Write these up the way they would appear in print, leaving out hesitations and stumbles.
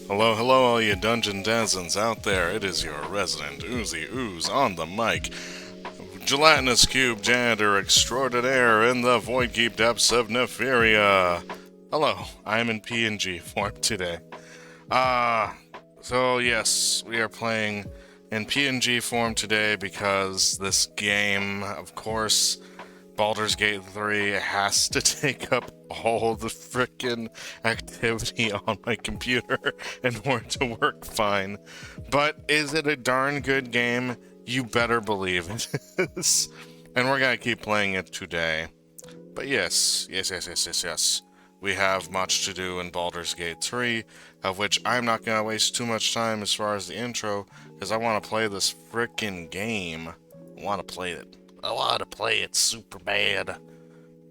Hello, hello, all you Dungeon Dazens out there. It is your resident Ooze on the mic. Gelatinous Cube Janitor Extraordinaire in the Void Keep Depths of Neferia. Hello, I'm in PNG form today. So yes, we are playing in PNG form today because this game, of course, Baldur's Gate 3 has to take up all the frickin' activity on my computer in order to work fine. But is it a darn good game? You better believe it is. And we're gonna keep playing it today. But yes. We have much to do in Baldur's Gate 3, of which I'm not gonna waste too much time as far as the intro, because I want to play this frickin' game. I want to play it super bad.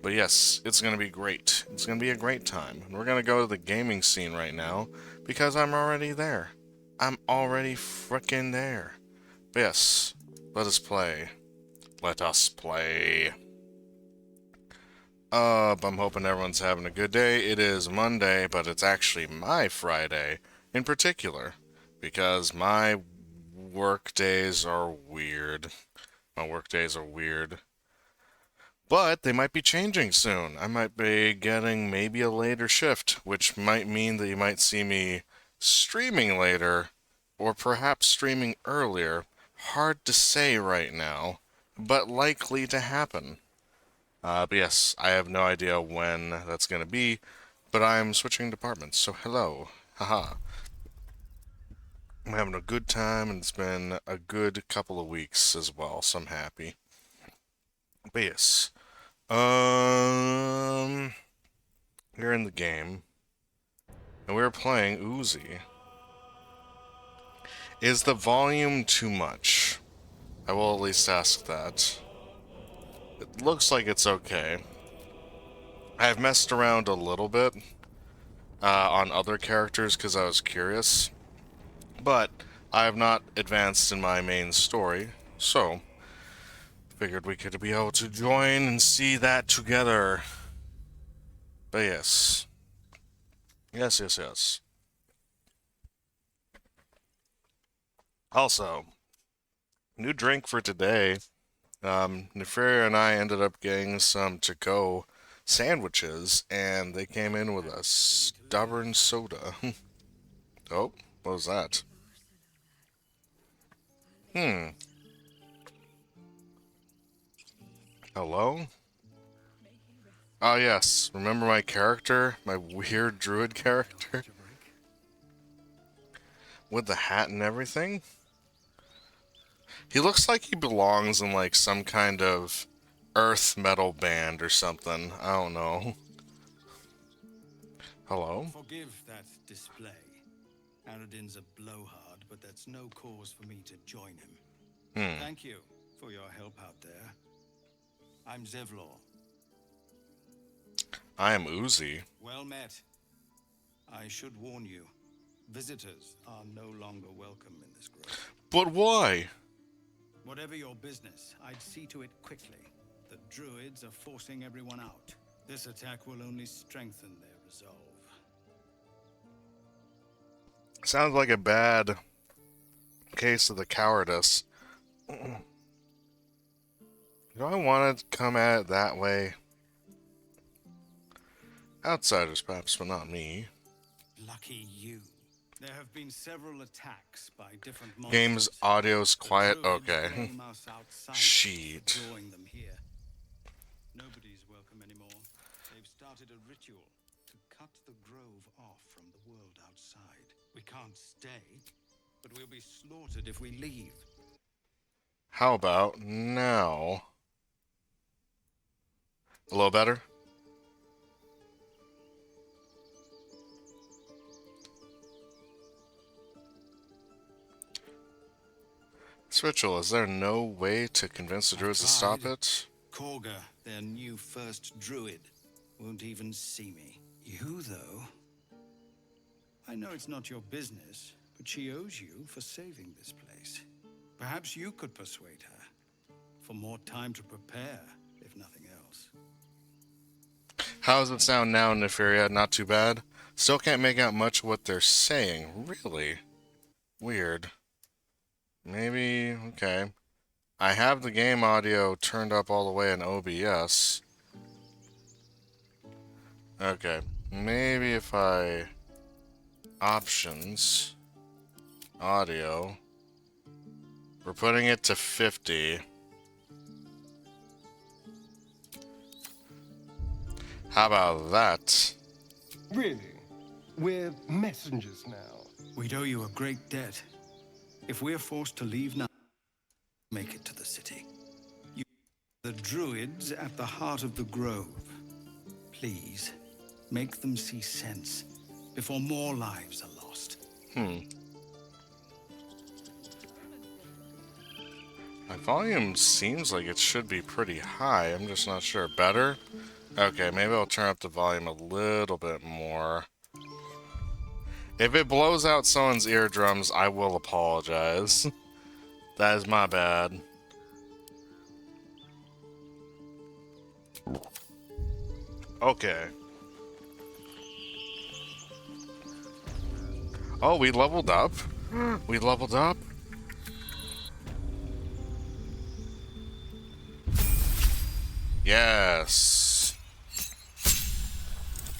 But yes, it's going to be great. It's going to be a great time. And we're going to go to the gaming scene right now, because I'm already there. I'm already frickin' there. But yes, let us play. Let us play. I'm hoping everyone's having a good day. It is Monday, but it's actually my Friday in particular, because my work days are weird. My work days are weird. But they might be changing soon. I might be getting maybe a later shift, which might mean that you might see me streaming later, or perhaps streaming earlier. Hard to say right now, but likely to happen. But yes, I have no idea when that's going to be, but I'm switching departments, so hello. Haha. I'm having a good time, and it's been a good couple of weeks as well, so I'm happy. But yes. We're in the game, and we're playing Ooze. Is the volume too much? I will at least ask that. It looks like it's okay. I've messed around a little bit on other characters because I was curious, but I have not advanced in my main story, so figured we could be able to join and see that together. But yes. Yes. Also, new drink for today Nefaria and I ended up getting some to-go sandwiches, and they came in with a stubborn soda. Oh, what was that? Hmm. Hello? Oh, yes. Remember my character? My weird druid character? With the hat and everything? He looks like he belongs in, like, some kind of earth metal band or something. I don't know. Hello? Forgive that display. Aradin's a blowhard, but that's no cause for me to join him. Hmm. Thank you for your help out there. I'm Zevlor. I am Ooze. Well met. I should warn you, visitors are no longer welcome in this grove. But why? Whatever your business, I'd see to it quickly. The Druids are forcing everyone out. This attack will only strengthen their resolve. Sounds like a bad case of the cowardice. Do I want to come at it that way? Outsiders, perhaps, but not me. Lucky you. There have been several attacks by different monsters. Game's audio's The quiet. Druids Okay. blame us outsiders Sheet. for drawing them here. Nobody's welcome anymore. They've started a ritual to cut the grove off from the world outside. We can't stay, but we'll be slaughtered if we leave. How about now? A little better? This ritual, is there no way to convince the druids to stop it? Korga, their new first druid, won't even see me. You, though? I know it's not your business, but she owes you for saving this place. Perhaps you could persuade her. For more time to prepare, if nothing else. How does it sound now, Nefaria? Not too bad? Still can't make out much of what they're saying. Really? Weird. Maybe... okay. I have the game audio turned up all the way in OBS. Okay. Maybe if I... Options... Audio... We're putting it to 50. How about that? Really? We're messengers now. We'd owe you a great debt. If we're forced to leave now, make it to the city. You, the Druids at the heart of the grove. Please, make them see sense before more lives are lost. My volume seems like it should be pretty high. I'm just not sure. Better? Okay, maybe I'll turn up the volume a little bit more. If it blows out someone's eardrums, I will apologize. That is my bad. Okay. Oh, we leveled up? We leveled up? Yes.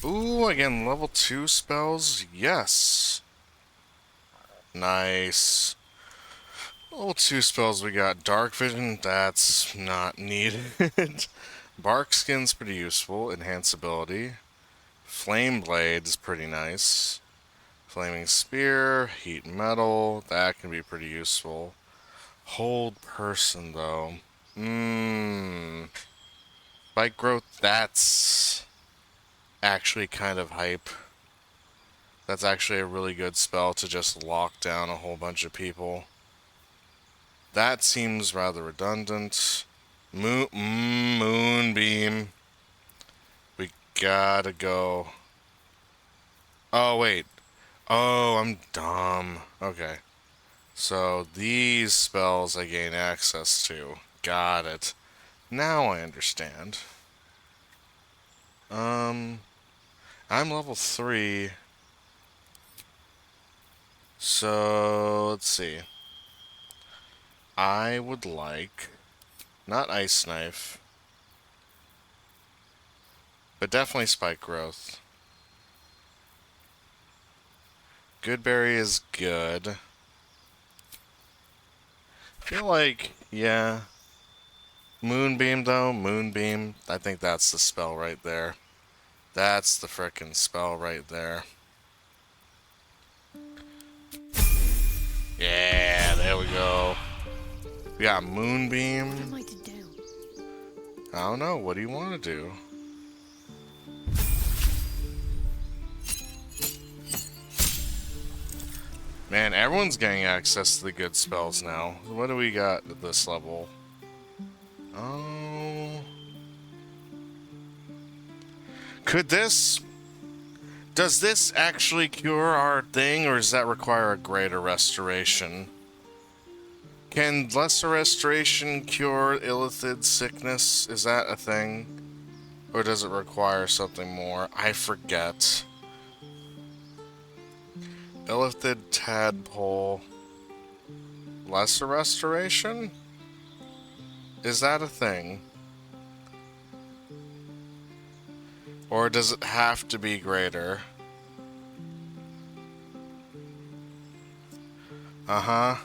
Ooh, again, level 2 spells? Yes. Nice. Level 2 spells we got. Dark Vision, that's not needed. Bark Skin's pretty useful. Enhanceability. Flame Blade's pretty nice. Flaming Spear, Heat Metal, that can be pretty useful. Hold Person, though. Spike Growth, that's actually kind of hype. That's actually a really good spell to just lock down a whole bunch of people. That seems rather redundant. Moonbeam. We gotta go. Oh, wait. Oh, I'm dumb. Okay. So these spells I gain access to. Got it. Now I understand. I'm level 3. So, let's see. I would like Not ice knife. But definitely spike growth. Goodberry is good. I feel like, yeah. Moonbeam though, Moonbeam. I think that's the spell right there. That's the frickin' spell right there. Yeah, there we go. We got Moonbeam. What am I to do? I don't know. What do you want to do? Man, everyone's getting access to the good spells now. What do we got at this level? Oh. Could this... Does this actually cure our thing, or does that require a greater restoration? Can lesser restoration cure Illithid's sickness? Is that a thing? Or does it require something more? I forget. Illithid tadpole. Lesser restoration? Is that a thing? Or does it have to be greater? Uh-huh.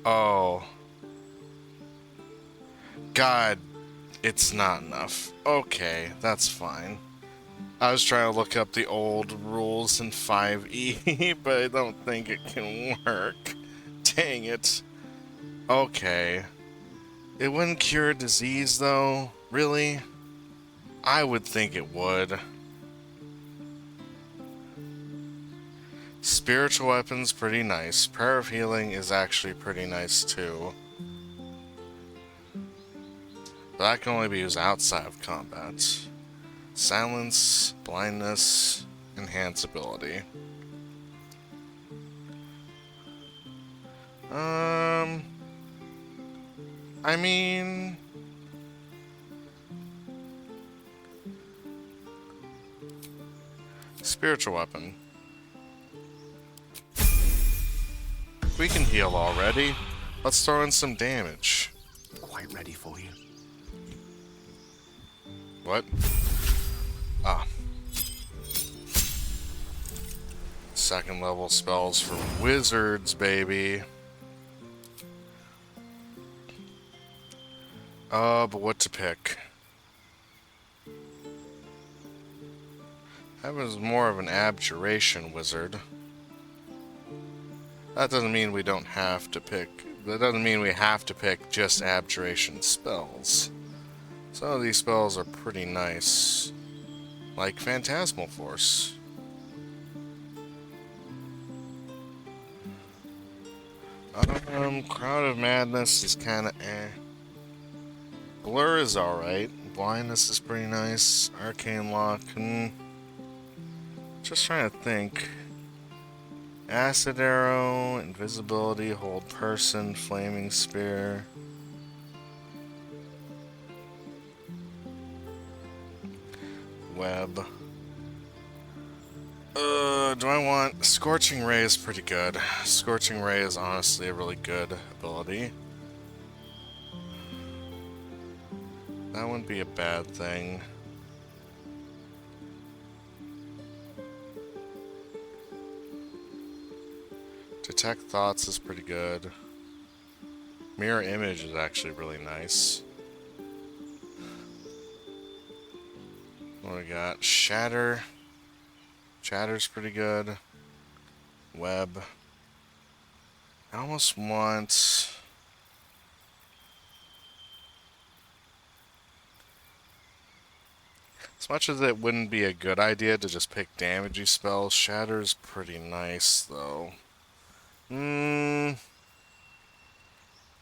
Oh. God, it's not enough. Okay, that's fine. I was trying to look up the old rules in 5e, but I don't think it can work. Dang it. Okay. It wouldn't cure disease, though? Really? I would think it would. Spiritual weapon's pretty nice. Prayer of Healing is actually pretty nice, too. But that can only be used outside of combat. Silence, blindness, enhance ability. I mean... Spiritual weapon. We can heal already. Let's throw in some damage. Quite ready for you. What? Ah. Second level spells for wizards, baby. But what to pick? I was more of an abjuration wizard. That doesn't mean we don't have to pick. That doesn't mean we have to pick just abjuration spells. Some of these spells are pretty nice. Like Phantasmal Force. Crowd of Madness is kinda eh. Blur is alright. Blindness is pretty nice. Arcane Lock, just trying to think. Acid Arrow, Invisibility, Hold Person, Flaming Spear. Web. Do I want... Scorching Ray is pretty good. Scorching Ray is honestly a really good ability. That wouldn't be a bad thing. Detect Thoughts is pretty good. Mirror Image is actually really nice. What do we got? Shatter. Shatter's pretty good. Web. I almost want... As much as it wouldn't be a good idea to just pick damagey spells, Shatter's pretty nice, though. But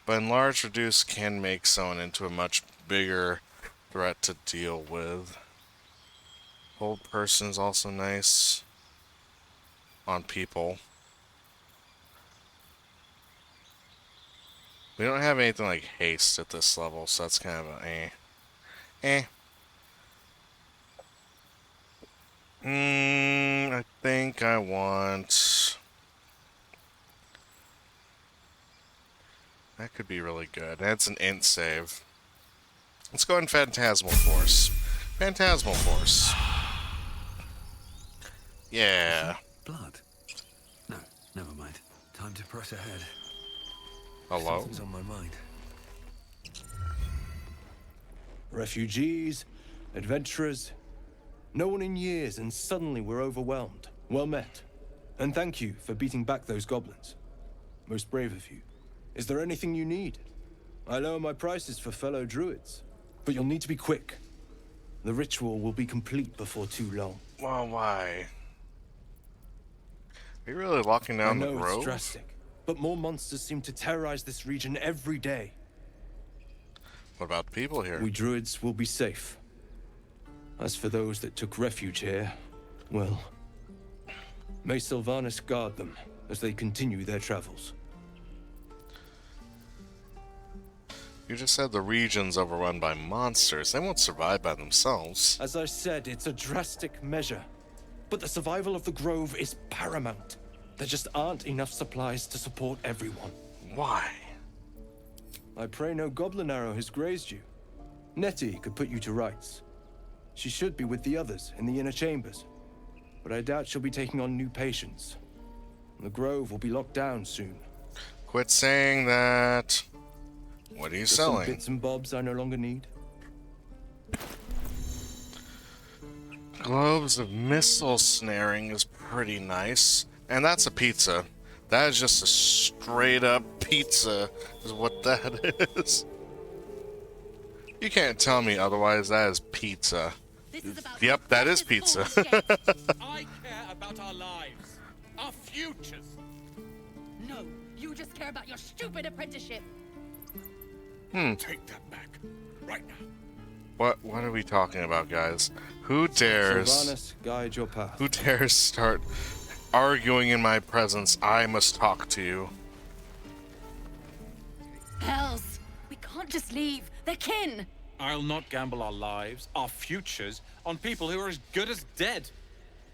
Enlarge Reduce can make someone into a much bigger threat to deal with. Hold Person is also nice on people. We don't have anything like Haste at this level, so that's kind of an eh. I think I want... That could be really good. That's an int save. Let's go in Phantasmal Force. Phantasmal Force. Yeah. Blood? No, never mind. Time to press ahead. Hello? Something's on my mind. Refugees, adventurers, no one in years, and suddenly we're overwhelmed. Well met. And thank you for beating back those goblins. Most brave of you. Is there anything you need? I lower my prices for fellow druids, but you'll need to be quick. The ritual will be complete before too long. Well, why? Are you really locking down the I know grove? it's drastic, but more monsters seem to terrorize this region every day. What about the people here? We druids will be safe. As for those that took refuge here, well, may Sylvanas guard them as they continue their travels. You just said the region's overrun by monsters. They won't survive by themselves. As I said, it's a drastic measure, but the survival of the grove is paramount. There just aren't enough supplies to support everyone. Why? I pray no goblin arrow has grazed you. Nettie could put you to rights. She should be with the others in the inner chambers, but I doubt she'll be taking on new patients. The grove will be locked down soon. Quit saying that. What are you There's some selling? bits and bobs I no longer need. Globes of missile snaring is pretty nice. And that's a pizza. That is just a straight up pizza, is what that is. You can't tell me otherwise. That is pizza. Yep, that is pizza. I care about our lives, our futures. No, you just care about your stupid apprenticeship. Take that back, right now. What are we talking about, guys? Who dares? Sylvanas, guide your path. Who dares start arguing in my presence? I must talk to you. Hells, we can't just leave. They're kin. I'll not gamble our lives, our futures, on people who are as good as dead.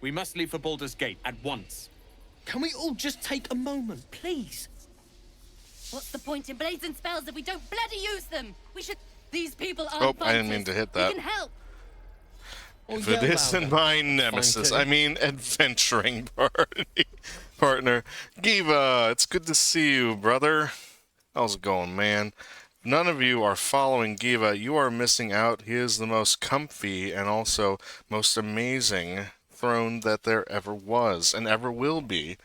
We must leave for Baldur's Gate at once. Can we all just take a moment, please? What's the point in blades and spells if we don't bloody use them? We should. These people Oh, aren't I didn't mean fighters. to hit that. We can help. If it isn't my nemesis, I mean adventuring partner. Giva, it's good to see you, brother. How's it going, man? If none of you are following Giva, you are missing out. He is the most comfy and also most amazing throne that there ever was and ever will be.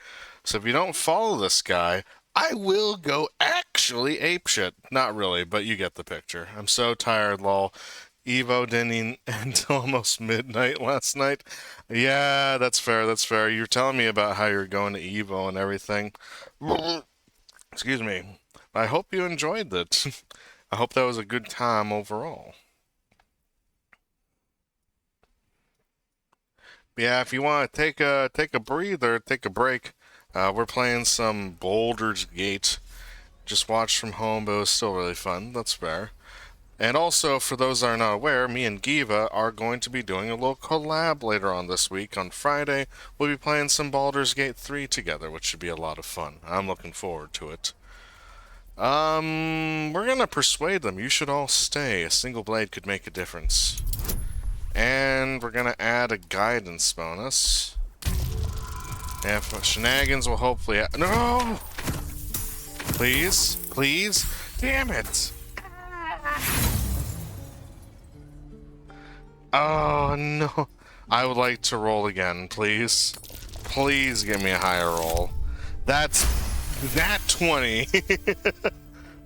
So if you don't follow this guy, I will go actually apeshit. Not really, but you get the picture. I'm so tired, lol. Evo didn't until almost midnight last night. Yeah, that's fair, that's fair. You're telling me about how you're going to Evo and everything. Excuse me. I hope you enjoyed it. I hope that was a good time overall. But yeah, if you want to take a breather, take a break, we're playing some Baldur's Gate. Just watched from home, but it was still really fun. That's fair. And also, for those that are not aware, me and Giva are going to be doing a little collab later on this week. On Friday, we'll be playing some Baldur's Gate 3 together, which should be a lot of fun. I'm looking forward to it. We're gonna persuade them. You should all stay. A single blade could make a difference. And we're gonna add a guidance bonus. And shenanigans will hopefully... No! Please? Please? Damn it! Oh, no. I would like to roll again, please. Please give me a higher roll. That's... that 20.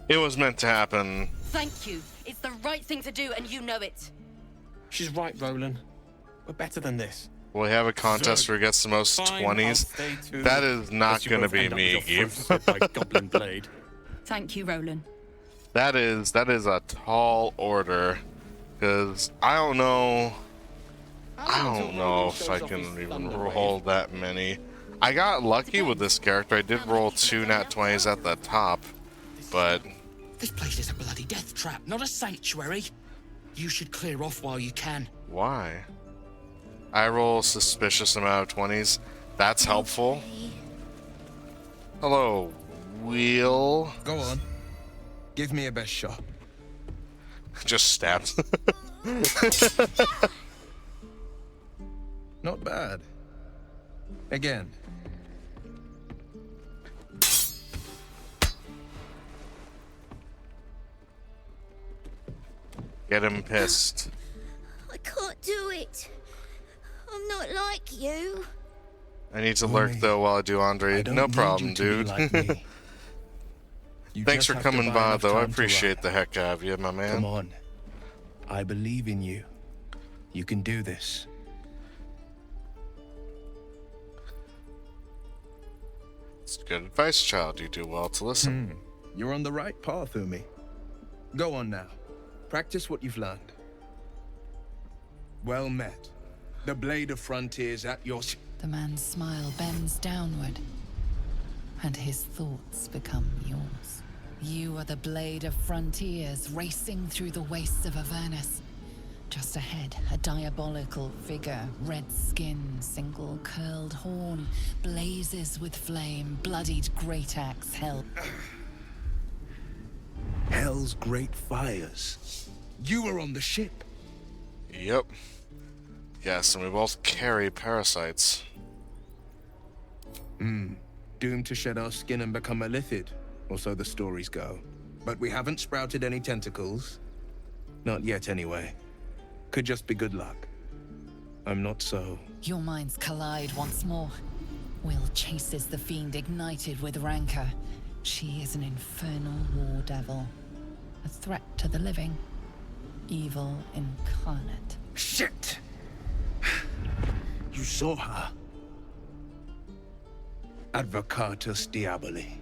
It was meant to happen. Thank you. It's the right thing to do, and you know it. She's right, Roland. We're better than this. We have a contest where it gets the most Fine, 20s. I'll stay too. That is not Lest you going to both be end up me, with your Gabe. throats slit by Goblin Blade. Thank you, Roland. That is a tall order. Because I don't know if I can even roll that many. I got lucky with this character. I did roll 2 nat 20s at the top, but This place is a bloody death trap, not a sanctuary. You should clear off while you can. why? I roll a suspicious amount of 20s. That's helpful. Hello, Wheel. Go on. Give me a best shot. Just stabs. Not bad. Again. Get him pissed. I can't do it. I'm not like you. I need to lurk though while I do Andre. I don't No need problem, you to be dude. like me. You Thanks just for have to coming buy by enough though. I time to appreciate run. the heck out of you, my man. Come on. I believe in you. You can do this. It's good advice, child. You do well to listen. You're on the right path, Umi. Go on now. Practice what you've learned. Well met. The blade of frontiers at your... The man's smile bends downward, and his thoughts become yours. You are the blade of frontiers racing through the wastes of Avernus. Just ahead, a diabolical figure, red skin, single curled horn, blazes with flame, bloodied great axe held. Hell's great fires. You were on the ship. Yep. Yes, and we both carry parasites. Doomed to shed our skin and become a lithid, or so the stories go. But we haven't sprouted any tentacles. Not yet, anyway. Could just be good luck. I'm not so... Your minds collide once more. Will chases the fiend ignited with rancor. She is an infernal war devil. A threat to the living. Evil incarnate. Shit! You saw her. Advocatus Diaboli.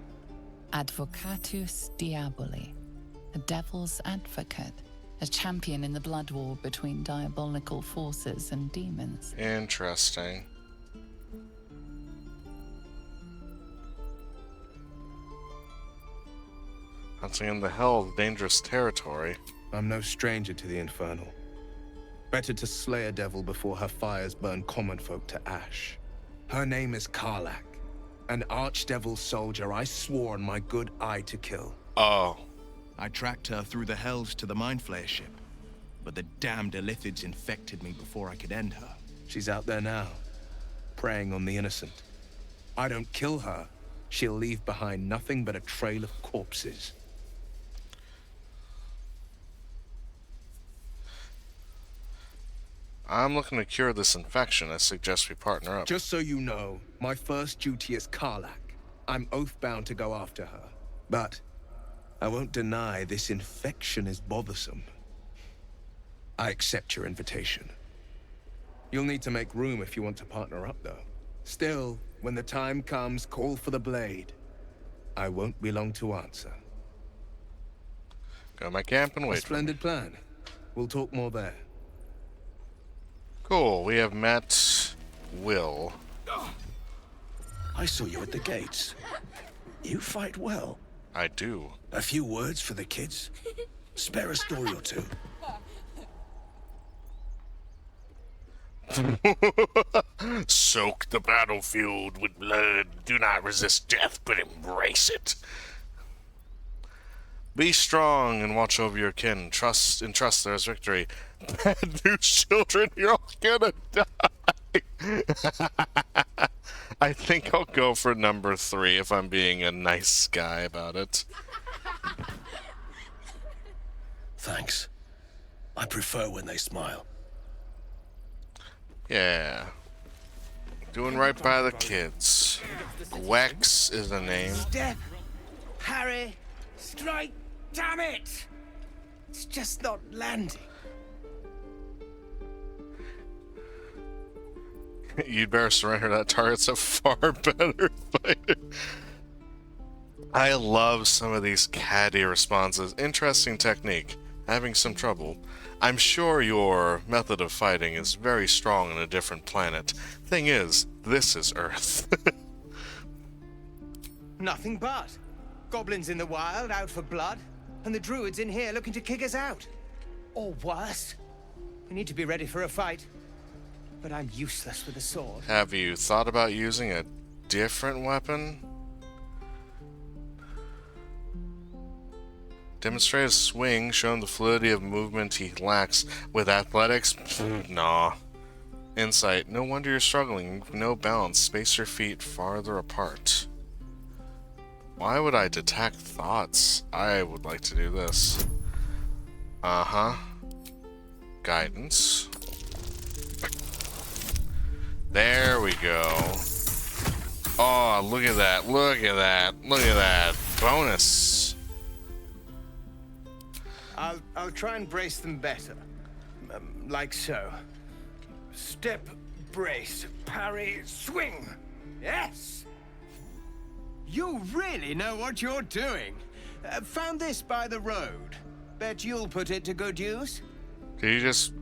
Advocatus Diaboli. A devil's advocate. A champion in the blood war between diabolical forces and demons. Interesting. Hunting in the hell of dangerous territory. I'm no stranger to the infernal. Better to slay a devil before her fires burn common folk to ash. Her name is Karlach, an archdevil soldier I swore on my good eye to kill. Oh. I tracked her through the hells to the Mind Flayer ship, but the damned Illithids infected me before I could end her. She's out there now, preying on the innocent. I don't kill her, she'll leave behind nothing but a trail of corpses. I'm looking to cure this infection. I suggest we partner up. Just so you know, my first duty is Karlach. I'm oath-bound to go after her. But I won't deny this infection is bothersome. I accept your invitation. You'll need to make room if you want to partner up, though. Still, when the time comes, call for the blade. I won't be long to answer. Go to my camp and A wait. splendid plan. We'll talk more there. Cool. We have met Will. I saw you at the gates. You fight well. I do. A few words for the kids? Spare a story or two. Soak the battlefield with blood. Do not resist death, but embrace it. Be strong and watch over your kin. Trust there is victory. Bad news, children. You're all gonna die. I think I'll go for number 3 if I'm being a nice guy about it. Thanks. I prefer when they smile. Yeah. Doing right by the kids. Wex is the name. Step, Harry, strike, damn it! It's just not landing. You'd better surrender. That target's a far better fighter. I love some of these catty responses. Interesting technique. Having some trouble. I'm sure your method of fighting is very strong on a different planet. Thing is, this is Earth. Nothing but. Goblins in the wild, out for blood, and the Druids in here looking to kick us out. Or worse. We need to be ready for a fight. But I'm useless with a sword. Have you thought about using a different weapon? Demonstrate a swing, showing the fluidity of movement he lacks. With athletics? Nah. Insight. No wonder you're struggling. No balance. Space your feet farther apart. Why would I detect thoughts? I would like to do this. Uh-huh. Guidance. There we go. Oh, look at that. Look at that. Look at that. Bonus. I'll try and brace them better. Like so. Step, brace, parry, swing. Yes! You really know what you're doing. Found this by the road. Bet you'll put it to good use. Did you just...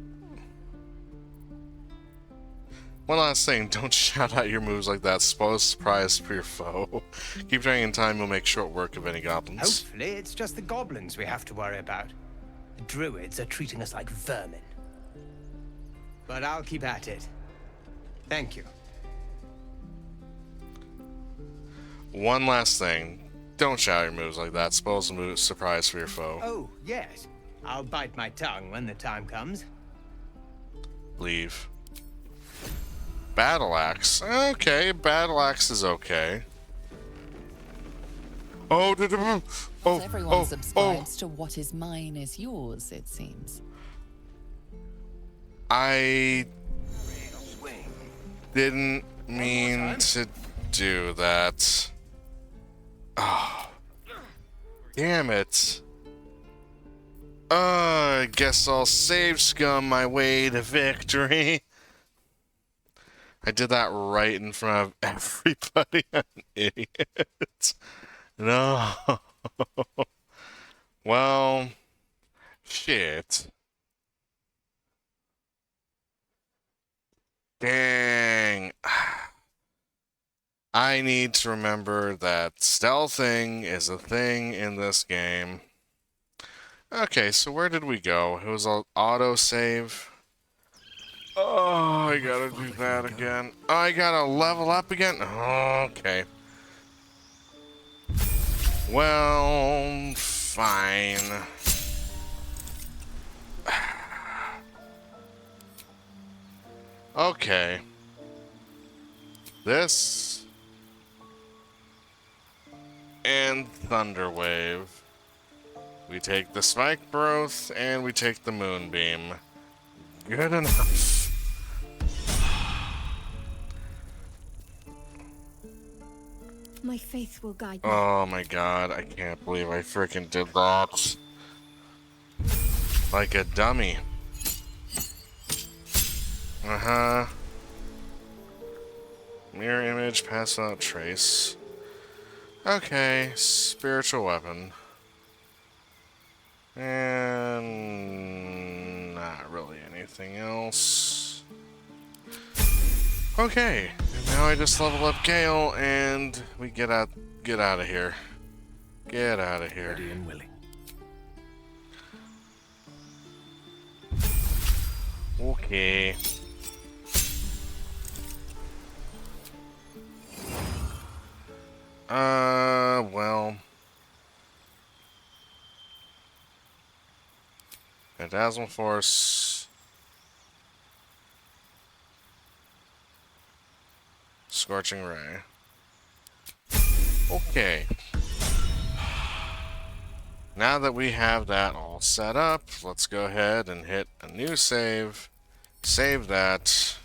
One last thing, don't shout out your moves like that. Spoil a surprise for your foe. Keep trying in time, you'll make short work of any goblins. Hopefully, it's just the goblins we have to worry about. The druids are treating us like vermin. But I'll keep at it. Thank you. One last thing, don't shout out your moves like that. Spoil a surprise for your foe. Oh, yes. I'll bite my tongue when the time comes. Leave. Battle axe. Okay, battle axe is okay. Oh, Everyone subscribes to what is mine is yours, it seems. I didn't mean to do that. Oh, damn it. I guess I'll save scum my way to victory. I did that right in front of everybody. I'm an idiot. No. Well, shit. Dang. I need to remember that stealthing is a thing in this game. Okay, so where did we go? It was an auto-save. Oh, I gotta do that again. Oh, I gotta level up again? Oh, okay. Well, fine. Okay. This and Thunderwave. We take the Spike Growth and we take the Moonbeam. Good enough. My faith will guide me. Oh my god, I can't believe I freaking did that. Like a dummy. Uh-huh. Mirror image, pass without trace. Okay, spiritual weapon. And not really anything else. Okay, and now I just level up Gale and we get out of here. Get out of here. Ready and willing. Okay. Well. Phantasmal Force. Scorching Ray. Okay. Now that we have that all set up, let's go ahead and hit a new save. Save that.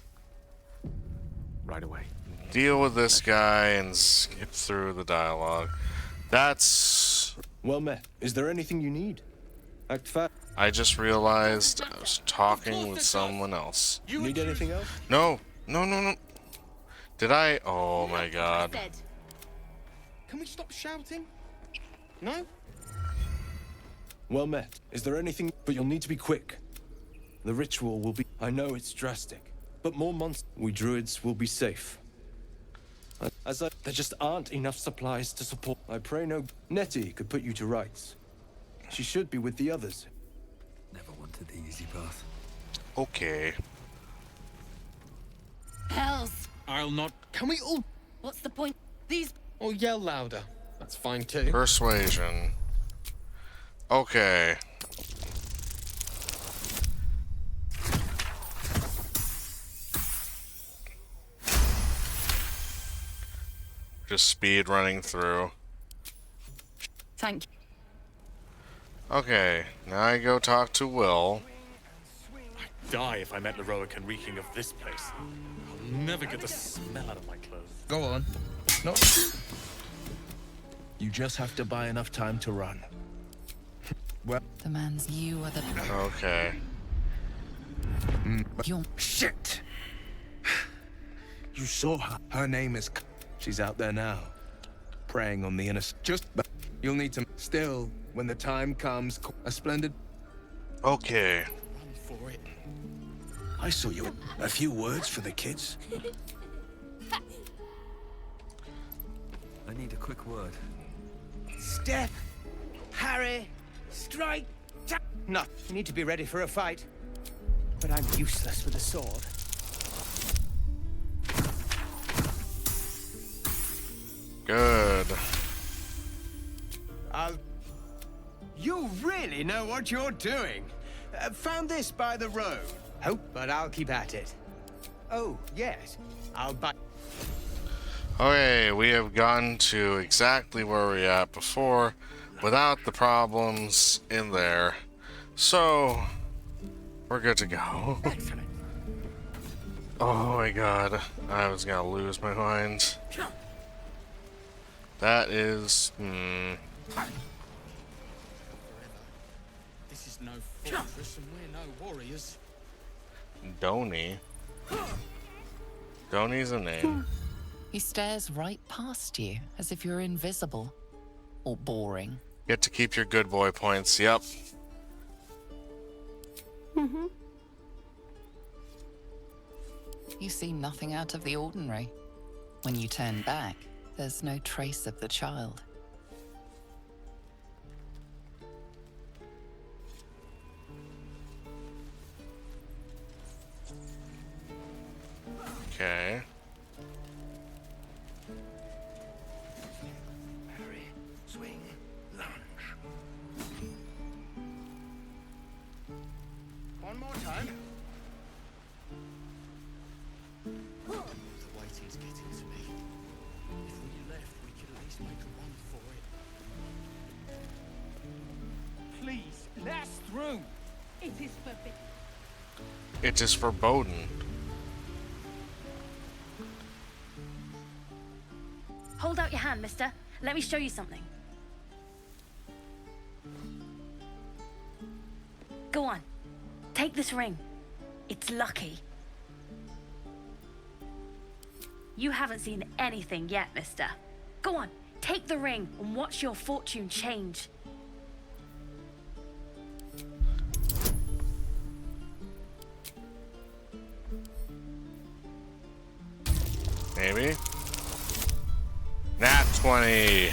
Right away. Deal with this guy and skip through the dialogue. That's... Well met. Is there anything you need? Act fast. I just realized I was talking with someone else. You need anything else? No. No, no, no. Did I? Oh my god. Can we stop shouting? No? Well met. Is there anything? But you'll need to be quick. The ritual will be... I know it's drastic, but more months... We druids will be safe. There just aren't enough supplies to support... I pray no... Nettie could put you to rights. She should be with the others. Never wanted the easy path. Okay. Hells! I'll not... Can we all... What's the point? These... Or yell louder. That's fine too. Persuasion. Okay. Just speed running through. Thank you. Okay, now I go talk to Will. I'd die if I met Leroic and reeking of this place. I'll never get the smell out of my clothes. Go on. No. You just have to buy enough time to run. Well, The man's you are the... Okay. You're... Shit! You saw her. Her name is... She's out there now. Preying on the innocent. You'll need to... Still, when the time comes, a splendid... Okay. Run for it. I saw you. A few words for the kids? I need a quick word. Step, Harry, strike. No, you need to be ready for a fight. But I'm useless with a sword. Good. You really know what you're doing. Found this by the road. Oh, but I'll keep at it. Oh, yes. I'll buy... Okay, we have gotten to exactly where we were at before without the problems in there. So, we're good to go. Excellent. Oh my god, I was gonna lose my mind. That is... This is no fortress and we're no warriors. Donnie. Donnie's a name. He stares right past you, as if you're invisible. Or boring. Get to keep your good boy points, yep. You see nothing out of the ordinary. When you turn back, there's no trace of the child. Okay. Harry, swing, lunge. One more time. The waiting's getting to me. If we left, we could at least make a run for it. Please, last through. It is forbidden. It is foreboding. Hold out your hand, mister. Let me show you something. Go on. Take this ring. It's lucky. You haven't seen anything yet, mister. Go on. Take the ring and watch your fortune change. Maybe? Nat 20!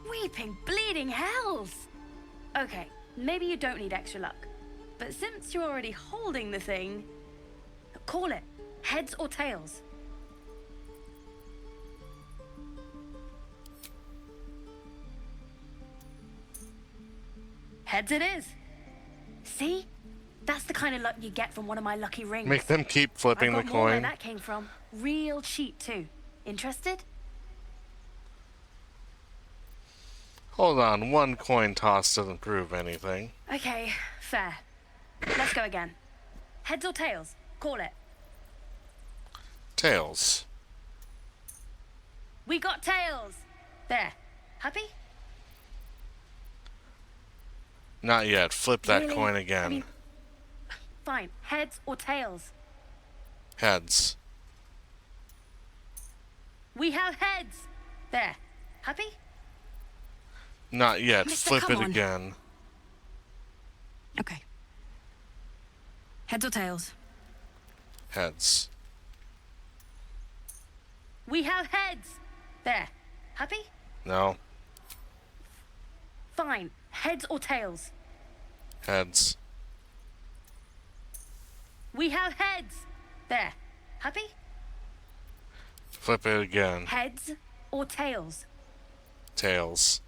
Weeping, bleeding hells! Okay, maybe you don't need extra luck. But since you're already holding the thing, call it heads or tails. Heads it is. See? That's the kind of luck you get from one of my lucky rings. Make them keep flipping the I've got more where coin. that came from. Real cheap too. Interested? Hold on, one coin toss doesn't prove anything. Okay, fair. Let's go again. Heads or tails? Call it. Tails. We got tails! There. Happy? Not yet. Flip that Really? coin again. I mean, fine. Heads or tails? Heads. We have heads! There. Happy? Not yet. Mister, Flip come it on. again. Okay. Heads or tails? Heads. We have heads! There. Happy? No. Fine. Heads or tails? Heads. We have heads. There. Happy? Flip it again. Heads or tails? Tails.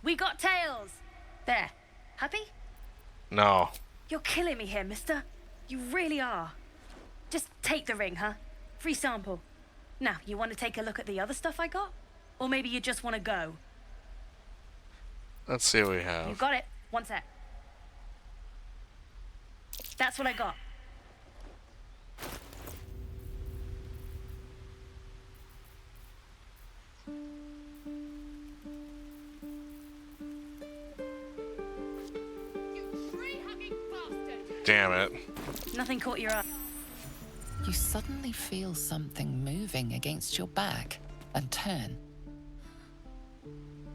We got tails. There. Happy? No. You're killing me here, mister. You really are. Just take the ring, huh? Free sample. Now, you want to take a look at the other stuff I got? Or maybe you just want to go? Let's see what we have. You got it. One sec. That's what I got. Damn it. Nothing caught your eye. You suddenly feel something moving against your back and turn.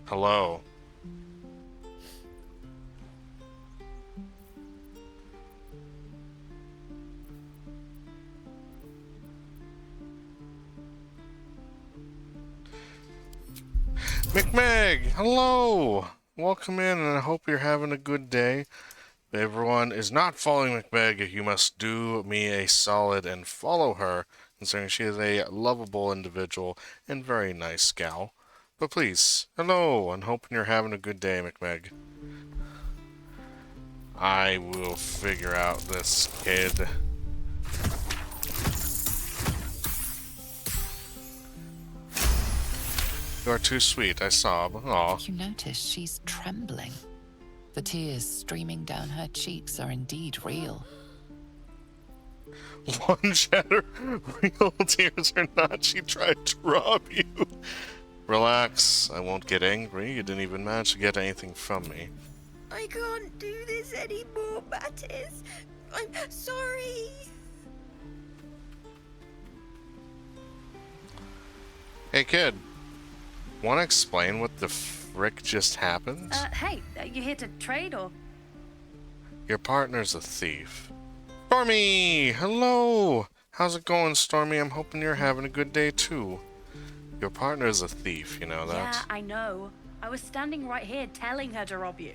Hello. McMeg, hello! Welcome in, and I hope you're having a good day. If everyone is not following McMeg, you must do me a solid and follow her, considering she is a lovable individual and very nice gal. But please, hello, and hoping you're having a good day, McMeg. I will figure out this kid. You are too sweet, I sob. Aw. You notice she's trembling. The tears streaming down her cheeks are indeed real. One shatter, real tears or not, she tried to rob you. Relax, I won't get angry. You didn't even manage to get anything from me. I can't do this anymore, Mattis. I'm sorry. Hey kid, wanna explain what the frick just happened? Hey, you here to trade or? Your partner's a thief. Stormy! Hello! How's it going, Stormy? I'm hoping you're having a good day too. Your partner's a thief, you know that? Yeah, I know. I was standing right here telling her to rob you.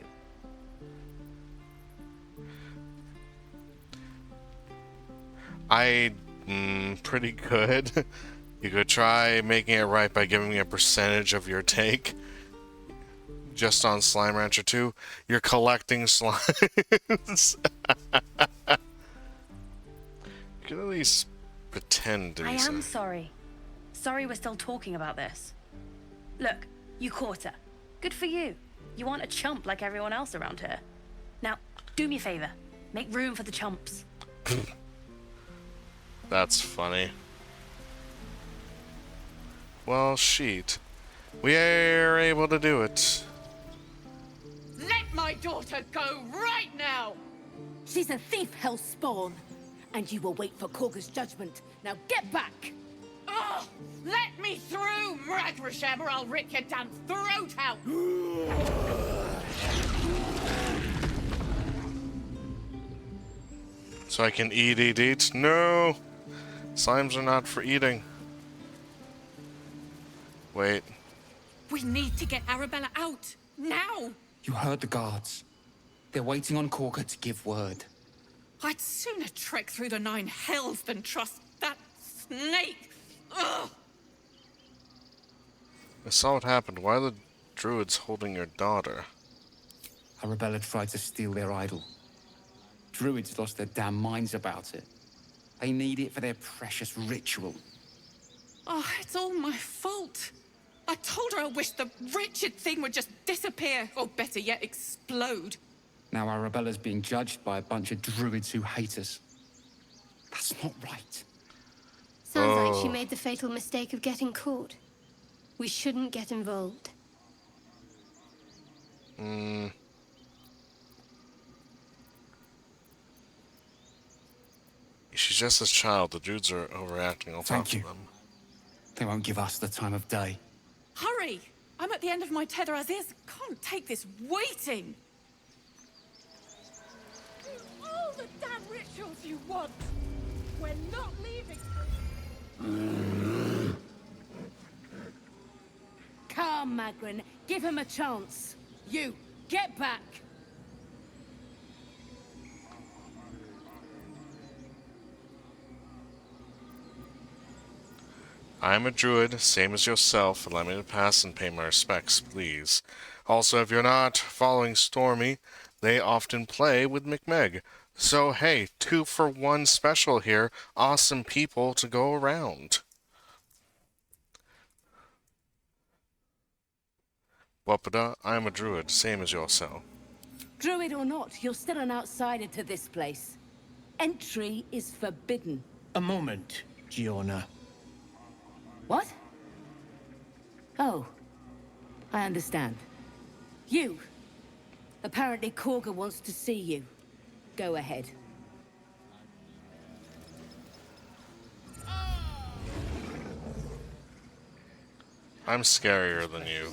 Pretty good. You could try making it right by giving me a percentage of your take. Just on Slime Rancher 2. You're collecting slimes. You can at least pretend to be I am sorry. Sorry we're still talking about this. Look, you caught her. Good for you. You aren't a chump like everyone else around here. Now, do me a favor. Make room for the chumps. That's funny. Well, sheet. We are able to do it. Let my daughter go right now! She's a thief, hellspawn. And you will wait for Korga's judgment. Now get back! Ugh! Let me through, Mragrasham, or I'll rip your damn throat out! So I can eat. No! Slimes are not for eating. Wait. We need to get Arabella out, now! You heard the guards. They're waiting on Korga to give word. I'd sooner trek through the 9 hells than trust that snake! Ugh! I saw what happened. Why are the druids holding your daughter? Arabella tried to steal their idol. Druids lost their damn minds about it. They need it for their precious ritual. Oh, it's all my fault. I told her I wished the wretched thing would just disappear, or better yet, explode. Now Arabella's being judged by a bunch of druids who hate us. That's not right. Sounds like she made the fatal mistake of getting caught. We shouldn't get involved. She's just a child. The dudes are overacting on top of them. They won't give us the time of day. Hurry! I'm at the end of my tether as is. Can't take this waiting. Do all the damn rituals you want. We're not leaving. Come, Magrin. Give him a chance. You, get back. I'm a druid, same as yourself. Allow me to pass and pay my respects, please. Also, if you're not following Stormy, they often play with McMeg. So, hey, 2-for-1 special here. Awesome people to go around. Wapada, I'm a druid, same as yourself. Druid or not, you're still an outsider to this place. Entry is forbidden. A moment, Giona. What? Oh, I understand. You. Apparently Korga wants to see you. Go ahead. I'm scarier than you.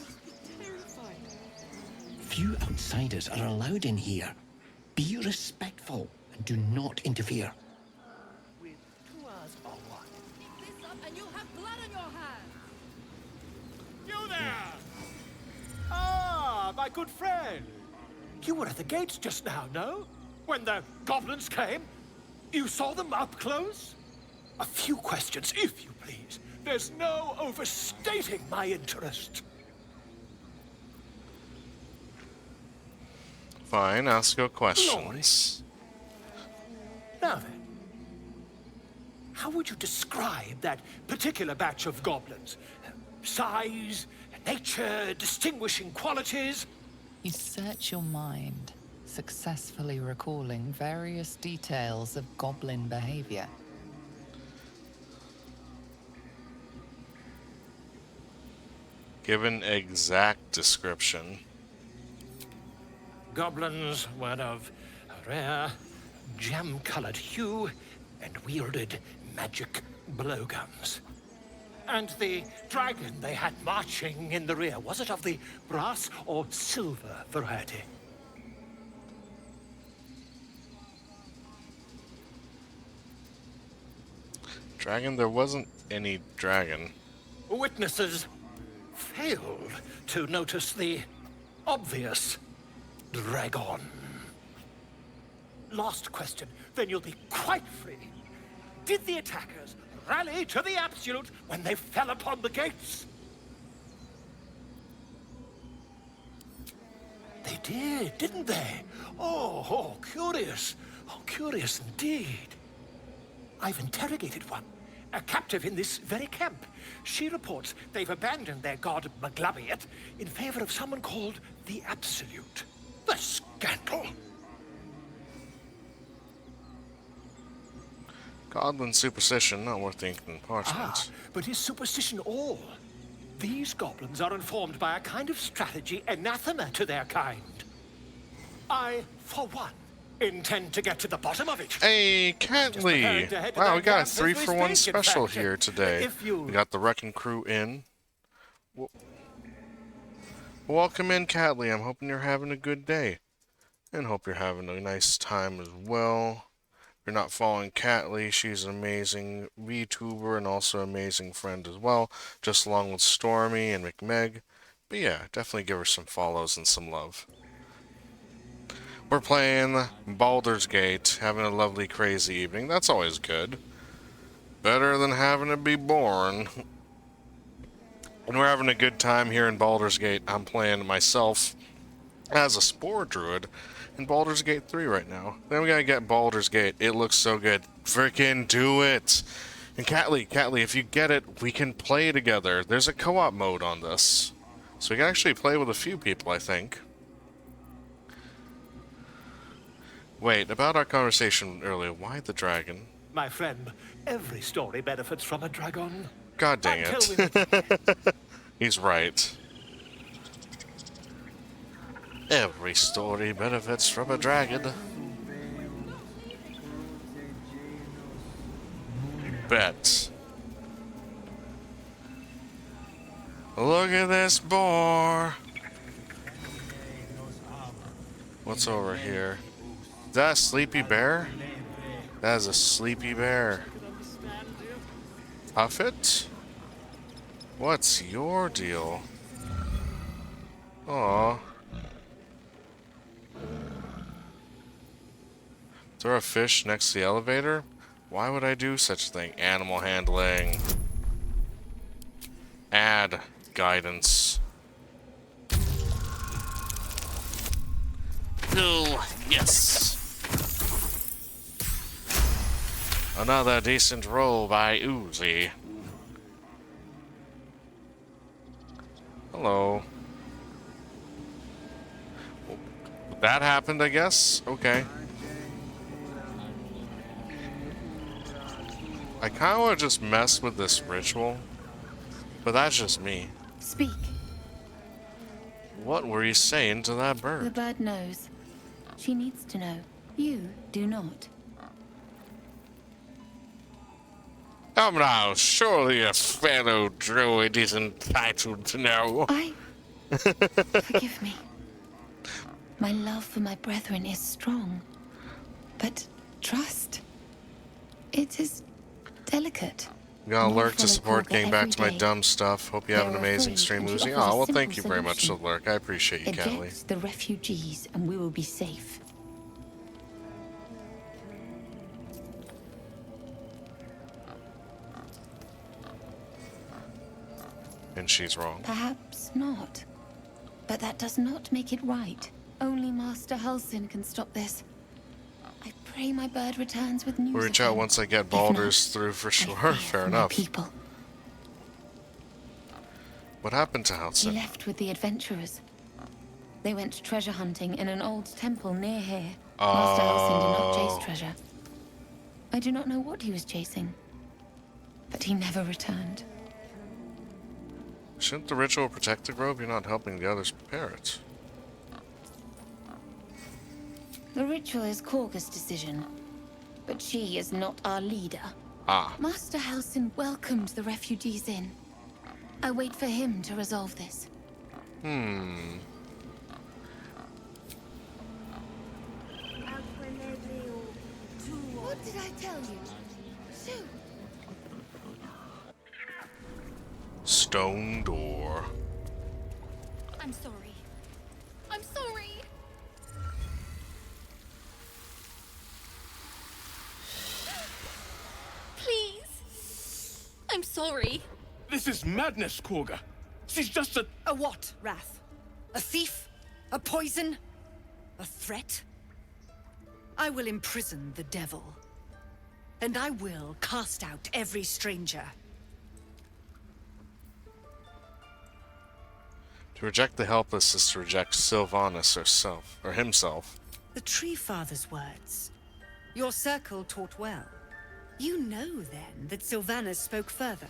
Few outsiders are allowed in here. Be respectful and do not interfere. You there! Ah, my good friend. You were at the gates just now, no? When the goblins came? You saw them up close? A few questions, if you please. There's no overstating my interest. Fine, ask your questions. Now then, how would you describe that particular batch of goblins? Size, nature, distinguishing qualities? You search your mind, successfully recalling various details of goblin behavior. Give an exact description. Goblins were of a rare, jam-colored hue and wielded magic blowguns. And the dragon they had marching in the rear, was it of the brass or silver variety? Dragon? There wasn't any dragon. Witnesses failed to notice the obvious dragon. Last question, then you'll be quite free. Did the attackers rally to the absolute when they fell upon the gates? They did, didn't they? Oh, curious. Oh, curious indeed. I've interrogated one, a captive in this very camp. She reports they've abandoned their god Maglubbiot in favor of someone called the Absolute. The scandal! Goblin superstition, not worth the ink and parchment. Ah, but is superstition all? These goblins are informed by a kind of strategy anathema to their kind. I, for one, intend to get to the bottom of it. Hey, Catley! Wow, we got a 3-for-1 special here today. We got the Wrecking Crew in. Welcome in, Catley. I'm hoping you're having a good day. And hope you're having a nice time as well. If you're not following Catley, she's an amazing VTuber and also an amazing friend as well, just along with Stormy and McMeg. But yeah, definitely give her some follows and some love. We're playing Baldur's Gate, having a lovely, crazy evening. That's always good. Better than having to be born. And we're having a good time here in Baldur's Gate. I'm playing myself as a Spore Druid in Baldur's Gate 3 right now. Then we gotta get Baldur's Gate. It looks so good. Freaking do it! And Catley, if you get it, we can play together. There's a co-op mode on this. So we can actually play with a few people, I think. Wait, about our conversation earlier, why the dragon? My friend, every story benefits from a dragon. God dang it. He's right. Every story benefits from a dragon. Bet. Look at this boar. What's over here? Is that a sleepy bear? That is a sleepy bear. Puffet? What's your deal? Aw. Is there a fish next to the elevator? Why would I do such a thing? Animal handling. mad guidance. Oh, yes. Another decent roll by Ooze. Hello. That happened, I guess? Okay. I kind of want to just mess with this ritual, but that's just me. Speak. What were you saying to that The bird? bird knows. She needs to know. You do not. Come now, surely a fellow druid is entitled to know. Forgive me. My love for my brethren is strong. But trust. It is delicate. Got Lurk to follow support Korga getting back to my every day. dumb stuff. Hope you have an They're amazing afraid, stream, and she Ooze. offers a Oh, well, simple thank you very much, solution. Lurk. I appreciate you, Catly. Eject the refugees and we will be safe. And she's wrong. Perhaps not. But that does not make it right. Only Master Halsin can stop this. I pray my bird returns with news We'll of reach out him. once I get If Baldur's not, through for I sure. fear Fair for my enough. people. What happened to He Halsin? left with the adventurers. They went treasure hunting in an old temple near here. Oh. Master Halsin did not chase treasure. I do not know what he was chasing. But he never returned. Shouldn't the ritual protect the grove? You're not helping the others prepare it. The ritual is Korga's decision. But she is not our leader. Ah. Master Halsin welcomed the refugees in. I wait for him to resolve this. What did I tell you? Shoo! Stone door. I'm sorry. I'm sorry. Please. I'm sorry. This is madness, Korga. She's just a... A what, Wrath? A thief? A poison? A threat? I will imprison the devil. And I will cast out every stranger. To reject the helpless is to reject Sylvanas herself, or himself. The Tree Father's words. Your circle taught well. You know, then, that Sylvanas spoke further.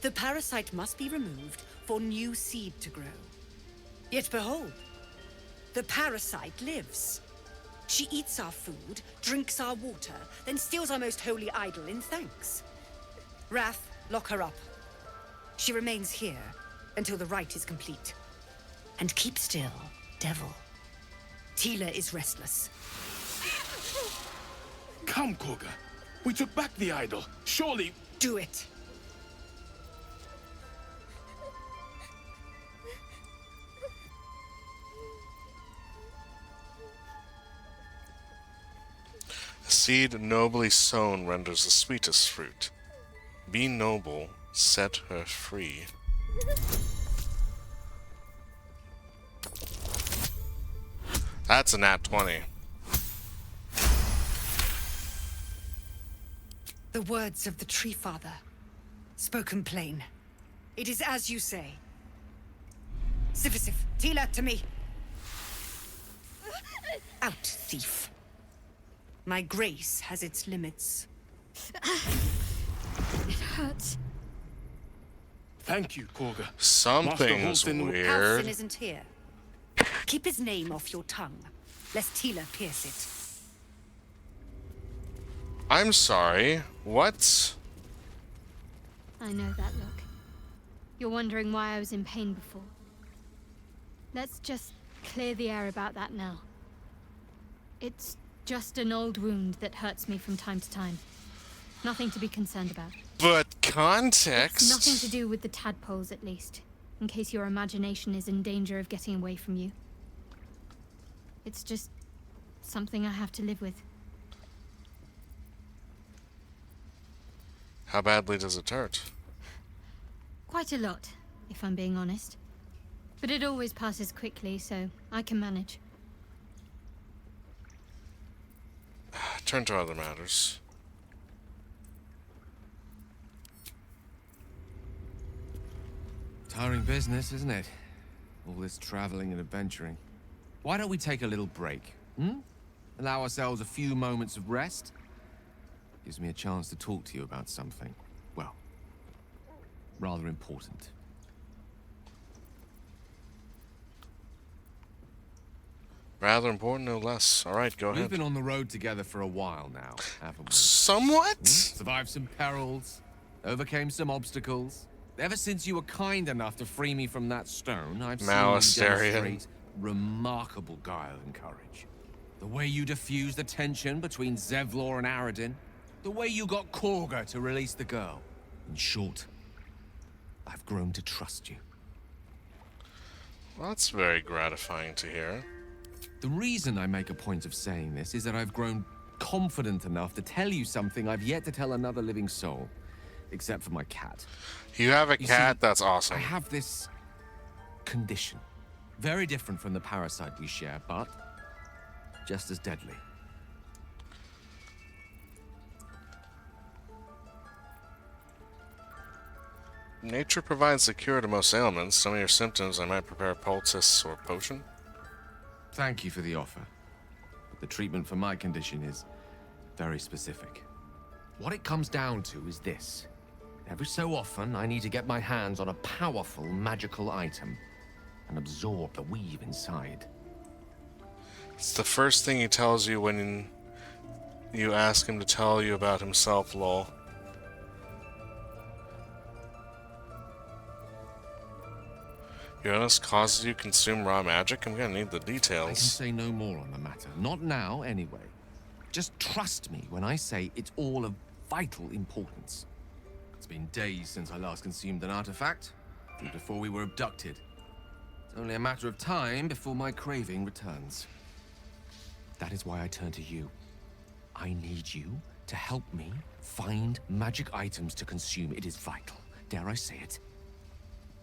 The parasite must be removed for new seed to grow. Yet behold, the parasite lives. She eats our food, drinks our water, then steals our most holy idol in thanks. Wrath, lock her up. She remains here until the rite is complete. And keep still, devil. Tila is restless. Come, Korga. We took back the idol. Surely... Do it. A seed nobly sown renders the sweetest fruit. Be noble, set her free. That's a nat 20. The words of the Tree Father, spoken plain. It is as you say. Sifisif, Tila, to me. Out, thief. My grace has its limits. It hurts. Thank you, Korga. Something's Master Halsin- weird. Halsin isn't here. Keep his name off your tongue, lest Tila pierce it. I'm sorry. What? I know that look. You're wondering why I was in pain before. Let's just clear the air about that now. It's just an old wound that hurts me from time to time. Nothing to be concerned about. But context. It's nothing to do with the tadpoles, at least. In case your imagination is in danger of getting away from you. It's just something I have to live with. How badly does it hurt? Quite a lot, if I'm being honest. But it always passes quickly, so I can manage. Turn to other matters. Tiring business, isn't it? All this traveling and adventuring. Why don't we take a little break? Allow ourselves a few moments of rest? Gives me a chance to talk to you about something, well, rather important. Rather important, no less. All right, go ahead. We've been on the road together for a while now, haven't we? Somewhat? Survived some perils, overcame some obstacles. Ever since you were kind enough to free me from that stone, I've seen you demonstrate remarkable guile and courage. The way you diffused the tension between Zevlor and Aradin. The way you got Korga to release the girl. In short, I've grown to trust you. Well, that's very gratifying to hear. The reason I make a point of saying this is that I've grown confident enough to tell you something I've yet to tell another living soul. Except for my cat. You have a cat? That's awesome. I have this condition. Very different from the parasite we share, but just as deadly. Nature provides the cure to most ailments. Some of your symptoms, I might prepare a poultice or potion. Thank you for the offer. But the treatment for my condition is very specific. What it comes down to is this. Every so often, I need to get my hands on a powerful magical item and absorb the weave inside. It's the first thing he tells you when you ask him to tell you about himself, lol. Your illness causes you to consume raw magic? I'm gonna need the details. I can say no more on the matter. Not now, anyway. Just trust me when I say it's all of vital importance. It's been days since I last consumed an artifact, and before we were abducted. It's only a matter of time before my craving returns. That is why I turn to you. I need you to help me find magic items to consume. It is vital. Dare I say it?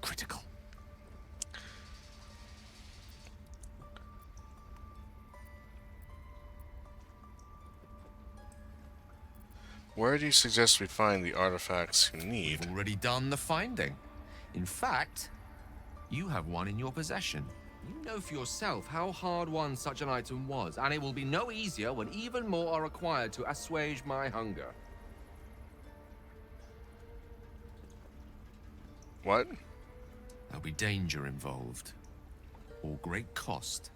Critical. Where do you suggest we find the artifacts you need? We've already done the finding. In fact, you have one in your possession. You know for yourself how hard-won such an item was, and it will be no easier when even more are required to assuage my hunger. What? There'll be danger involved, or great cost.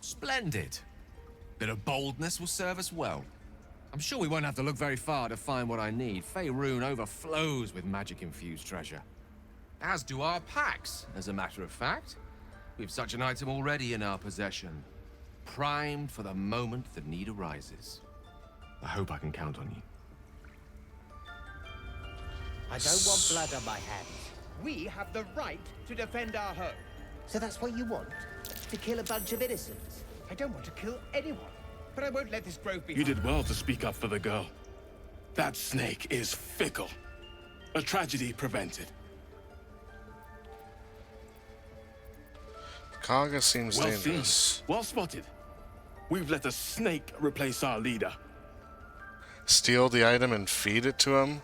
Splendid. Bit of boldness will serve us well. I'm sure we won't have to look very far to find what I need. Faerun overflows with magic-infused treasure. As do our packs, as a matter of fact. We've such an item already in our possession. Primed for the moment the need arises. I hope I can count on you. I don't want blood on my hands. We have the right to defend our home. So that's what you want? To kill a bunch of innocents? I don't want to kill anyone, but I won't let this grove be. You did well to speak up for the girl. That snake is fickle. A tragedy prevented. Kaga seems Well dangerous. seen. Well spotted. We've let a snake replace our leader. Steal the item and feed it to him?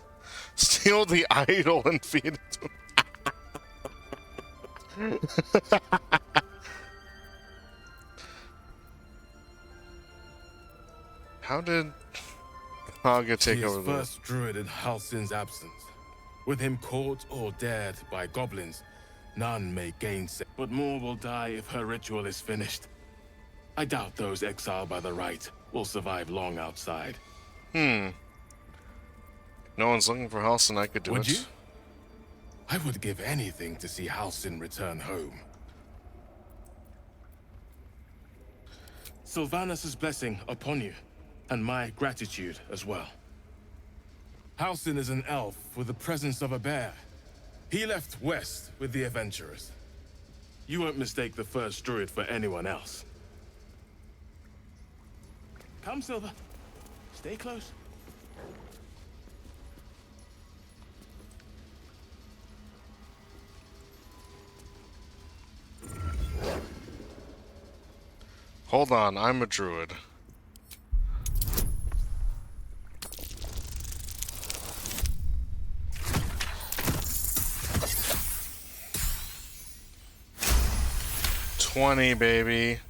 Steal the idol and feed it to him? How did Kaga take over the first druid in Halsin's absence. With him caught or dared by goblins, none may gainsay. But more will die if her ritual is finished. I doubt those exiled by the right will survive long outside. No one's looking for Halsin, I could do Would it. you? I would give anything to see Halsin return home. Sylvanus' blessing upon you, and my gratitude as well. Halsin is an elf with the presence of a bear. He left west with the adventurers. You won't mistake the first druid for anyone else. Come, Silver. Stay close. Hold on, I'm a druid. $20, baby.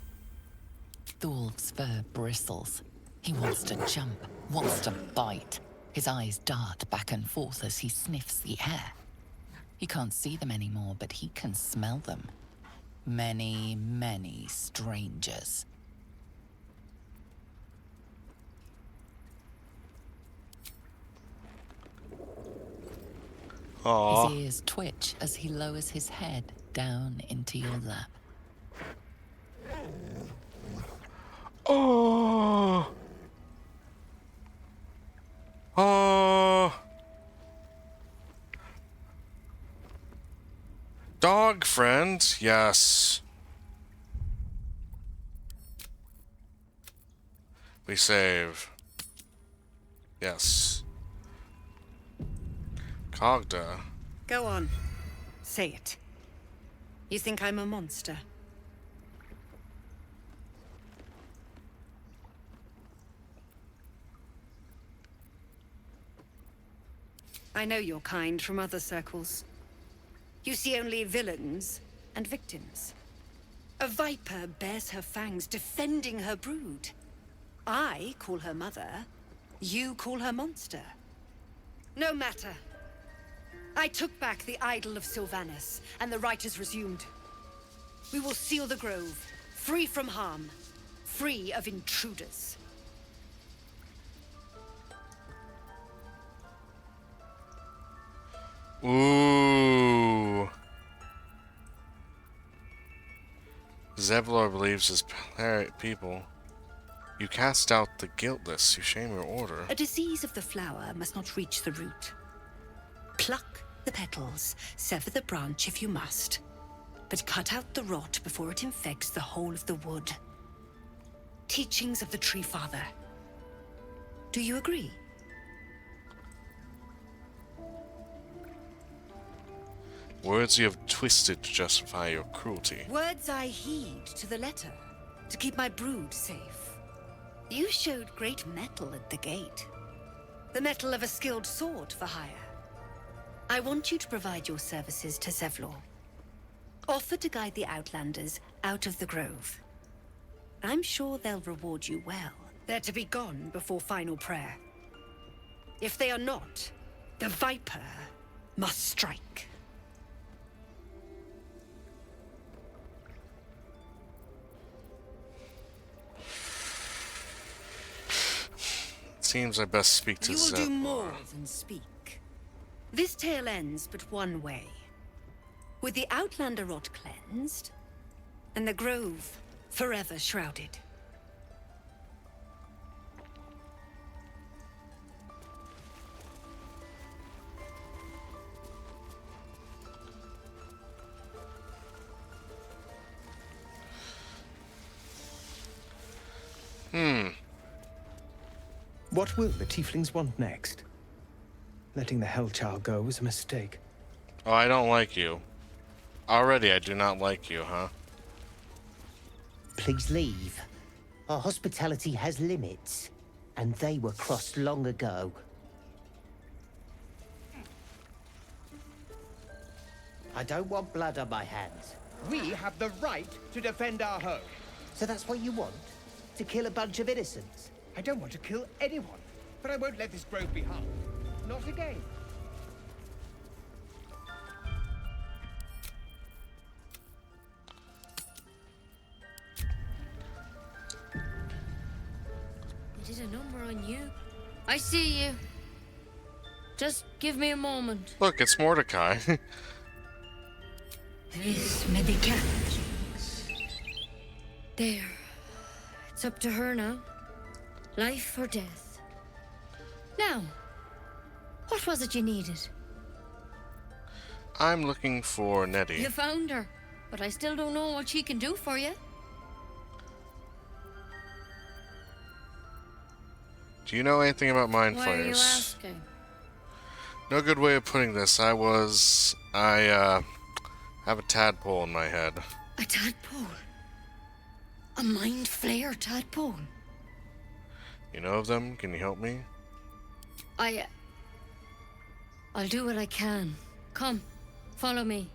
Thorv's fur bristles. He wants to jump, wants to bite. His eyes dart back and forth as he sniffs the air. He can't see them anymore, but he can smell them. Many, many strangers. Aww. His ears twitch as he lowers his head down into your lap. Oh. Oh. Dog friend, yes. We save. Yes. Cogda. Go on. Say it. You think I'm a monster? I know your kind from other circles. You see only villains and victims. A viper bears her fangs, defending her brood. I call her mother. You call her monster. No matter. I took back the idol of Sylvanas, and the rite is resumed. We will seal the grove, free from harm, free of intruders. Ooh. Zevlor believes his people. You cast out the guiltless, you shame your order. A disease of the flower must not reach the root. Pluck the petals, sever the branch if you must, but cut out the rot before it infects the whole of the wood. Teachings of the Tree Father. Do you agree? Words you have twisted to justify your cruelty. Words I heed to the letter, to keep my brood safe. You showed great mettle at the gate. The mettle of a skilled sword for hire. I want you to provide your services to Zevlor. Offer to guide the Outlanders out of the grove. I'm sure they'll reward you well. They're to be gone before final prayer. If they are not, the Viper must strike. Seems I best speak to You will Zevlor. do more than speak. This tale ends but one way. With the Outlander rot cleansed, and the grove forever shrouded. What will the tieflings want next? Letting the Hellchild go was a mistake. Oh, I don't like you. Already, I do not like you, huh? Please leave. Our hospitality has limits, and they were crossed long ago. I don't want blood on my hands. We have the right to defend our home. So that's what you want? To kill a bunch of innocents? I don't want to kill anyone, but I won't let this grove be harmed. Not again. They did a number on you. I see you. Just give me a moment. Look, it's Mordecai. Vis medicat. There. It's up to her now. Life or death. Now, what was it you needed? I'm looking for Nettie. You found her, but I still don't know what she can do for you. Do you know anything about mind Why are you flayers? asking? No good way of putting this. I have a tadpole in my head. A tadpole? A mind flayer tadpole? You know of them? Can you help me? I'll do what I can. Come, follow me.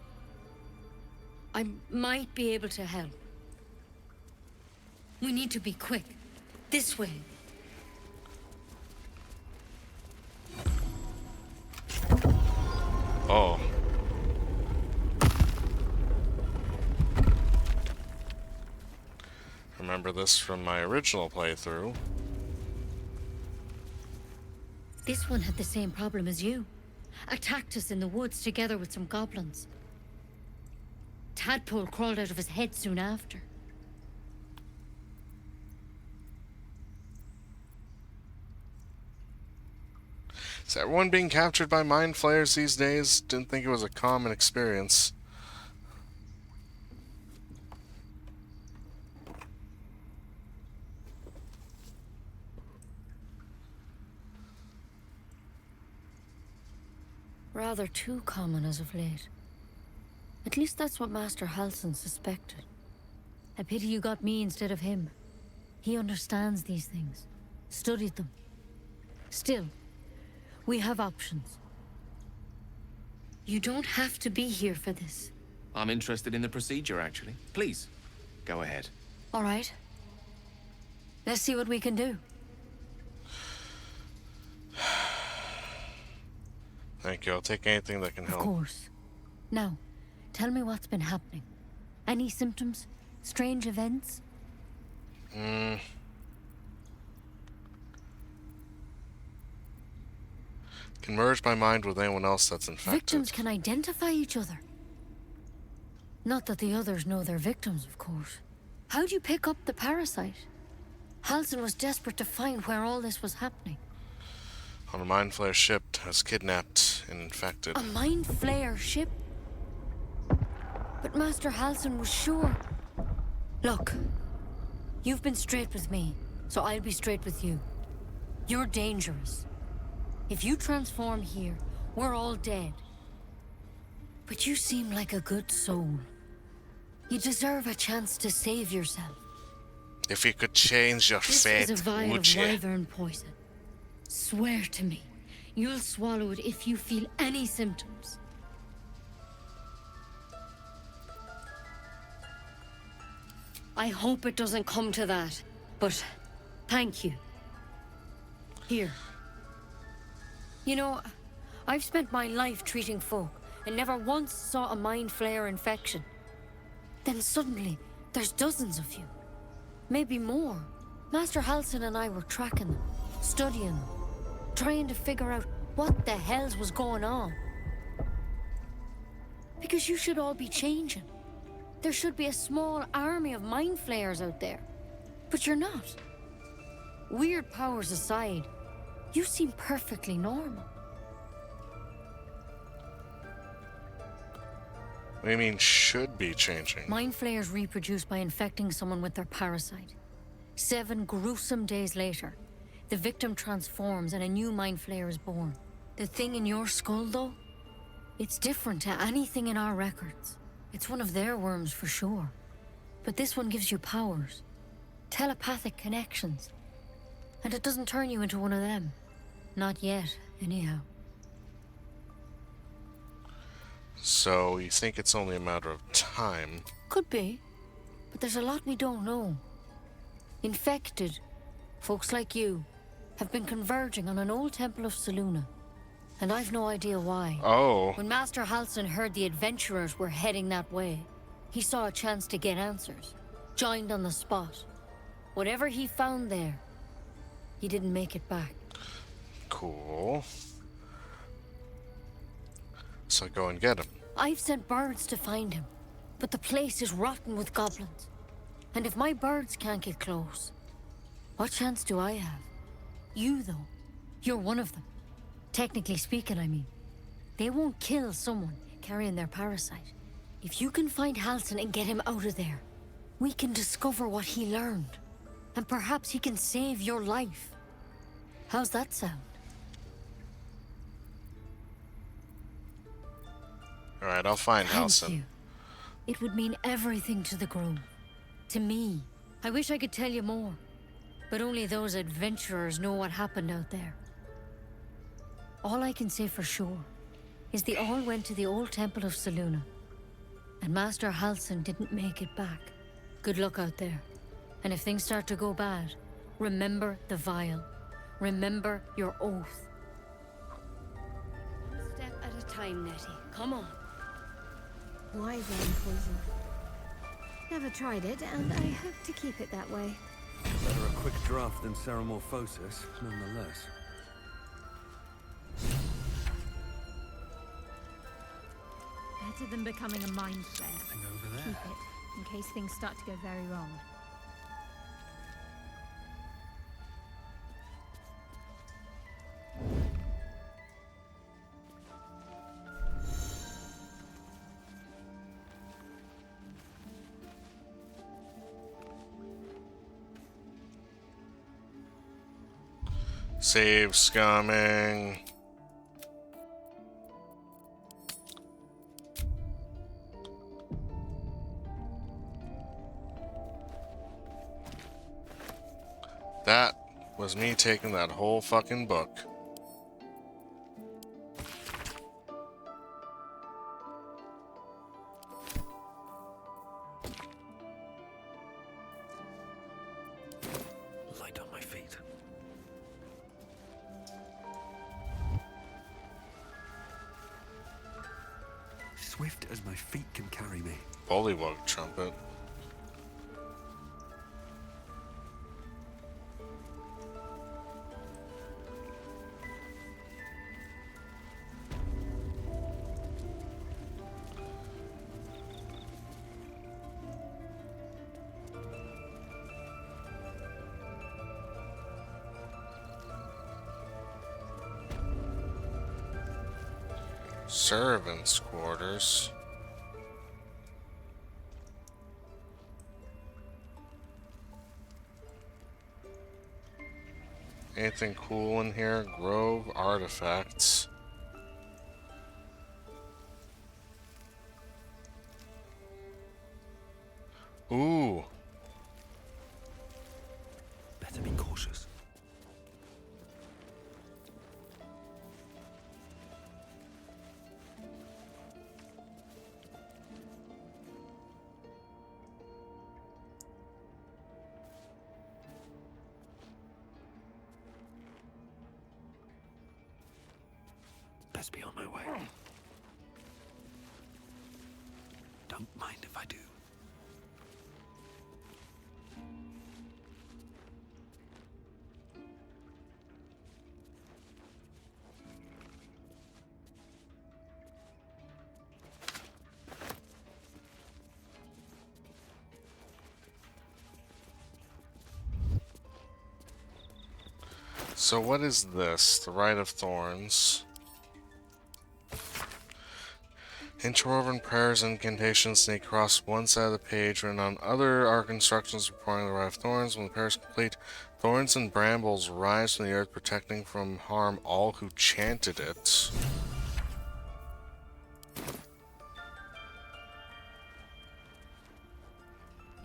I might be able to help. We need to be quick. This way. Oh. Remember this from my original playthrough. This one had the same problem as you. Attacked us in the woods together with some goblins. Tadpole crawled out of his head soon after. Is everyone being captured by mind flayers these days? Didn't think it was a common experience. Rather too common as of late. At least that's what Master Halsin suspected. A pity you got me instead of him. He understands these things. Studied them. Still, we have options. You don't have to be here for this. I'm interested in the procedure, actually. Please, go ahead. All right. Let's see what we can do. Thank you. I'll take anything that can help. Of course. Now, tell me what's been happening. Any symptoms? Strange events? Can merge my mind with anyone else that's infected. Victims can identify each other. Not that the others know they're victims, of course. How'd you pick up the parasite? Halsin was desperate to find where all this was happening. On a mind flayer ship, has kidnapped and infected. A mind flayer ship? But Master Halsin was sure. Look, you've been straight with me, so I'll be straight with you. You're dangerous. If you transform here, we're all dead. But you seem like a good soul. You deserve a chance to save yourself. If you could change your This fate, is a vial would of you? wyvern poison. Swear to me, you'll swallow it if you feel any symptoms. I hope it doesn't come to that, but thank you. Here. You know, I've spent my life treating folk and never once saw a mind flayer infection. Then suddenly, there's dozens of you. Maybe more. Master Halsin and I were tracking them, studying them, trying to figure out what the hells was going on. Because you should all be changing. There should be a small army of mind flayers out there. But you're not. Weird powers aside, you seem perfectly normal. What do you mean, should be changing? Mind flayers reproduce by infecting someone with their parasite. 7 gruesome days later, the victim transforms and a new mind flayer is born. The thing in your skull, though, it's different to anything in our records. It's one of their worms for sure. But this one gives you powers. Telepathic connections. And it doesn't turn you into one of them. Not yet, anyhow. So, you think it's only a matter of time? Could be. But there's a lot we don't know. Infected, folks like you, have been converging on an old temple of Selûne. And I've no idea why. Oh. When Master Halsin heard the adventurers were heading that way, he saw a chance to get answers. Joined on the spot. Whatever he found there, he didn't make it back. Cool. So go and get him. I've sent birds to find him, but the place is rotten with goblins. And if my birds can't get close, what chance do I have? You, though, you're one of them. Technically speaking, I mean. They won't kill someone carrying their parasite. If you can find Halsin and get him out of there, we can discover what he learned. And perhaps he can save your life. How's that sound? Alright, I'll find Thank Halsin. you. It would mean everything to the Grove. To me. I wish I could tell you more. But only those adventurers know what happened out there. All I can say for sure is they all went to the old temple of Selûne. And Master Halsin didn't make it back. Good luck out there. And if things start to go bad, remember the vial. Remember your oath. One step at a time, Nettie. Come on. Why then poison? Never tried it, and I hope to keep it that way. Better a quick draft than Ceramorphosis, nonetheless. Better than becoming a mind flayer. Nothing over there. Keep it, in case things start to go very wrong. Save scumming. That was me taking that whole fucking book. Light on my feet. Swift as my feet can carry me. Bullywug trumpet. Servants' quarters. Anything cool in here? Grove artifacts. Ooh. Better be cautious. Best be on my way. Don't mind if I do. So what is this? The Rite of Thorns. Interwoven prayers and incantations sneak across one side of the page, and on other are instructions reporting the Rite of Thorns. When the prayer is complete, thorns and brambles rise from the earth, protecting from harm all who chanted it.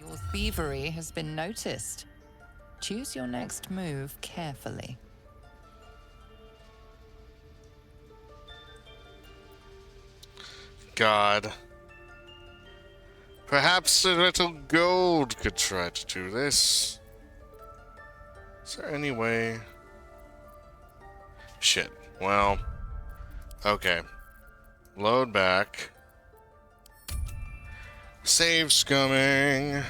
Your thievery has been noticed. Choose your next move carefully. God. Perhaps a little gold could try to do this. Is there any way? Shit. Well. Okay. Load back. Save scumming.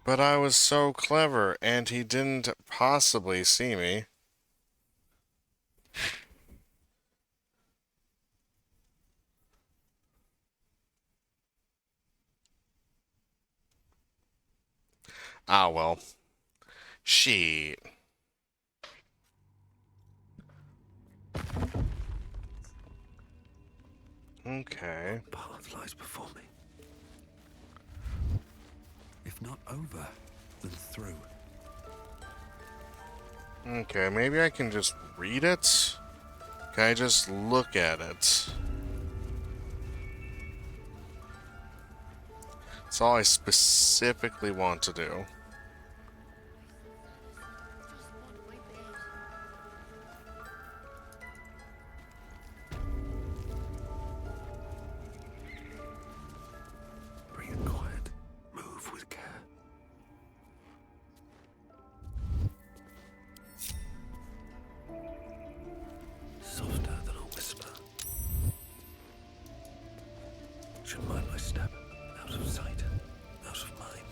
But I was so clever, and he didn't possibly see me. Ah, well. Shit. Okay. Path lies before me. If If not over, then through. Okay, maybe I can just read it? Can I just look at it? That's all I specifically want to do. Bring it quiet. Move with care. Softer than a whisper. Should mind my step. Out of sight. Out of mind.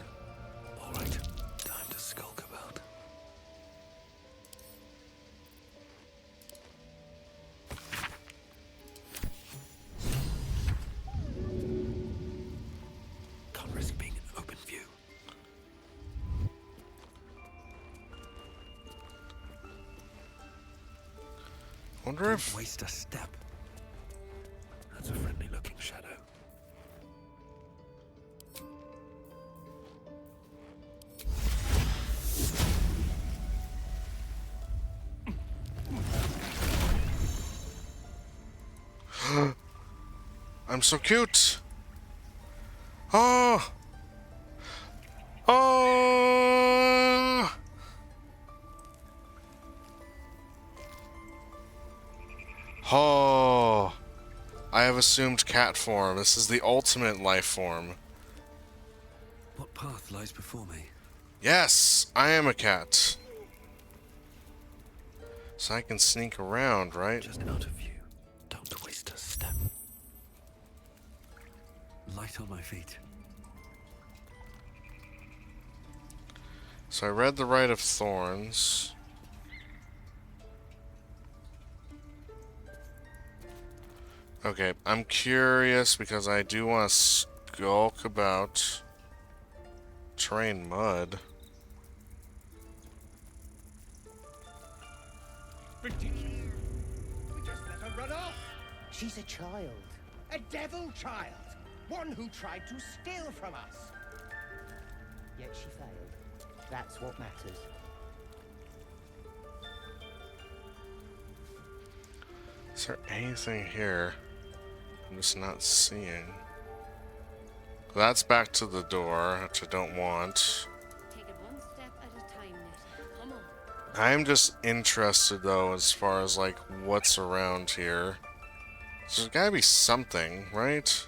All right. Time to skulk about. Can't risk being in open view. Wonder if... Don't waste a step. That's a friendly-looking shadow. I'm so cute. Oh. Oh. Oh. I have assumed cat form. This is the ultimate life form. What path lies before me? Yes, I am a cat. So I can sneak around, right? Just out of view. Don't waste a step. Light on my feet. So I read the Rite of Thorns. Okay, I'm curious because I do want to skulk about terrain mud. Ridiculous. We just let her run off. She's a child. A devil child. One who tried to steal from us. Yet she failed. That's what matters. Is there anything here I'm just not seeing? That's back to the door, which I don't want. Take it one step at a time, Nettie. Come on. I'm just interested though as far as like what's around here. So there's gotta be something, right?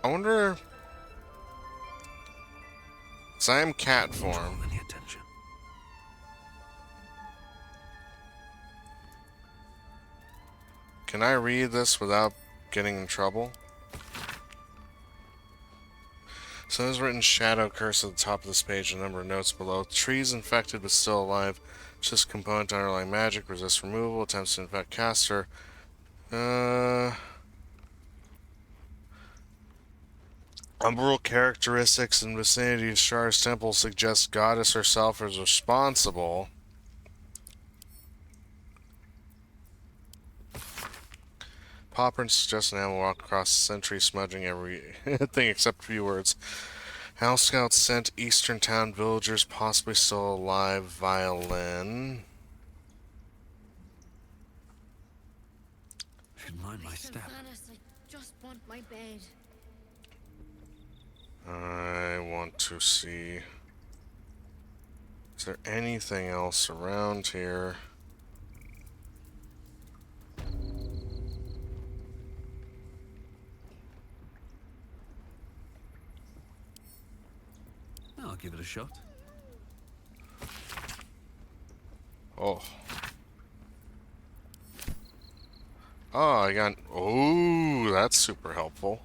I wonder... So I am cat form. Any attention. Can I read this without getting in trouble? So there's written shadow curse at the top of this page, a number of notes below. Trees infected but still alive. Just component to underlying magic, resist removal, attempts to infect caster. Umbral characteristics in vicinity of Shar's temple suggest goddess herself is responsible. Popper suggests an animal walk across the century, smudging everything except a few words. House Scouts sent Eastern Town villagers, possibly still alive, violin. Should mind my step. I just want my bed. I want to see... Is there anything else around here? I'll give it a shot. Oh. Oh, I got... Oh, that's super helpful.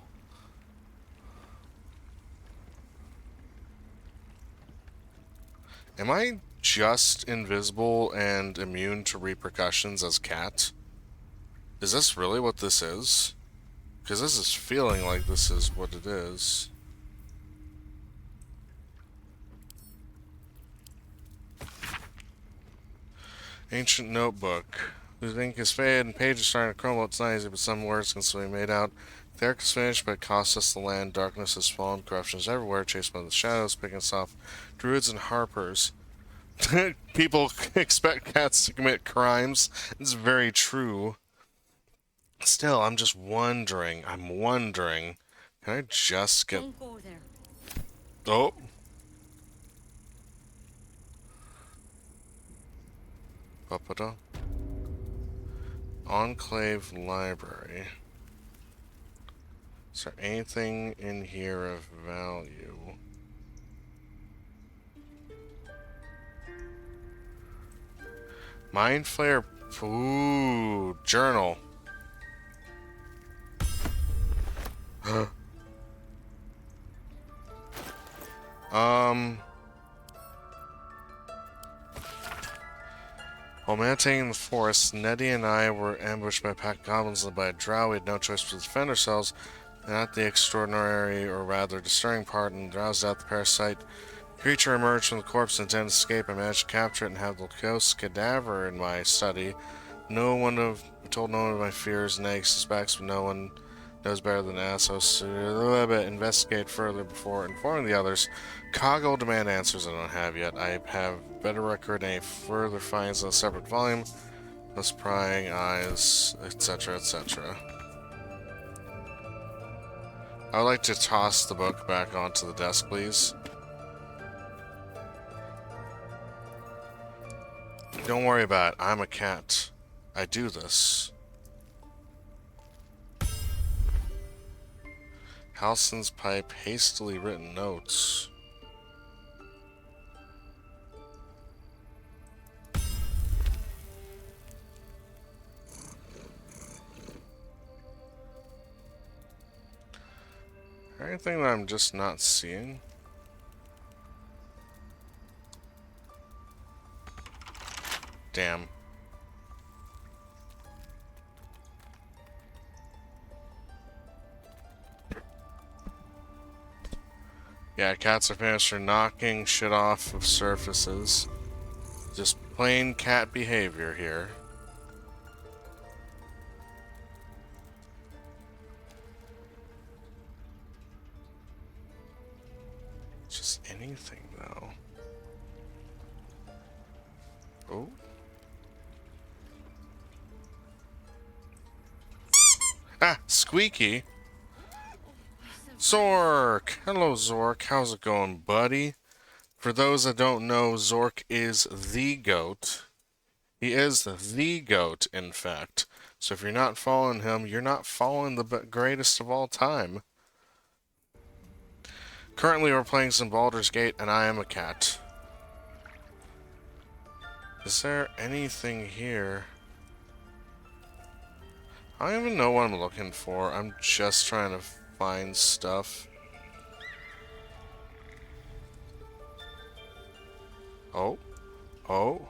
Am I just invisible and immune to repercussions as cat? Is this really what this is? Because this is feeling like this is what it is. Ancient notebook. The ink is faded and pages starting to crumble. It's not easy, but some words can still be made out. The arc is finished, but it costs us the land. Darkness has fallen. Corruption is everywhere, chased by the shadows, picking us off. Druids and harpers. People expect cats to commit crimes. It's very true. Still, I'm just wondering. Can I just get... Don't go there. Oh. Ba-ba-da. Enclave Library. Is there anything in here of value? Mind Flayer. Ooh, journal. While meditating in the forest, Nettie and I were ambushed by a pack of goblins led by a drow. We had no choice but to defend ourselves. And at the extraordinary, or rather disturbing part, and roused out the parasite. The creature emerged from the corpse and intended to escape. I managed to capture it and have the ghost's cadaver in my study. Told no one of my fears and egg suspects, but no one knows better than us. So investigate further before informing the others. Cog will demand answers I don't have yet. I have better record any further finds in a separate volume. Those prying eyes, etc., etc. I would like to toss the book back onto the desk, please. Don't worry about it. I'm a cat. I do this. Halson's pipe, hastily written notes. Anything that I'm just not seeing? Damn. Yeah, cats are famous for knocking shit off of surfaces. Just plain cat behavior here. Just anything, though. Oh. Ah, Squeaky. Zork! Hello, Zork. How's it going, buddy? For those that don't know, Zork is the GOAT. He is the GOAT, in fact. So if you're not following him, you're not following the greatest of all time. Currently, we're playing some Baldur's Gate, and I am a cat. Is there anything here? I don't even know what I'm looking for. I'm just trying to find stuff. Oh. Oh.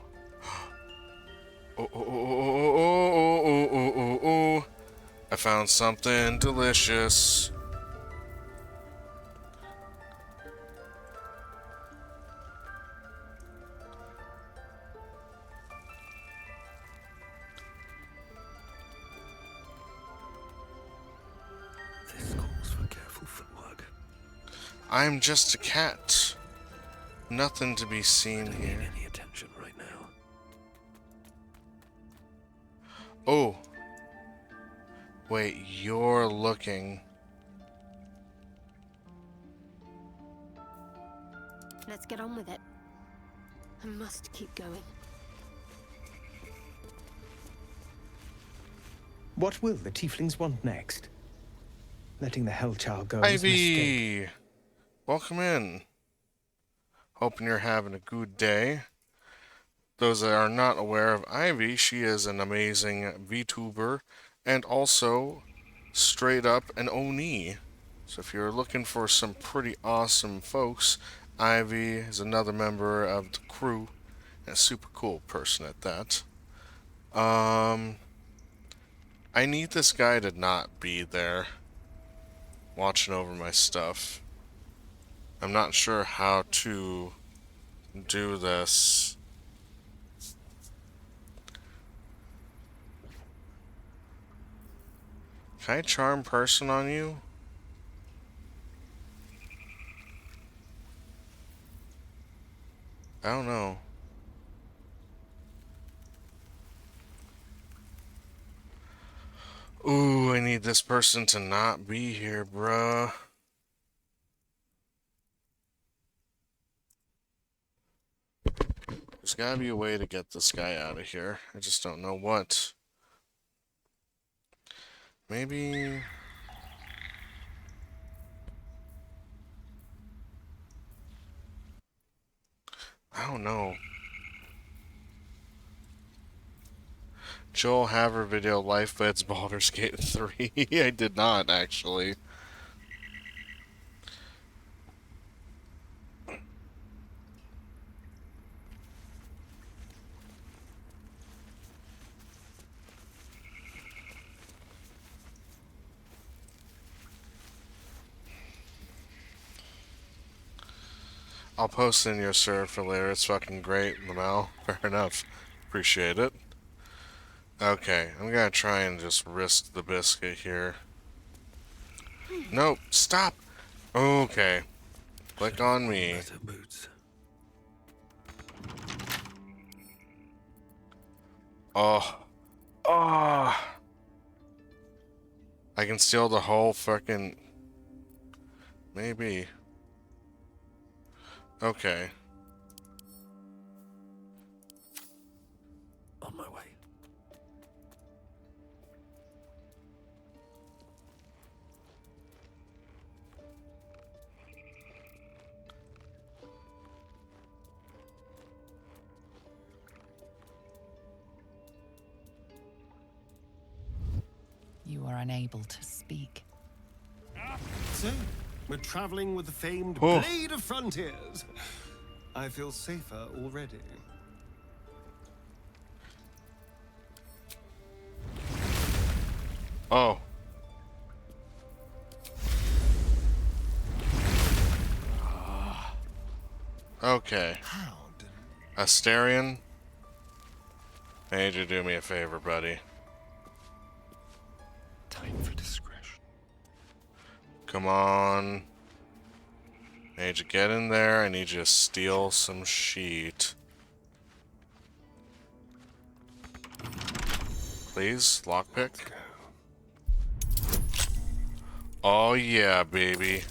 Oh, oh, oh, oh, oh, oh, oh, oh, oh. I found something delicious. This calls for careful footwork. I'm just a cat. Nothing to be seen here. Any attention right now? Oh. Wait, you're looking. Let's get on with it. I must keep going. What will the tieflings want next? Letting the Hellchild go is a mistake. Ivy! Welcome in. Hoping you're having a good day. Those that are not aware of Ivy, she is an amazing VTuber and also straight up an Oni. So if you're looking for some pretty awesome folks, Ivy is another member of the crew and a super cool person at that. I need this guy to not be there watching over my stuff. I'm not sure how to do this. Can I charm person on you? I don't know. Ooh, I need this person to not be here, bruh. There's gotta be a way to get this guy out of here. I just don't know what. Maybe... I don't know. Joel Haver video Life Beds Baldur's Gate 3. I did not, actually. I'll post in your serve for later. It's fucking great, Lamel. Fair enough. Appreciate it. Okay, I'm gonna try and just risk the biscuit here. Nope, stop! Okay. Click on me. Oh. Oh. I can steal the whole fucking... Maybe. Okay. On my way. You are unable to speak. So, we're traveling with the famed Oh. Blade of Frontiers. I feel safer already. Oh. Okay. Asterion? I need you to do me a favor, buddy. Time for discretion. Come on. I need you to get in there. I need you to steal some sheet. Please, lockpick. Oh yeah, baby.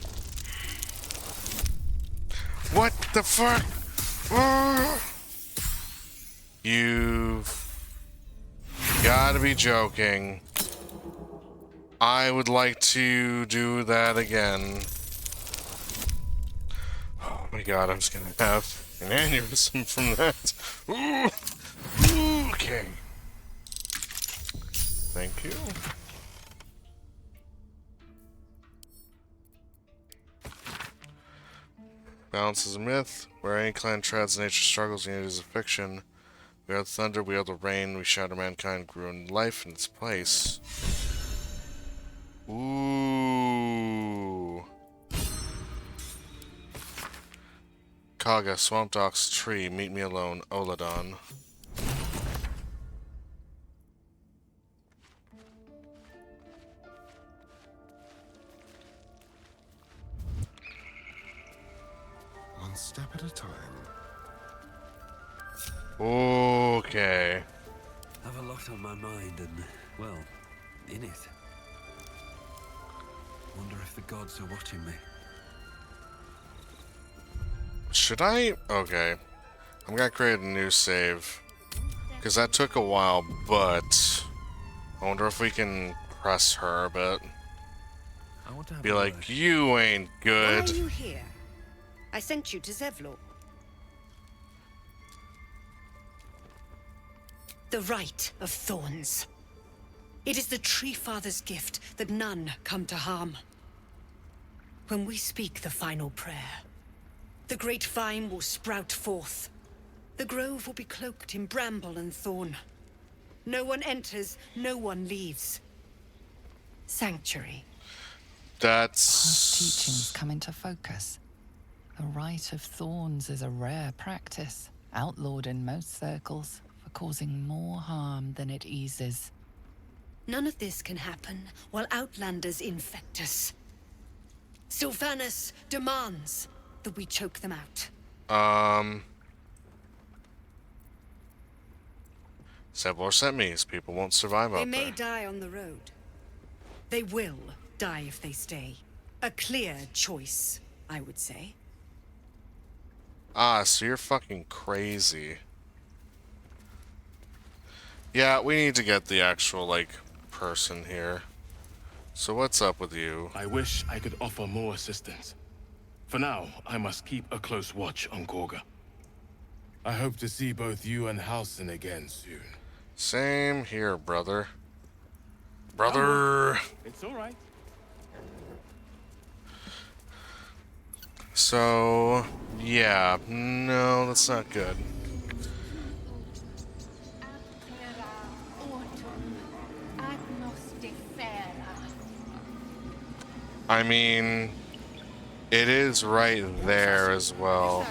What the fuck? You've gotta be joking. I would like to do that again. Oh my god, I'm just gonna have an aneurysm from that. Ooh. Okay. Thank you. Balance is a myth. Where any clan treads, nature struggles, unity is a fiction. We are the thunder, we are the rain, we shatter mankind, grew in life in its place. Ooh. Kaga, Swamp Dogs, Tree, Meet Me Alone, Oladon. One step at a time. Okay. I have a lot on my mind and, well, in it. Wonder if the gods are watching me. Should I? Okay. I'm gonna create a new save. Because that took a while, but... I wonder if we can press her a bit. Be like, you ain't good. Why are you here? I sent you to Zevlor. The Rite of Thorns. It is the Tree Father's gift that none come to harm. When we speak the final prayer, the great vine will sprout forth. The grove will be cloaked in bramble and thorn. No one enters, no one leaves. Sanctuary. Past teachings come into focus. The Rite of Thorns is a rare practice, outlawed in most circles for causing more harm than it eases. None of this can happen while Outlanders infect us. Sylvanas demands that we choke them out. Seblar sent me. People won't survive They out may there. die on the road. They will die if they stay. A clear choice, I would say. Ah, so you're fucking crazy. Yeah, we need to get the actual, like, person here. So what's up with you? I wish I could offer more assistance. For now, I must keep a close watch on Korga. I hope to see both you and Halsin again soon. Same here, brother. Brother! It's alright. So, yeah, no, that's not good. I mean, it is right there as well.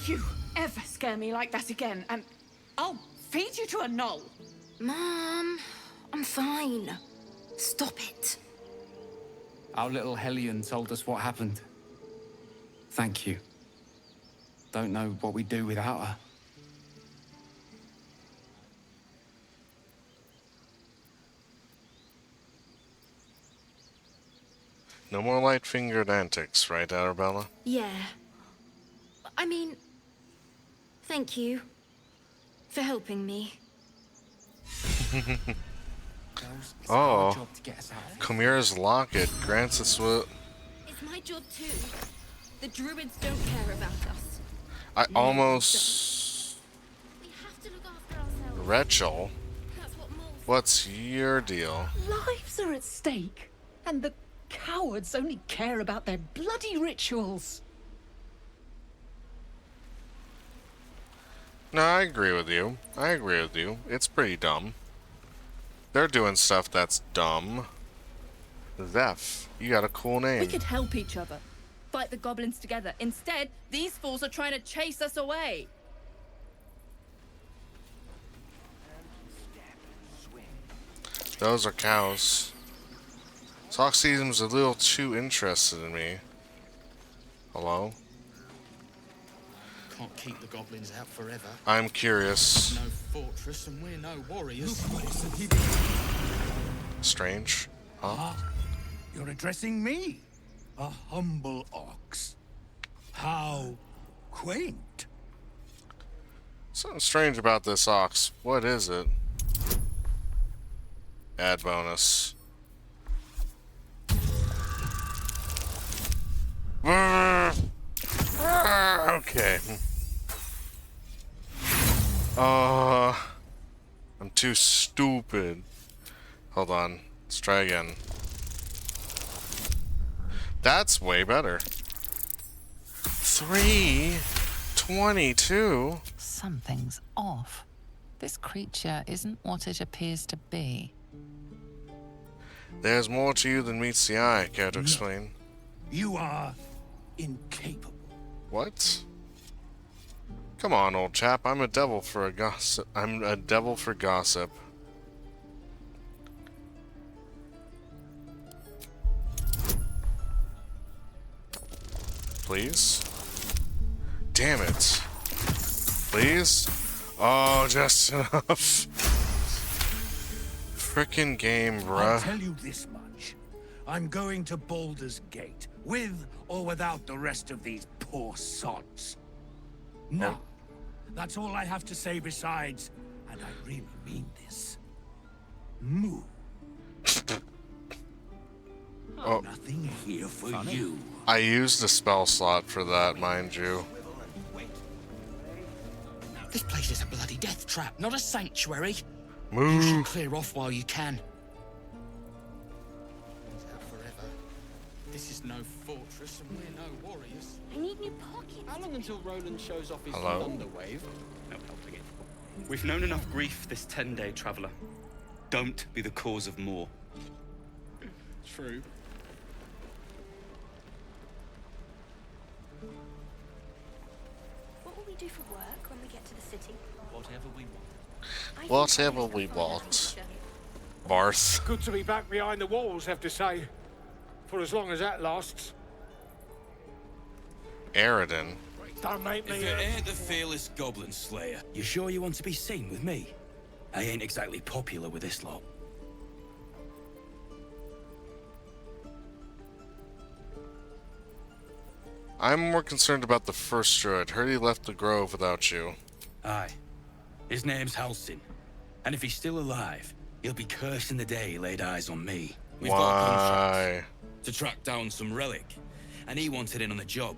You ever scare me like that again, and I'll feed you to a knoll. Mom, I'm fine. Stop it. Our little Hellion told us what happened. Thank you. Don't know what we'd do without her. No more light-fingered antics, right, Arabella? Yeah. I mean, thank you for helping me. Oh, Chimera's locket grants us what? It's my job too. The Druids don't care about us. I almost... We have to look after ourselves. Rachel, That's what Moles... what's your deal? Lives are at stake, and the cowards only care about their bloody rituals. No, I agree with you. I agree with you. It's pretty dumb. They're doing stuff that's dumb. Zeph, you got a cool name. We could help each other. Fight the goblins together. Instead, these fools are trying to chase us away. Those are cows. Sock season's a little too interested in me. Hello? Can't keep the goblins out forever. I'm curious. No fortress and we're no warriors. Strange. Huh? You're addressing me, a humble ox. How quaint. Something strange about this ox. What is it? Add bonus. Okay. I'm too stupid. Hold on. Let's try again. That's way better. 322. Something's off. This creature isn't what it appears to be. There's more to you than meets the eye. Care to explain? You are incapable. What? Come on, old chap. I'm a devil for a gossip. I'm a devil for gossip. Please? Damn it. Please? Oh, just enough. Frickin' game, bruh. I'll tell you this much. I'm going to Baldur's Gate, with or without the rest of these poor sods. No. That's all I have to say besides, and I really mean this. Move. Oh. Nothing here for you. I used a spell slot for that, mind you. This place is a bloody death trap, not a sanctuary. Move. You should clear off while you can. Forever. This is no fortress and we're no warriors. I need new pockets. How long until Roland shows off his Hello? Thunder Wave? No helping it. We've known enough grief this 10-day traveler. Don't be the cause of more. True. What will we do for work when we get to the city? Whatever we want. Whatever we want. Barth. Good to be back behind the walls, have to say. For as long as that lasts. Aridin. Don't make me... If it ain't the fearless goblin slayer, you sure you want to be seen with me? I ain't exactly popular with this lot. I'm more concerned about the first druid. Heard he left the grove without you. Aye. His name's Halsin. And if he's still alive, he'll be cursing the day he laid eyes on me. We've got a contract to track down some relic, and he wanted in on the job.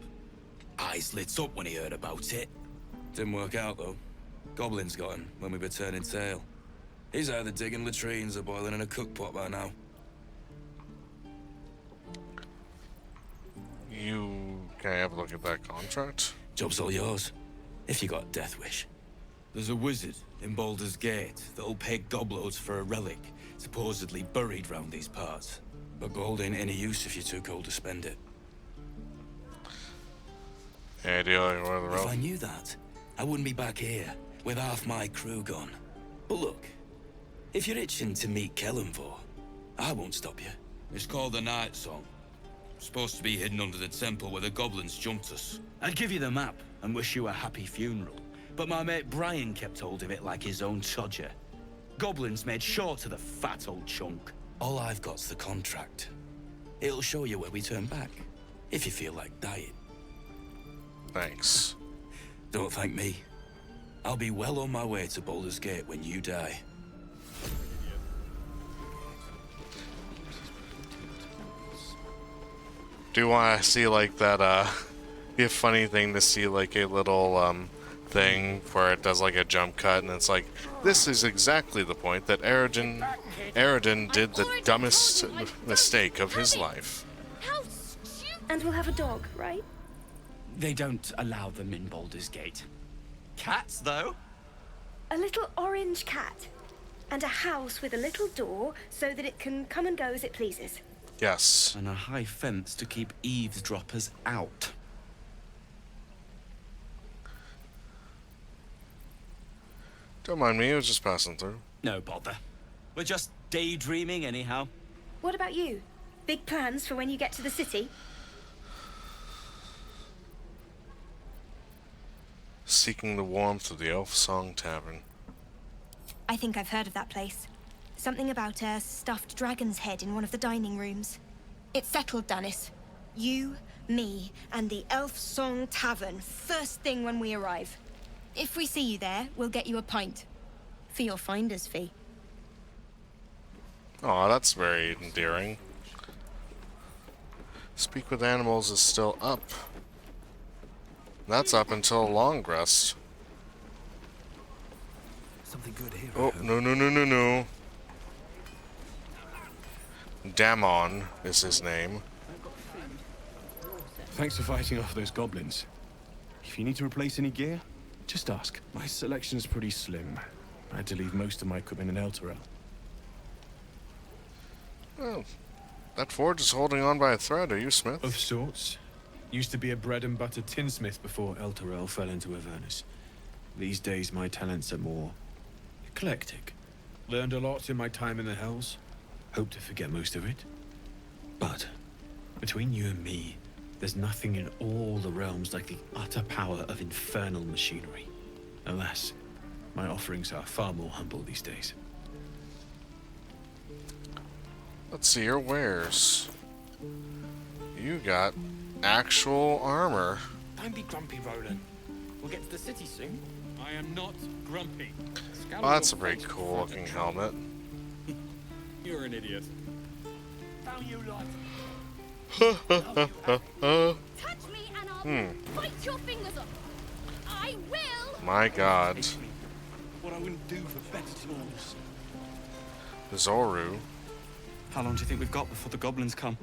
Eyes lit up when he heard about it. Didn't work out, though. Goblins got him when we were turning tail. He's either digging latrines or boiling in a cookpot by now. Can I have a look at that contract? Job's all yours, if you got a death wish. There's a wizard in Baldur's Gate that'll pay gobloads for a relic, supposedly buried round these parts. But gold ain't any use if you're too cold to spend it. Any idea where the If I knew that, I wouldn't be back here with half my crew gone. But look, if you're itching to meet Kellenvor, I won't stop you. It's called the Night Song. Supposed to be hidden under the temple where the goblins jumped us. I'd give you the map and wish you a happy funeral, but my mate Brian kept hold of it like his own Todger. Goblins made short of the fat old chunk. All I've got's the contract. It'll show you where we turn back, if you feel like dying. Thanks. Don't thank me. I'll be well on my way to Baldur's Gate when you die. Do want to see like that, be a funny thing to see like a little, thing where it does like a jump cut and it's like, this is exactly the point that Aridin did the dumbest mistake of his life. And we'll have a dog, right? They don't allow them in Baldur's Gate. Cats, though? A little orange cat. And a house with a little door so that it can come and go as it pleases. Yes. And a high fence to keep eavesdroppers out. Don't mind me, I was just passing through. No bother. We're just daydreaming anyhow. What about you? Big plans for when you get to the city? Seeking the warmth of the Elf Song Tavern. I think I've heard of that place. Something about a stuffed dragon's head in one of the dining rooms. It's settled, Dennis. You, me, and the Elf Song Tavern, first thing when we arrive. If we see you there, we'll get you a pint. For your finder's fee. Aw, that's very endearing. Speak with Animals is still up. That's up until long rest. Something good here. Oh, no. Damon is his name. Thanks for fighting off those goblins. If you need to replace any gear, just ask. My selection's pretty slim. I had to leave most of my equipment in Elturel. Oh, that forge is holding on by a thread. Are you Smith? Of sorts. Used to be a bread and butter tinsmith before Elturel fell into Avernus. These days my talents are more eclectic. Learned a lot in my time in the Hells. Hope to forget most of it. But between you and me, there's nothing in all the realms like the utter power of infernal machinery. Alas, my offerings are far more humble these days. Let's see your wares. You got actual armor. Don't be grumpy, Roland. We'll get to the city soon. I am not grumpy. Oh, that's a pretty cool looking helmet. You're an idiot. Touch me and I'll bite your fingers off. I will. My God. What I wouldn't do for better tools. Zoru. How long do you think we've got before the goblins come?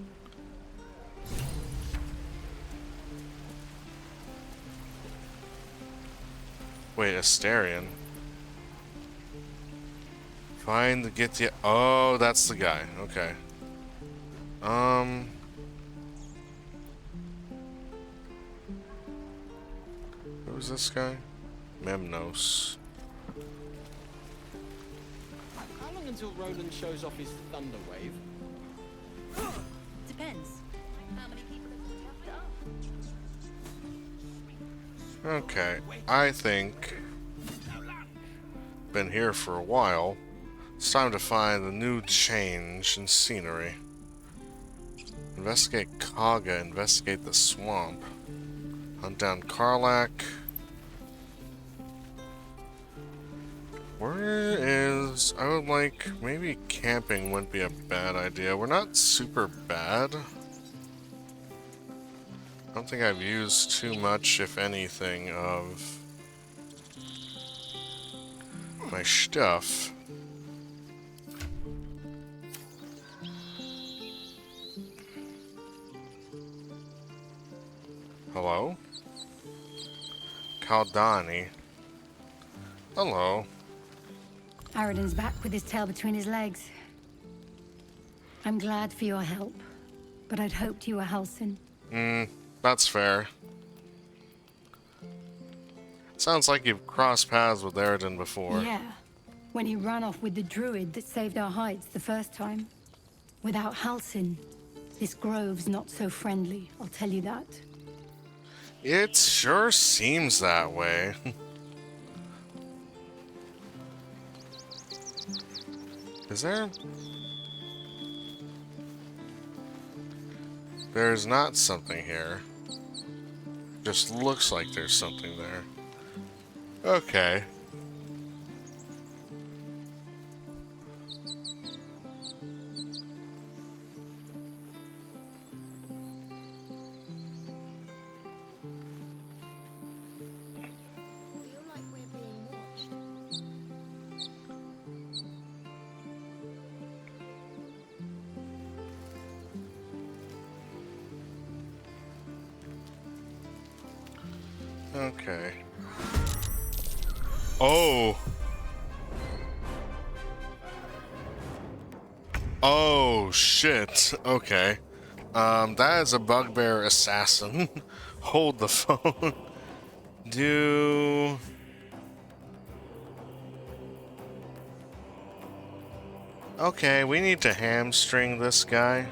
Wait, Astarion? Find the get the. Oh, that's the guy. Okay. Who's this guy? Memnos. How long until Roland shows off his thunder wave? Depends. How many people Okay, I think been here for a while. It's time to find a new change in scenery. Investigate Kaga, investigate the swamp. Hunt down Karlak. Where is... I would like... Maybe camping wouldn't be a bad idea. We're not super bad. I don't think I've used too much, if anything, of my stuff. Hello? Kaldani. Hello. Aradin's back with his tail between his legs. I'm glad for your help, but I'd hoped you were Halsin. That's fair. Sounds like you've crossed paths with Aradin before. Yeah, when he ran off with the druid that saved our hides the first time. Without Halsin, this grove's not so friendly, I'll tell you that. It sure seems that way. Is there? There's not something here. Just looks like there's something there. Okay. Okay. Oh. Oh, shit. Okay. That is a bugbear assassin. Hold the phone. Okay, we need to hamstring this guy.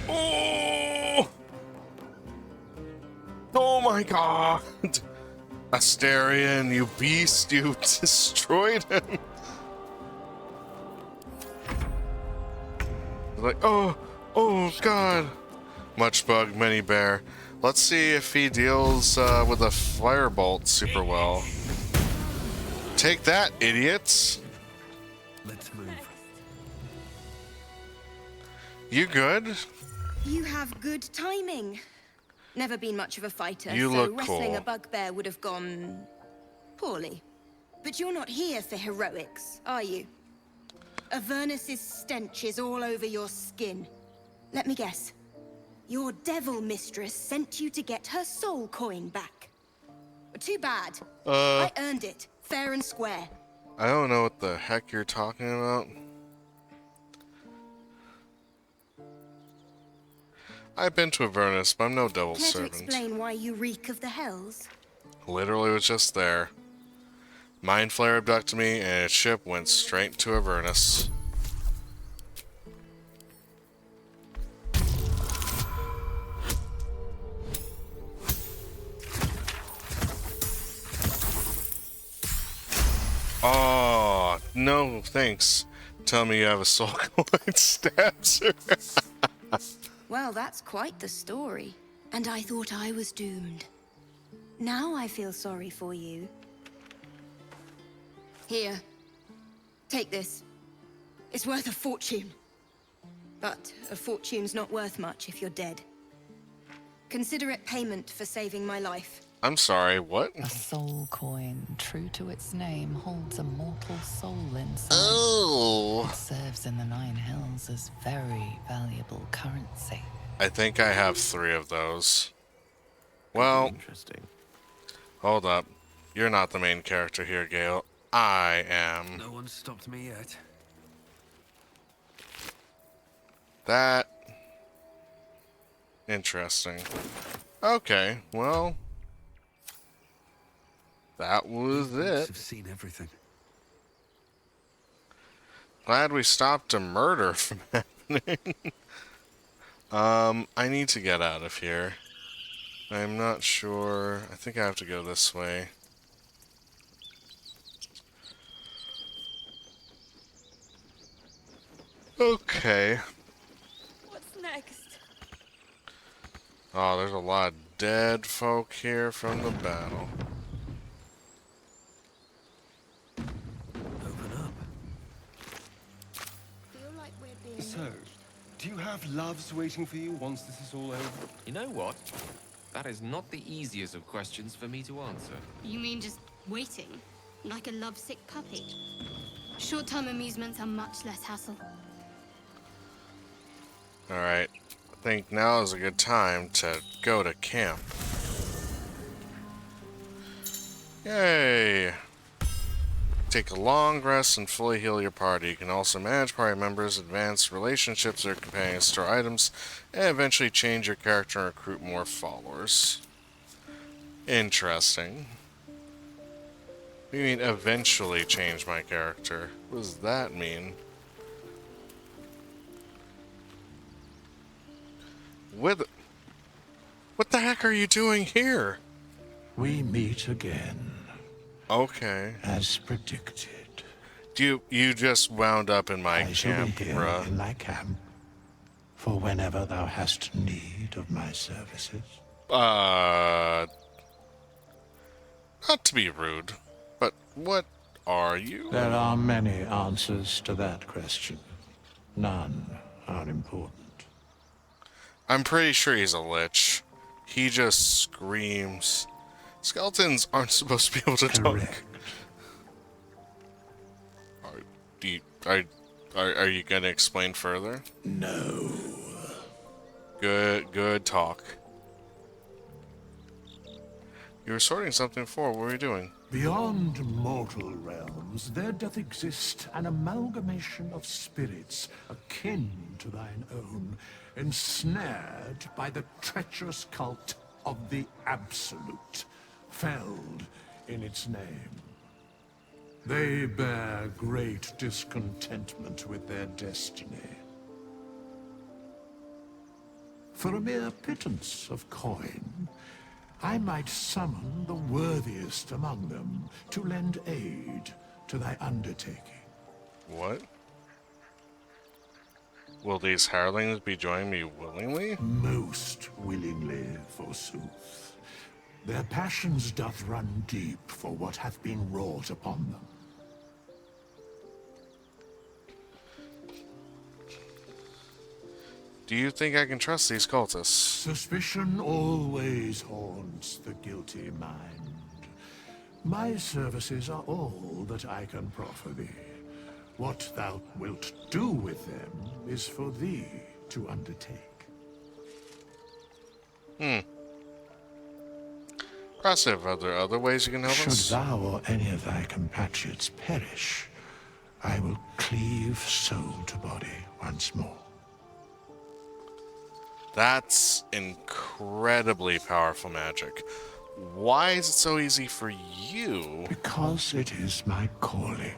Oh! Oh my god! Asterion, you beast, you destroyed him! Like, oh god! Much bug, many bear. Let's see if he deals with a firebolt super well. Take that, idiots! Let's move. You good? You have good timing. Never been much of a fighter, You so look wrestling cool. a bugbear would have gone poorly. But you're not here for heroics, are you? Avernus's stench is all over your skin. Let me guess. Your devil mistress sent you to get her soul coin back. Too bad. I earned it, fair and square. I don't know what the heck you're talking about. I've been to Avernus, but I'm no devil's Care to servant. explain why you reek of the hells? Literally was just there. Mind Flare abducted me, and its ship went straight to Avernus. Oh, no thanks. Tell me you have a soul coin stabs her. Well, that's quite the story. And I thought I was doomed. Now I feel sorry for you. Here. Take this. It's worth a fortune. But a fortune's not worth much if you're dead. Consider it payment for saving my life. I'm sorry, what? A soul coin, true to its name, holds a mortal soul inside. Oh. It serves in the Nine Hells as very valuable currency. I think I have 3 of those. Well, Interesting. hold up. You're not the main character here, I am. No one stopped me yet. That... Interesting. Okay, well... That was it. I've seen everything. Glad we stopped a murder from happening. I need to get out of here. I'm not sure. I think I have to go this way. Okay. What's next? Oh, there's a lot of dead folk here from the battle. Open up. Feel like we're being... So, do you have loves waiting for you once this is all over? You know what? That is not the easiest of questions for me to answer. You mean just waiting? Like a lovesick puppy? Short-term amusements are much less hassle. Alright. I think now is a good time to go to camp. Yay! Take a long rest and fully heal your party. You can also manage party members, advance relationships with their companions, store items, and eventually change your character and recruit more followers. Interesting. What do you mean, eventually change my character? What does that mean? What the heck are you doing here? We meet again. Okay. As predicted. You just wound up in my I shall camp, be here bruh. in thy camp, for whenever thou hast need of my services. Not to be rude, but what are you? There are many answers to that question. None are important. I'm pretty sure he's a lich. He just screams. Skeletons aren't supposed to be able to talk. Are you gonna explain further? No. Good talk. You were sorting something before. What were you doing? Beyond mortal realms, there doth exist an amalgamation of spirits akin to thine own, ensnared by the treacherous cult of the Absolute, felled in its name. They bear great discontentment with their destiny. For a mere pittance of coin, I might summon the worthiest among them to lend aid to thy undertaking. What? Will these hirelings be joining me willingly? Most willingly, forsooth. Their passions doth run deep for what hath been wrought upon them. Do you think I can trust these cultists? Suspicion always haunts the guilty mind. My services are all that I can proffer thee. What thou wilt do with them is for thee to undertake. Impressive. Are there other ways you can help Should us? thou or any of thy compatriots perish, I will cleave soul to body once more. That's incredibly powerful magic. Why is it so easy for you? Because it is my calling.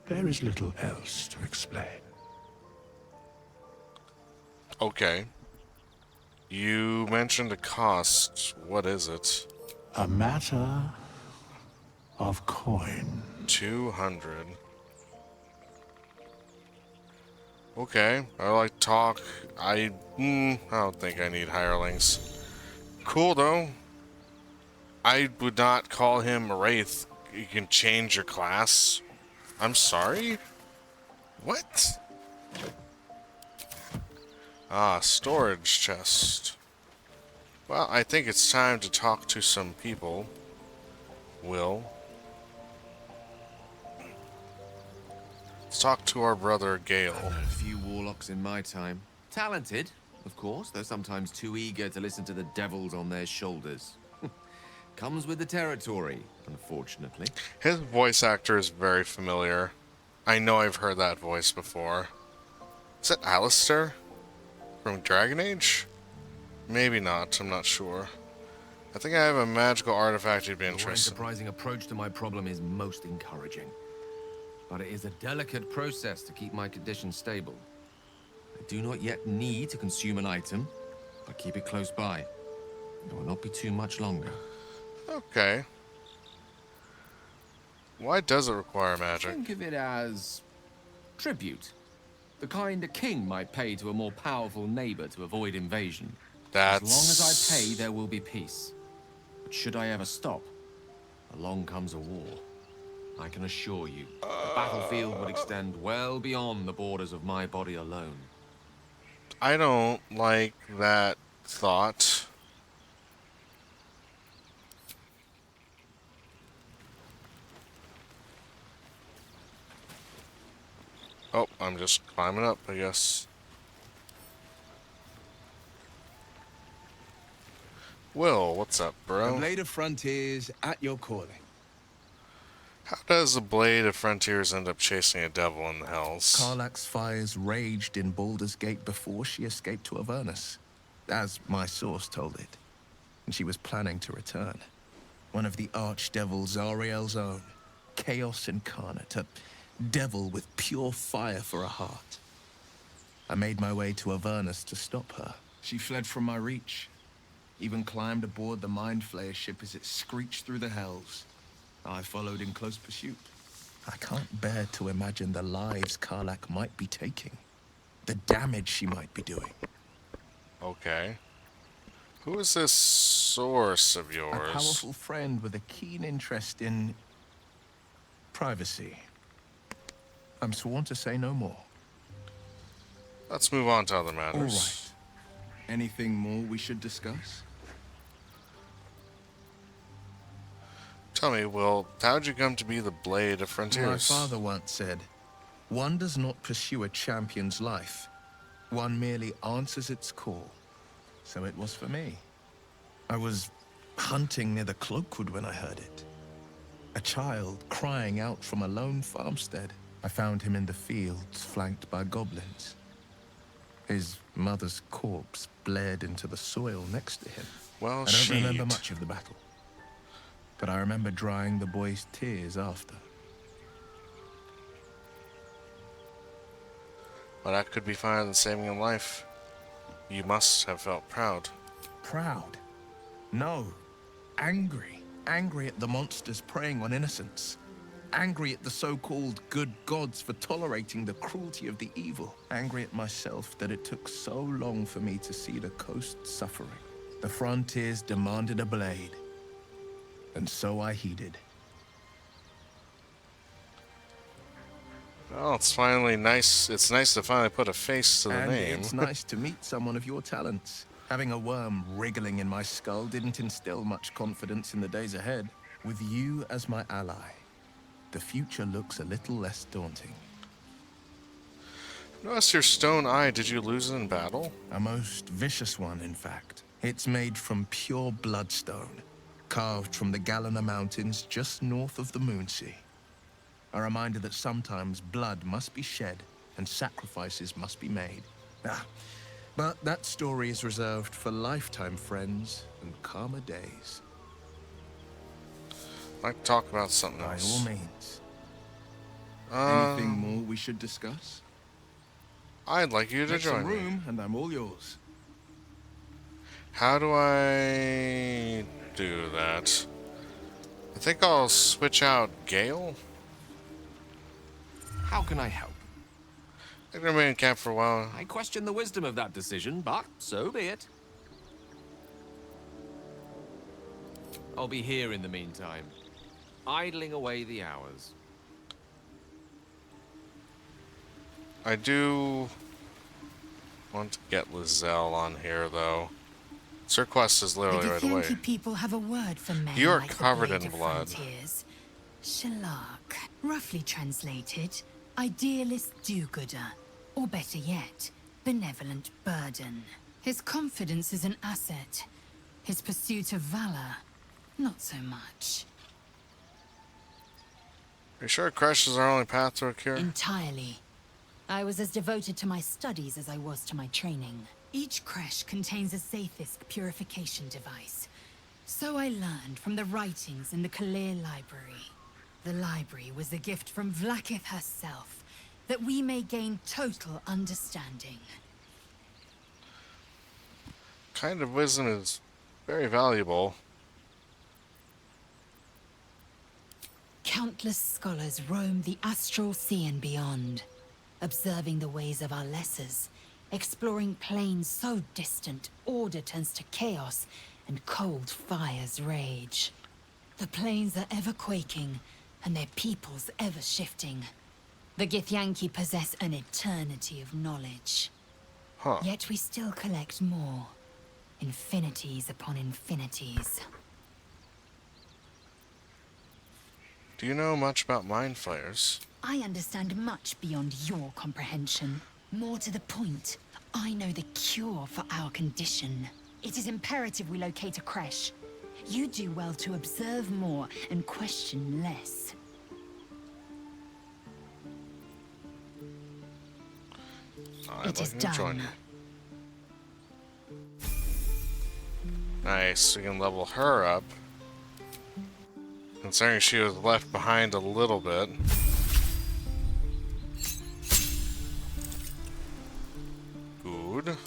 There is little else to explain. Okay. You mentioned a cost. What is it? A matter of coin. 200. Okay, I like talk. I don't think I need hirelings. Cool though. I would not call him a wraith. You can change your class. I'm sorry? What? Ah, storage chest. Well, I think it's time to talk to some people. Will. Let's talk to our brother Gale. I've known a few warlocks in my time. Talented, of course, though sometimes too eager to listen to the devils on their shoulders. Comes with the territory, unfortunately. His voice actor is very familiar. I know I've heard that voice before. Is that Alistair from Dragon Age? Maybe not, I'm not sure. I think I have a magical artifact you'd be Your interested in. enterprising approach to my problem is most encouraging. But it is a delicate process to keep my condition stable. I do not yet need to consume an item, but keep it close by. It will not be too much longer. Okay. Why does it require magic? Think of it as tribute. The kind a king might pay to a more powerful neighbor to avoid invasion. That's... As long as I pay, there will be peace. But should I ever stop, along comes a war. I can assure you, the battlefield would extend well beyond the borders of my body alone. I don't like that thought. Oh, I'm just climbing up, I guess. Will, what's up, bro? The Blade of Frontiers at your calling. How does the Blade of Frontiers end up chasing a devil in the hells? Karlach's fires raged in Baldur's Gate before she escaped to Avernus, as my source told it. And she was planning to return. One of the archdevils Zariel's own. Chaos incarnate, a devil with pure fire for a heart. I made my way to Avernus to stop her. She fled from my reach. Even climbed aboard the Mind Flayer ship as it screeched through the hells. I followed in close pursuit. I can't bear to imagine the lives Karlach might be taking. The damage she might be doing. Okay. Who is this source of yours? A powerful friend with a keen interest in... privacy. I'm sworn to say no more. Let's move on to other matters. All right. Anything more we should discuss? Tell me, Will, how'd you come to be the Blade of My Frontiers? father once said, one does not pursue a champion's life. One merely answers its call. So it was for me. I was hunting near the Cloakwood when I heard it. A child crying out from a lone farmstead. I found him in the fields, flanked by goblins. His mother's corpse bled into the soil next to him. Well, I don't remember much of the battle. But I remember drying the boy's tears after. Well, that could be finer than saving a life. You must have felt proud. Proud? No. Angry. Angry at the monsters preying on innocents. Angry at the so-called good gods for tolerating the cruelty of the evil. Angry at myself that it took so long for me to see the coast suffering. The frontiers demanded a blade. And so I heeded. Well, it's finally nice. It's nice to finally put a face to the And name. it's nice to meet someone of your talents. Having a worm wriggling in my skull didn't instill much confidence in the days ahead. With you as my ally, the future looks a little less daunting. Notice your stone eye. Did you lose it in battle? A most vicious one, in fact. It's made from pure bloodstone, carved from the Galena Mountains just north of the Moonsea. A reminder that sometimes blood must be shed and sacrifices must be made. But that story is reserved for lifetime friends and calmer days. I'd like to talk about something By else. all means. Anything more we should discuss? I'd like you to Make join some me. room, and I'm all yours. How do I do that? I think I'll switch out Gale. How can I help? I'm gonna be in camp for a while. I question the wisdom of that decision, but so be it. I'll be here in the meantime, idling away the hours. I do want to get Lizelle on here, though. Sir Quest is literally right away. The people have a word for men You are like the covered Blade in of blood. Frontiers. Shalak, roughly translated, idealist do-gooder, or better yet, benevolent burden. His confidence is an asset, his pursuit of valor, Not so much. Are you sure crush is our only path to a cure? Entirely. I was as devoted to my studies as I was to my training. Each creche contains a Zaithisk purification device. So I learned from the writings in the Kalir Library. The library was a gift from Vlaakith herself, that we may gain total understanding. Kind of wisdom is very valuable. Countless scholars roam the astral sea and beyond, observing the ways of our lessers, exploring planes so distant order turns to chaos and cold fires rage. The planes are ever quaking, and their peoples ever shifting. The Githyanki possess an eternity of knowledge. Huh. Yet we still collect more. Infinities upon infinities. Do you know much about mind flayers? I understand much beyond your comprehension. More to the point, I know the cure for our condition. It is imperative we locate a creche. You do well to observe more and question less. It is done. Nice, we can level her up. Considering she was left behind a little bit. Good.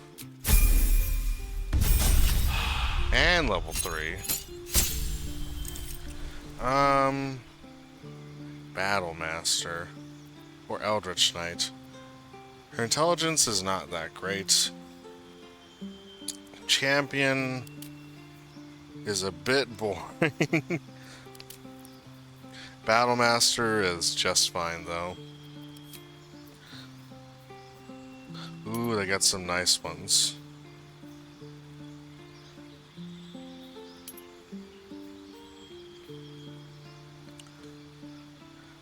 And level 3. Battle Master. Or Eldritch Knight. Her intelligence is not that great. Champion is a bit boring. Battle Master is just fine though. Ooh, they got some nice ones.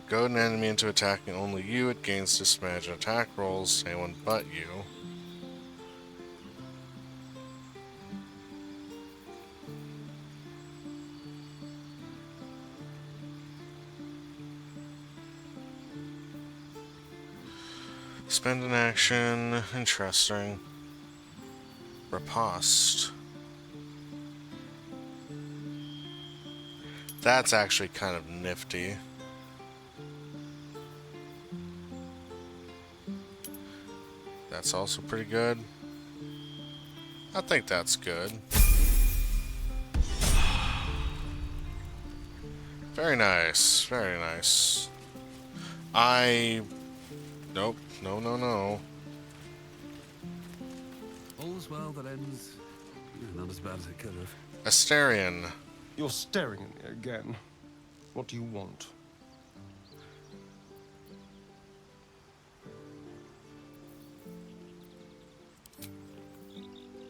Goad an enemy into attacking only you, it gains disadvantage on attack rolls, anyone but you. Spend an action. Interesting. Riposte. That's actually kind of nifty. That's also pretty good. I think that's good. Very nice. Very nice. Nope. No. All's well that ends. Not as bad as it could have. Asterion. You're staring at me again. What do you want?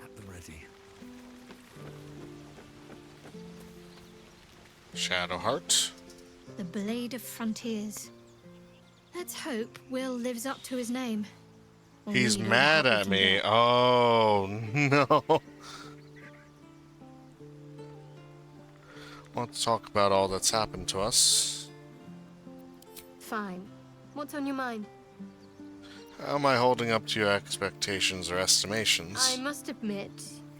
At the ready. Shadowheart. The Blade of Frontiers. Let's hope Will lives up to his name. Or He's we don't mad have at to me. do it. Oh, no. Let's talk about all that's happened to us. Fine. What's on your mind? How am I holding up to your expectations or estimations? I must admit,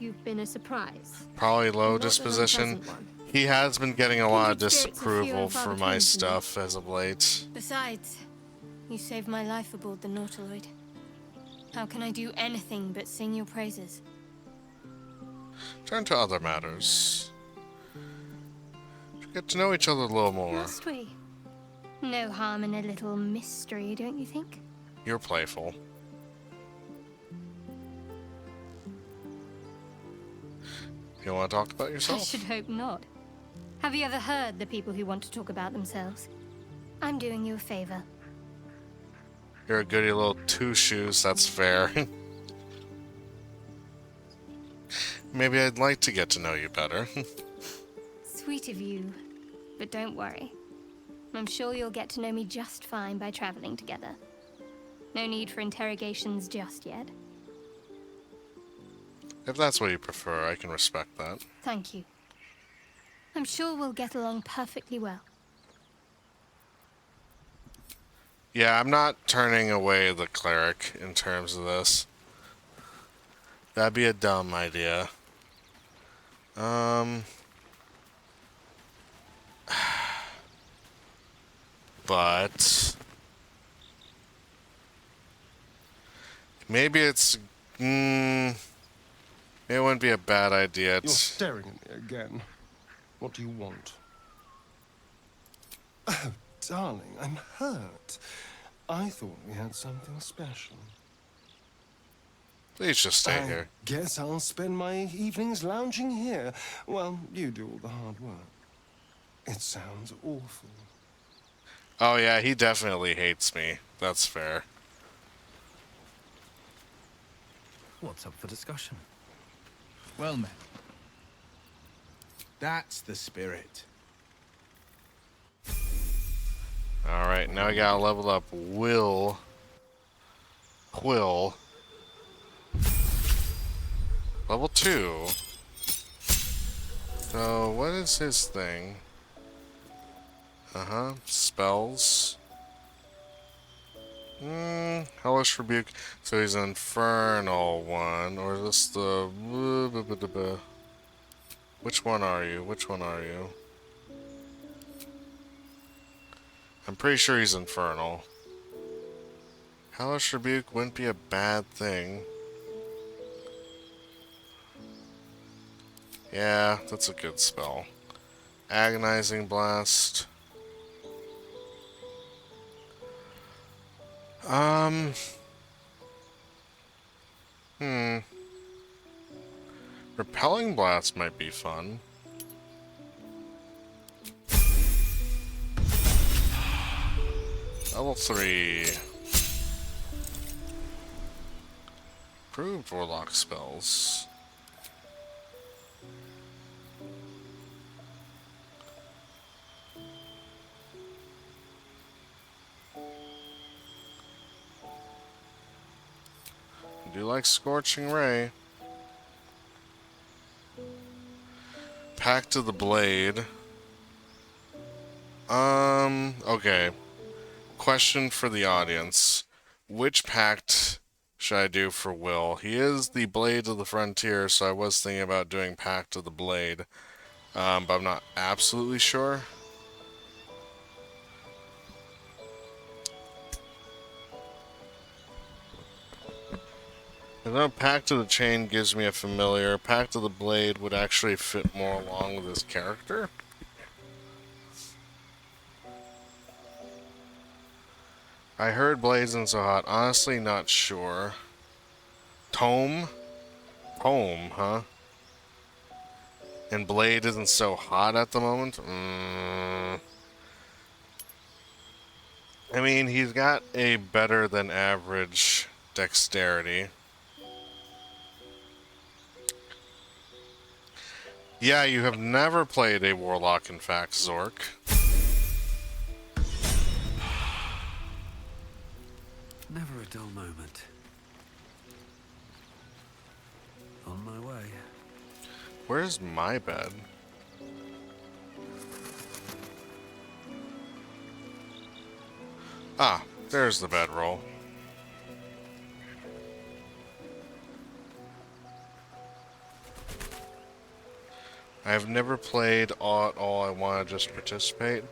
you've been a surprise. Probably low Not an disposition. unpleasant one. He has been getting a lot of Kindred spirits are few disapproval and far for between my to me. stuff as of late. Besides, you saved my life aboard the Nautiloid. How can I do anything but sing your praises? Turn to other matters. Get to know each other a little more. Must we? No harm in a little mystery, don't you think? You're playful. You want to talk about I yourself? should hope not. Have you ever heard the people who want to talk about themselves? I'm doing you a favor. You're a goody little two shoes, that's fair. Maybe I'd like to get to know you better. Sweet of you, but don't worry. I'm sure you'll get to know me just fine by traveling together. No need for interrogations just yet. If that's what you prefer, I can respect that. Thank you. I'm sure we'll get along perfectly well. Yeah, I'm not turning away the cleric in terms of this. That'd be a dumb idea. But maybe it's it wouldn't be a bad idea. You're staring at me again. What do you want? Oh, darling, I'm hurt. I thought we had something special. Please just stay here. Guess I'll spend my evenings lounging here while you do all the hard work. It sounds awful. Oh yeah, he definitely hates me. That's fair. What's up for discussion? Well met. That's the spirit. Alright, now we gotta level up Quill. Level 2. So, what is his thing? Spells. Hellish Rebuke. So he's an Infernal one. Or is this the... Which one are you? Which one are you? I'm pretty sure he's Infernal. Hellish Rebuke wouldn't be a bad thing. Yeah, that's a good spell. Agonizing Blast. Repelling Blast might be fun. Level 3. Improved Warlock spells. I do like Scorching Ray. Pact of the Blade. Okay. Question for the audience. Which pact should I do for Will? He is the Blade of the Frontier, so I was thinking about doing Pact of the Blade. But I'm not absolutely sure. I know Pact of the Chain gives me a familiar. Pact of the Blade would actually fit more along with his character. I heard Blazing So Hot. Honestly, not sure. Tome? Tome, huh? And Blade isn't so hot at the moment? I mean, he's got a better than average dexterity. Yeah, you have never played a Warlock, in fact, Zork. Never a dull moment. On my way. Where's my bed? Ah, there's the bedroll. I've never played at all. I want to just participate.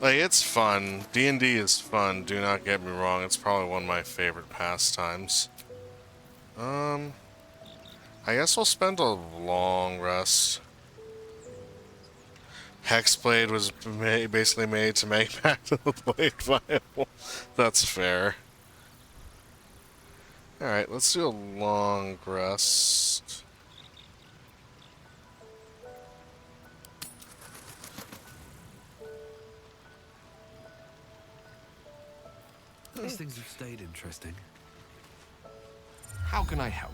Like, it's fun. D&D is fun. Do not get me wrong. It's probably one of my favorite pastimes. I guess we'll spend a long rest. Hexblade was basically made to make Pact of the Blade viable. That's fair. Alright, let's do a long rest. These things have stayed interesting. How can I help?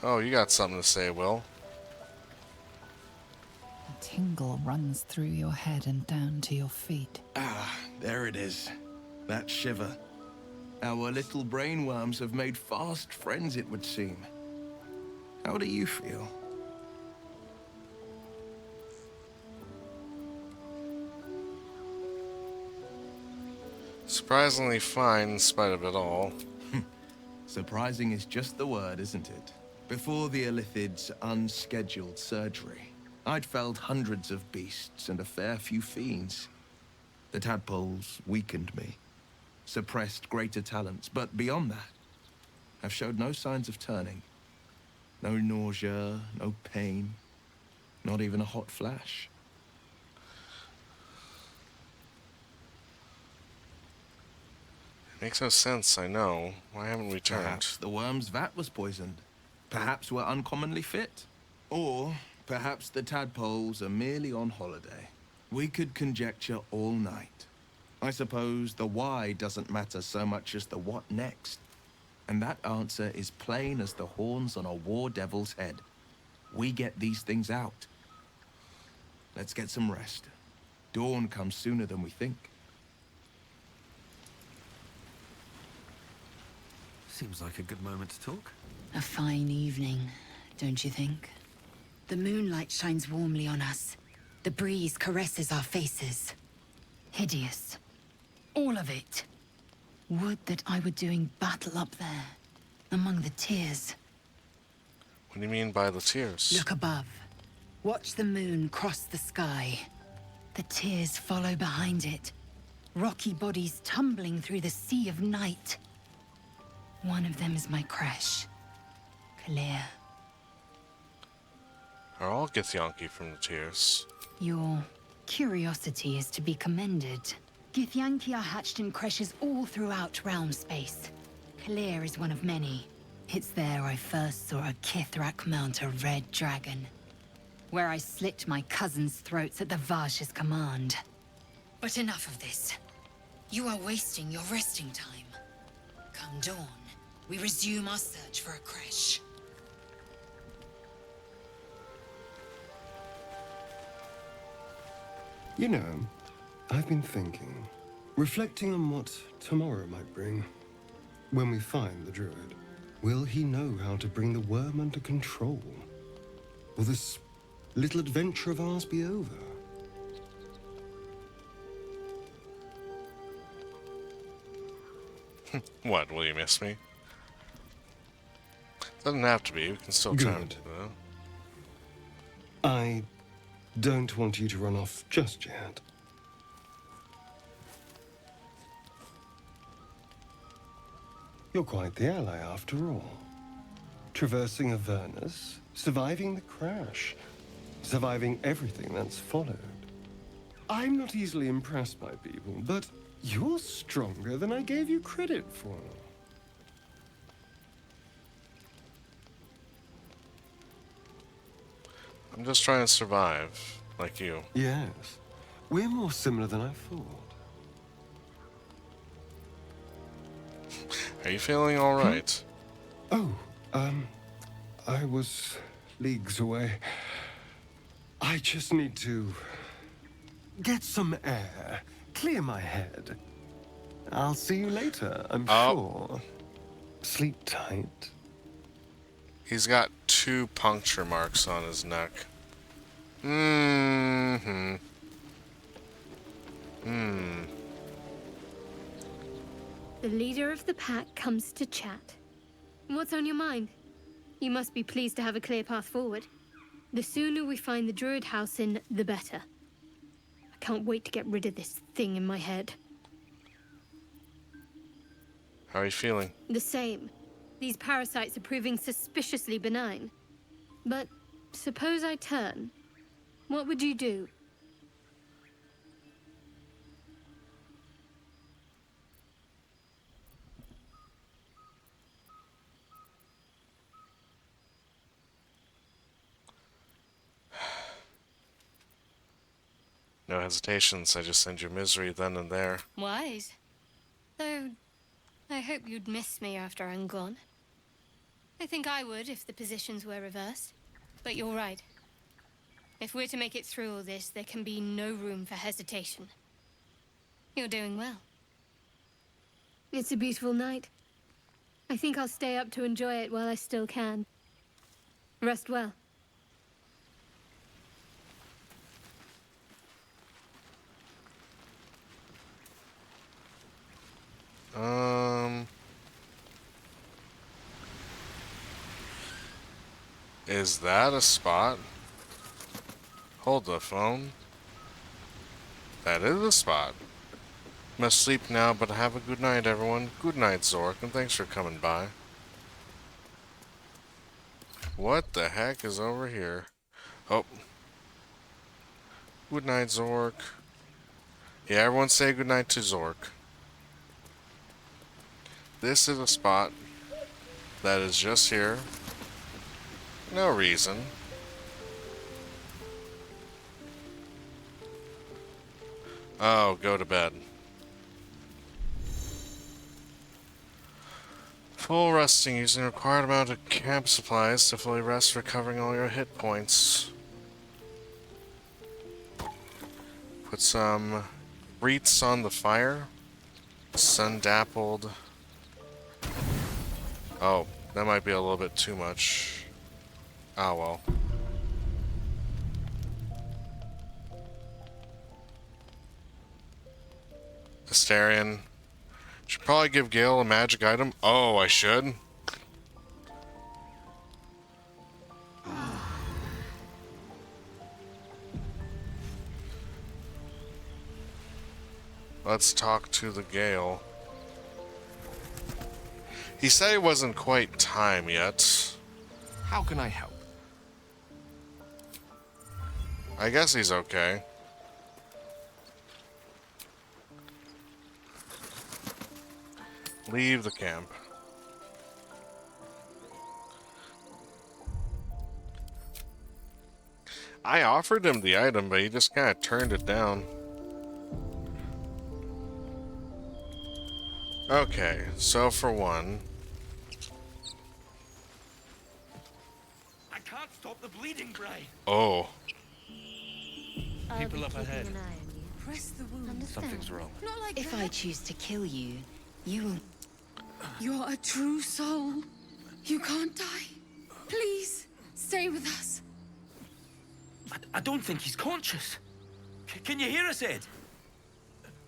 Oh, you got something to say, Will. A tingle runs through your head and down to your feet. Ah, there it is. That shiver. Our little brainworms have made fast friends, it would seem. How do you feel? Surprisingly fine in spite of it all. Surprising is just the word, isn't it? Before the Illithid's unscheduled surgery, I'd felled hundreds of beasts and a fair few fiends. The tadpoles weakened me, suppressed greater talents, but beyond that, I've showed no signs of turning. No nausea, no pain, not even a hot flash. Makes no sense, I know. Why haven't we turned? Perhaps the worm's vat was poisoned. Perhaps we're uncommonly fit. Or perhaps the tadpoles are merely on holiday. We could conjecture all night. I suppose the why doesn't matter so much as the what next. And that answer is plain as the horns on a war devil's head. We get these things out. Let's get some rest. Dawn comes sooner than we think. Seems like a good moment to talk. A fine evening, don't you think? The moonlight shines warmly on us. The breeze caresses our faces. Hideous. All of it. Would that I were doing battle up there, among the tears. What do you mean by the tears? Look above. Watch the moon cross the sky. The tears follow behind it. Rocky bodies tumbling through the sea of night. One of them is my crush, Clear. Are all Githyanki from the tears? Your curiosity is to be commended. Githyanki are hatched in creches all throughout realm space. Clear is one of many. It's there I first saw a Kithrak mount a red dragon. Where I slit my cousins' throats at the Vash's command. But enough of this. You are wasting your resting time. Come dawn, we resume our search for a creche. You know, I've been thinking, reflecting on what tomorrow might bring. When we find the Druid, will he know how to bring the worm under control? Will this little adventure of ours be over? What, will you miss me? Doesn't have to be, we can still try and do that. I don't want you to run off just yet. You're quite the ally after all. Traversing Avernus, surviving the crash, surviving everything that's followed. I'm not easily impressed by people, but you're stronger than I gave you credit for. I'm just trying to survive, like you. Yes, we're more similar than I thought. Are you feeling all right? Oh, I was leagues away. I just need to get some air, clear my head. I'll see you later, I'm sure. Sleep tight. He's got 2 puncture marks on his neck. The leader of the pack comes to chat. What's on your mind? You must be pleased to have a clear path forward. The sooner we find the Druid house in, the better. I can't wait to get rid of this thing in my head. How are you feeling? The same. These parasites are proving suspiciously benign. But suppose I turn. What would you do? No hesitations, I just send you misery then and there. Wise. Though, I hope you'd miss me after I'm gone. I think I would if the positions were reversed. But you're right. If we're to make it through all this, there can be no room for hesitation. You're doing well. It's a beautiful night. I think I'll stay up to enjoy it while I still can. Rest well. Is that a spot? Hold the phone. That is a spot. Must sleep now, but have a good night, everyone. Good night, Zork, and thanks for coming by. What the heck is over here? Oh. Good night, Zork. Yeah, everyone say good night to Zork. This is a spot that is just here. No reason. Oh, go to bed. Full resting using the required amount of camp supplies to fully rest, recovering all your hit points. Put some wreaths on the fire. Sun dappled. Oh, that might be a little bit too much. Oh well. Astarion. Should probably give Gale a magic item. Oh, I should. Let's talk to the Gale. He said it wasn't quite time yet. How can I help? I guess he's okay. Leave the camp. I offered him the item, but he just kind of turned it down. Okay, so for one... I can't stop the bleeding, Bray. Oh. People up ahead. Press the wound. Something's wrong. Not like if I choose to kill you, you will... You're a true soul. You can't die. Please, stay with us. I don't think he's conscious. Can you hear us, Ed?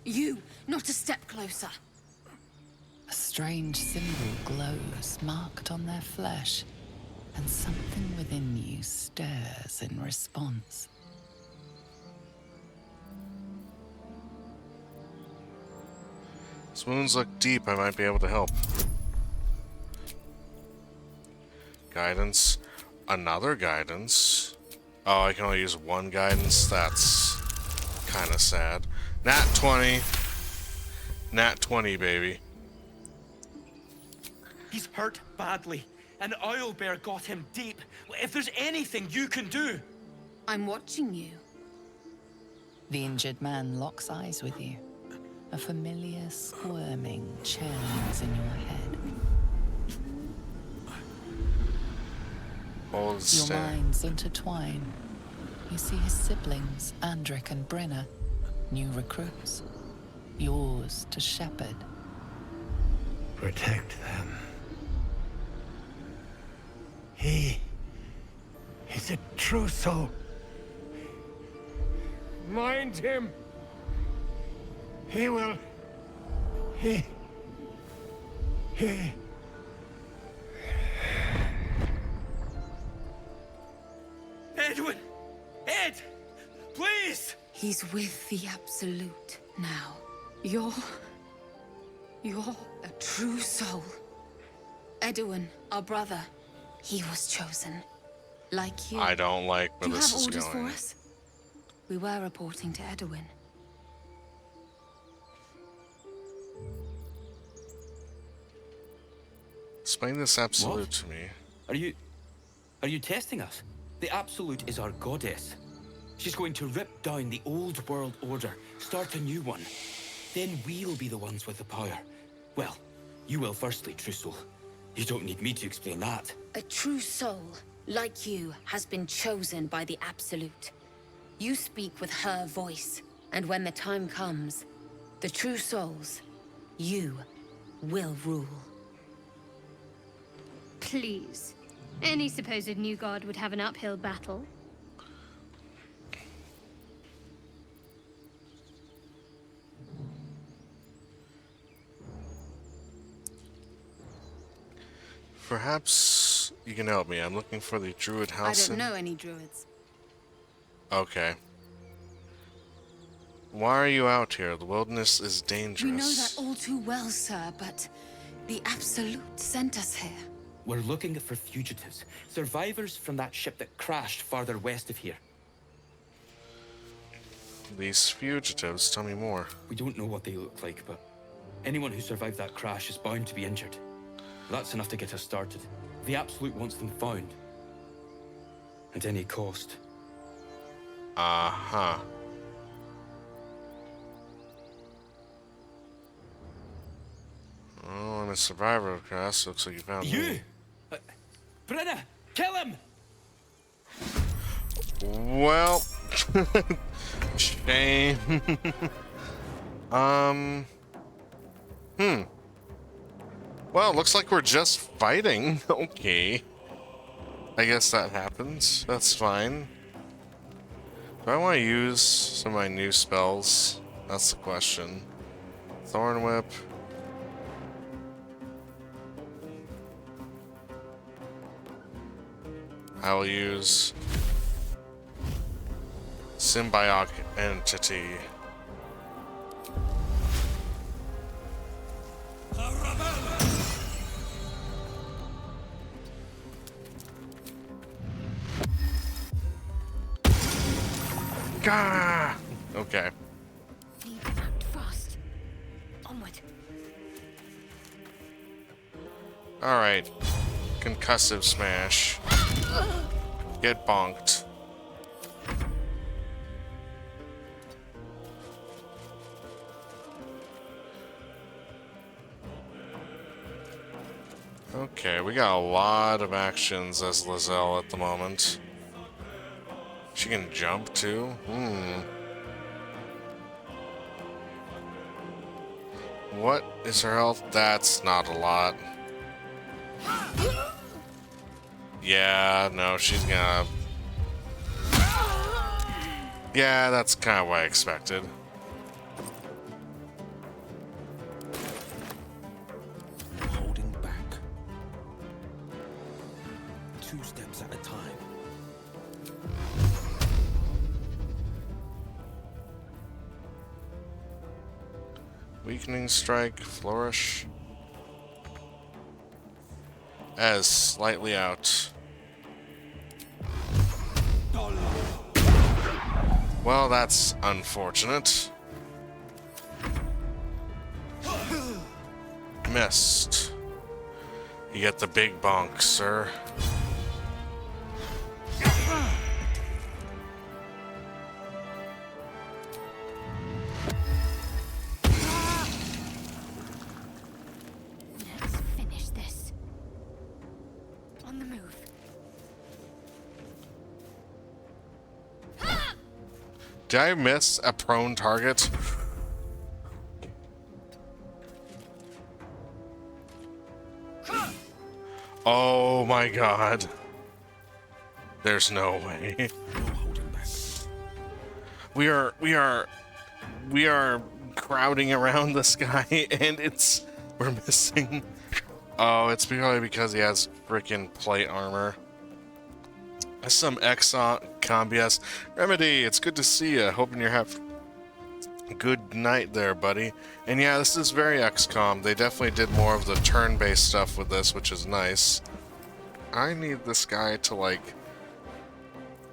You, not a step closer. A strange symbol glows, marked on their flesh, and something within you stirs in response. These wounds look deep. I might be able to help. Guidance. Another guidance. Oh, I can only use one guidance? That's kind of sad. Nat 20. Nat 20, baby. He's hurt badly. An owlbear got him deep. If there's anything you can do... I'm watching you. The injured man locks eyes with you. A familiar squirming churns in your head. Hold Your still. minds intertwine. You see his siblings, Andric and Brenna, new recruits. Yours to shepherd. Protect them. He is a true soul. Mind him. He will. He. Edwin! Ed! Please! He's with the Absolute now. You're a true soul. Edwin, our brother, he was chosen. Like you. I don't like where Do you this have is orders going. for us? We were reporting to Edwin. Explain this absolute What? to me. Are you testing us? The Absolute is our goddess. She's going to rip down the old world order, start a new one. Then we'll be the ones with the power. Well, you will firstly, True Soul. You don't need me to explain that. A true soul, like you, has been chosen by the Absolute. You speak with her voice, and when the time comes, the true souls, you, will rule. Please. Any supposed new god would have an uphill battle. Perhaps you can help me. I'm looking for the Druid house. I don't know any druids. Okay. Why are you out here? The wilderness is dangerous. You know that all too well, sir, but the Absolute sent us here. We're looking for fugitives, survivors from that ship that crashed farther west of here. These fugitives, tell me more. We don't know what they look like, but anyone who survived that crash is bound to be injured. That's enough to get us started. The Absolute wants them found. At any cost. Uh-huh. Oh, I'm a survivor of crash. Looks like you found me. Brenna, kill him! Well, shame. Well, looks like we're just fighting. Okay. I guess that happens. That's fine. Do I want to use some of my new spells? That's the question. Thorn Whip. I will use Symbiotic Entity. Gah! Okay. Fast. Onward. Alright. Concussive Smash. Get bonked. Okay, we got a lot of actions as Lizelle at the moment. She can jump too? What is her health? That's not a lot. Yeah, no, she's gonna... Yeah, that's kind of what I expected. Holding back. 2 steps at a time. Weakening Strike, Flourish. As slightly out. Well, that's unfortunate. Missed. You get the big bonk, sir. Let's finish this. On the move. Did I miss a prone target? Oh my god. There's no way. We are crowding around this guy and we're missing. Oh, it's probably because he has freaking plate armor. Some XCOM BS. Remedy, it's good to see you. Hoping you're having a good night there, buddy. And yeah, this is very XCOM. They definitely did more of the turn-based stuff with this, which is nice. I need this guy to, like,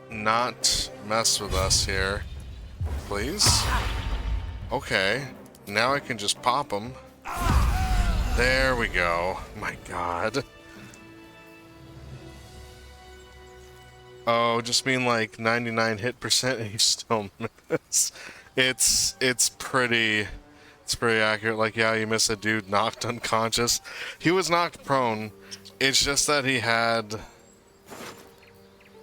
not mess with us here. Please? Okay. Now I can just pop him. There we go. My god. Oh, just mean like 99 hit percent and you still miss. It's pretty accurate. Like, yeah, you miss a dude knocked unconscious. He was knocked prone. It's just that he had...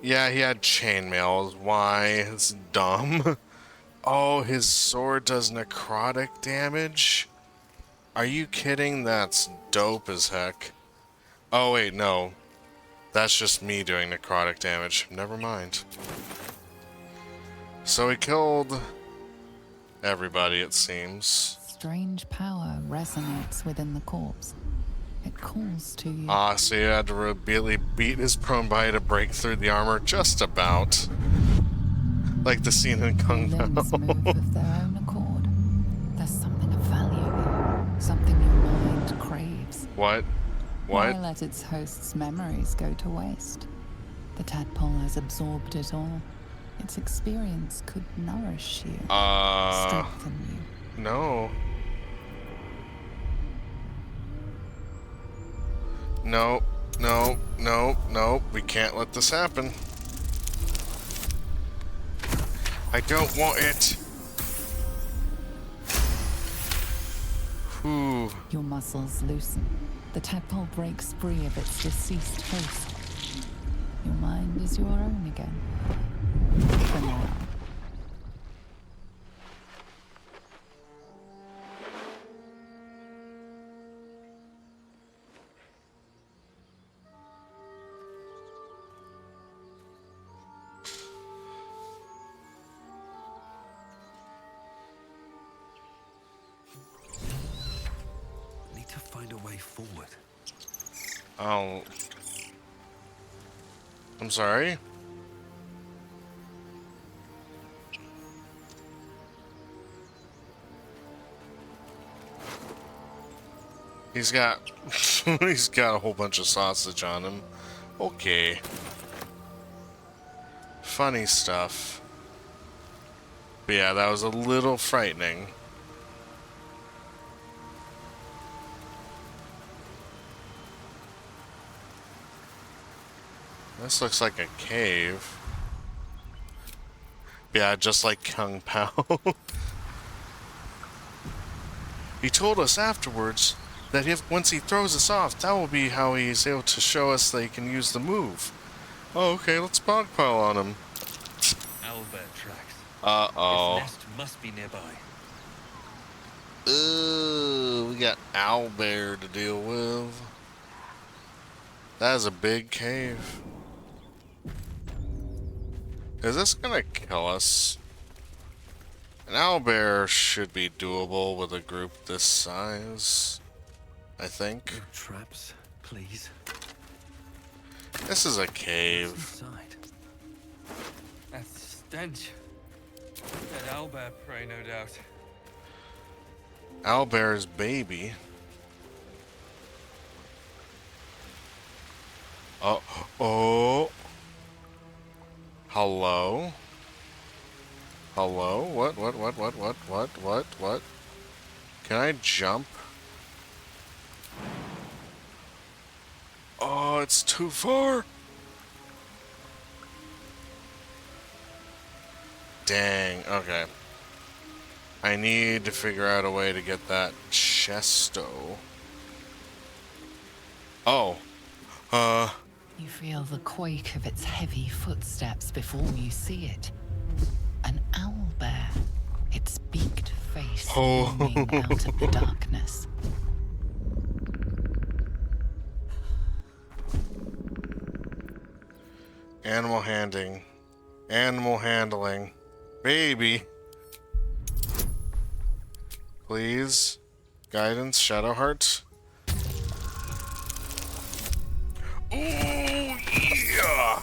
Yeah, he had chainmail. Why? It's dumb. Oh, his sword does necrotic damage? Are you kidding? That's dope as heck. Oh wait, no. That's just me doing necrotic damage. Never mind. So he killed everybody, it seems. Strange power resonates within the corpse. It calls to you. Ah, so you had to really beat his prone body to break through the armor just about. Like the scene in Kung Your limbs Pao. move of their own accord. There's something of value here. Something your mind craves. What? What? Why let its host's memories go to waste? The tadpole has absorbed it all. Its experience could nourish you. Strengthen you. No. No, no, no, no. We can't let this happen. I don't want it. Whew. Your muscles loosen. The tadpole breaks free of its deceased host. Your mind is your own again. For now. Need to find a way forward. Oh. I'm sorry? He's got he's got a whole bunch of sausage on him. Okay. Funny stuff. But yeah, that was a little frightening. This looks like a cave. Yeah, just like Kung Pao. He told us afterwards that if once he throws us off, that will be how he's able to show us that he can use the move. Oh, okay, let's bogpile on him. Owlbear tracks. Uh-oh. Its nest must be nearby. Ooh, we got owlbear to deal with. That is a big cave. Is this gonna kill us? An owlbear should be doable with a group this size, I think. No traps, please. This is a cave. Inside. That stench. That owlbear prey, no doubt. Owlbear's baby. Oh. Hello? Hello? What? Can I jump? Oh, it's too far. Dang, okay. I need to figure out a way to get that chesto. Oh. You feel the quake of its heavy footsteps before you see it. An owlbear, its beaked face looming out of the darkness. Animal handling. Animal handling. Baby. Please. Guidance, Shadow Heart. Ooh, yeah!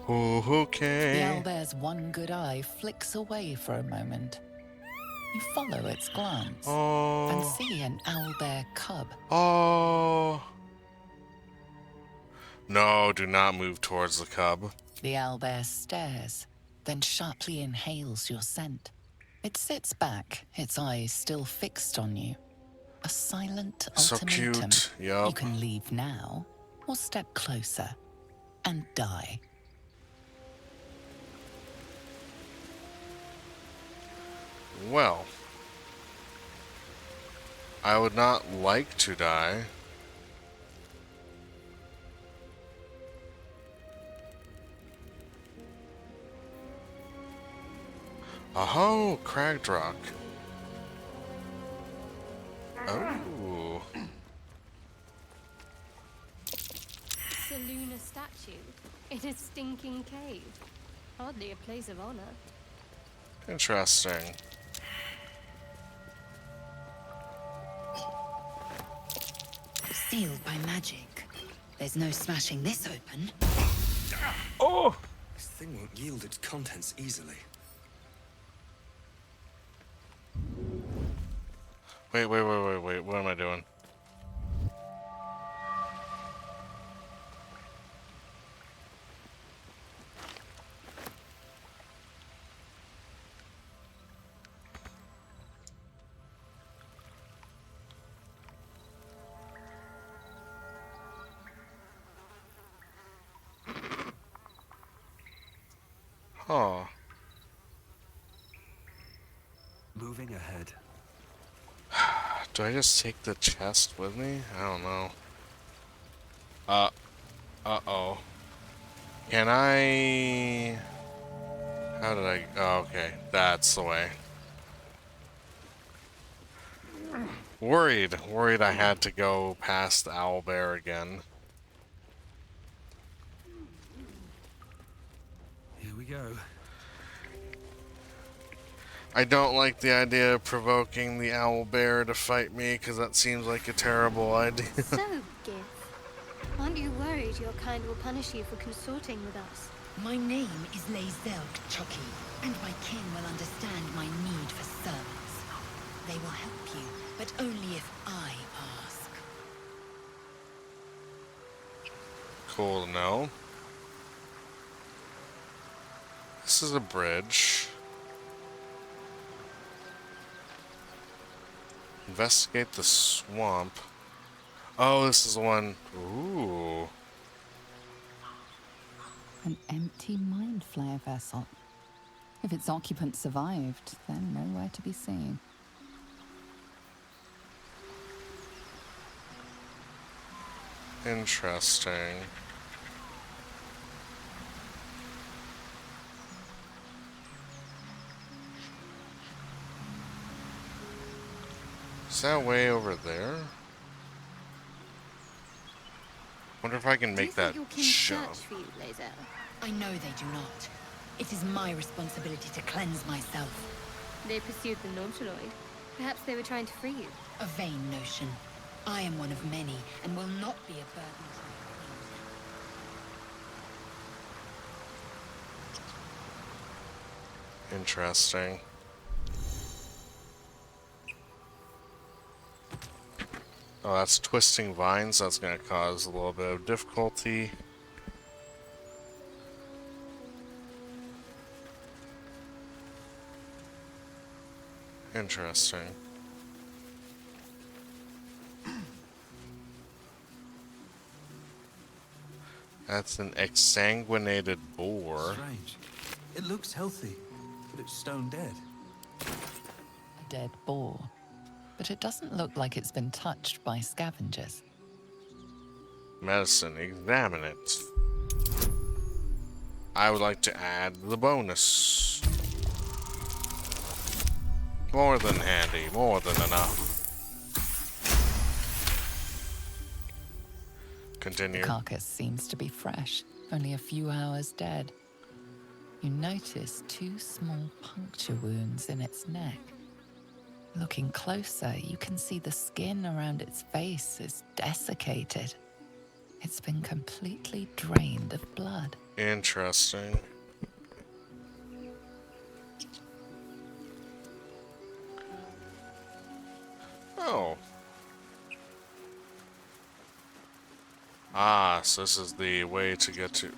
Okay. The owlbear's one good eye flicks away for a moment. You follow its glance and see an owlbear cub. Oh. No, do not move towards the cub. The owlbear stares, then sharply inhales your scent. It sits back, its eyes still fixed on you. A silent So ultimatum. cute. Yup. You can leave now, or step closer and die. Well, I would not like to die. Oh, cracked rock. Oh. Saloon statue in a stinking cave. Hardly a place of honor. Interesting. Sealed by magic. There's no smashing this open. Oh! This thing won't yield its contents easily. Wait. What am I doing? Huh. Moving ahead. Do I just take the chest with me? I don't know. Uh-oh. Can I... How did I... Oh, okay. That's the way. Worried I had to go past the owlbear again. Here we go. I don't like the idea of provoking the owlbear to fight me, because that seems like a terrible idea. So, Gith, aren't you worried your kind will punish you for consorting with us? My name is Lae'zel Chucky, and my kin will understand my need for servants. They will help you, but only if I ask. Cool to know. This is a bridge. Investigate the swamp. Oh, this is the one. Ooh. An empty mind flare vessel. If its occupant survived, then nowhere to be seen. Interesting. Is that way over there? Wonder if I can make that jump. For you, Lae'zel? I know they do not. It is my responsibility to cleanse myself. They pursued the Nautiloid. Perhaps they were trying to free you. A vain notion. I am one of many, and will not be a burden to Interesting. Oh, that's twisting vines. That's going to cause a little bit of difficulty. Interesting. That's an exsanguinated boar. Strange. It looks healthy, but it's stone dead. A dead boar. But it doesn't look like it's been touched by scavengers. Medicine, examine it. I would like to add the bonus. More than handy, more than enough. Continue. The carcass seems to be fresh, only a few hours dead. You notice 2 small puncture wounds in its neck. Looking closer, you can see the skin around its face is desiccated. It's been completely drained of blood. Interesting. Oh. Ah, so this is the way to get to...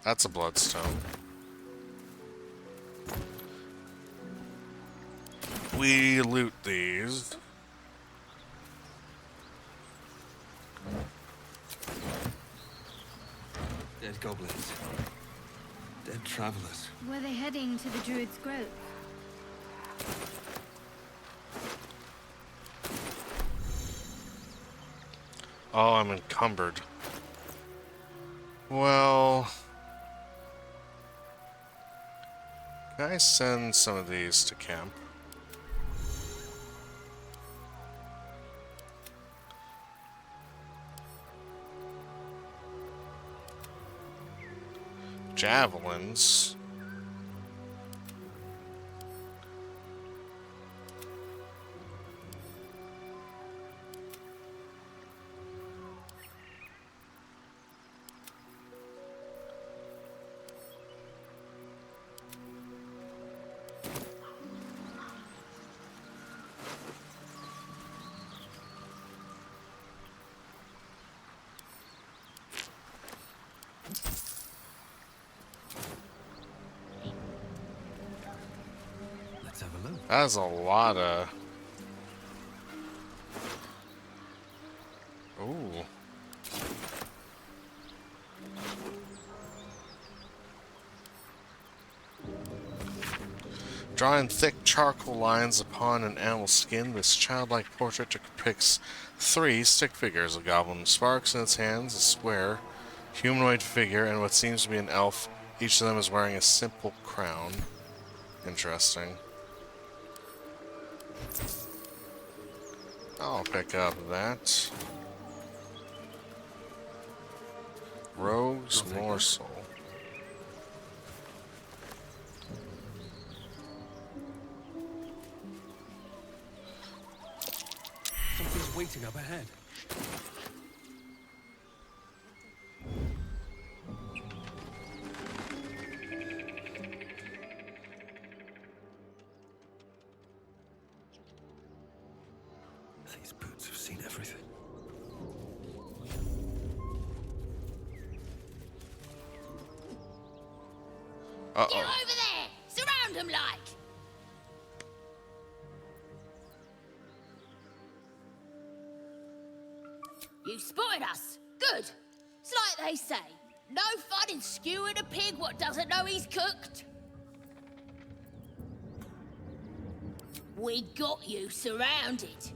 That's a bloodstone. We loot these. Dead goblins. Dead travelers. Were they heading to the Druids' Grove? Oh, I'm encumbered. Well... Can I send some of these to camp? Javelins. Let's have a look. That's a lot of... Ooh. Drawing thick charcoal lines upon an animal's skin, this childlike portrait depicts 3 stick figures: a goblin with sparks in its hands, a square humanoid figure, and what seems to be an elf. Each of them is wearing a simple crown. Interesting. I'll pick up that. Rogue's morsel. Something's waiting up ahead. These boots have seen everything. Uh-oh. Get over there! Surround them like! You spotted us. Good. It's like they say. No fun in skewing a pig what doesn't know he's cooked. We got you surrounded.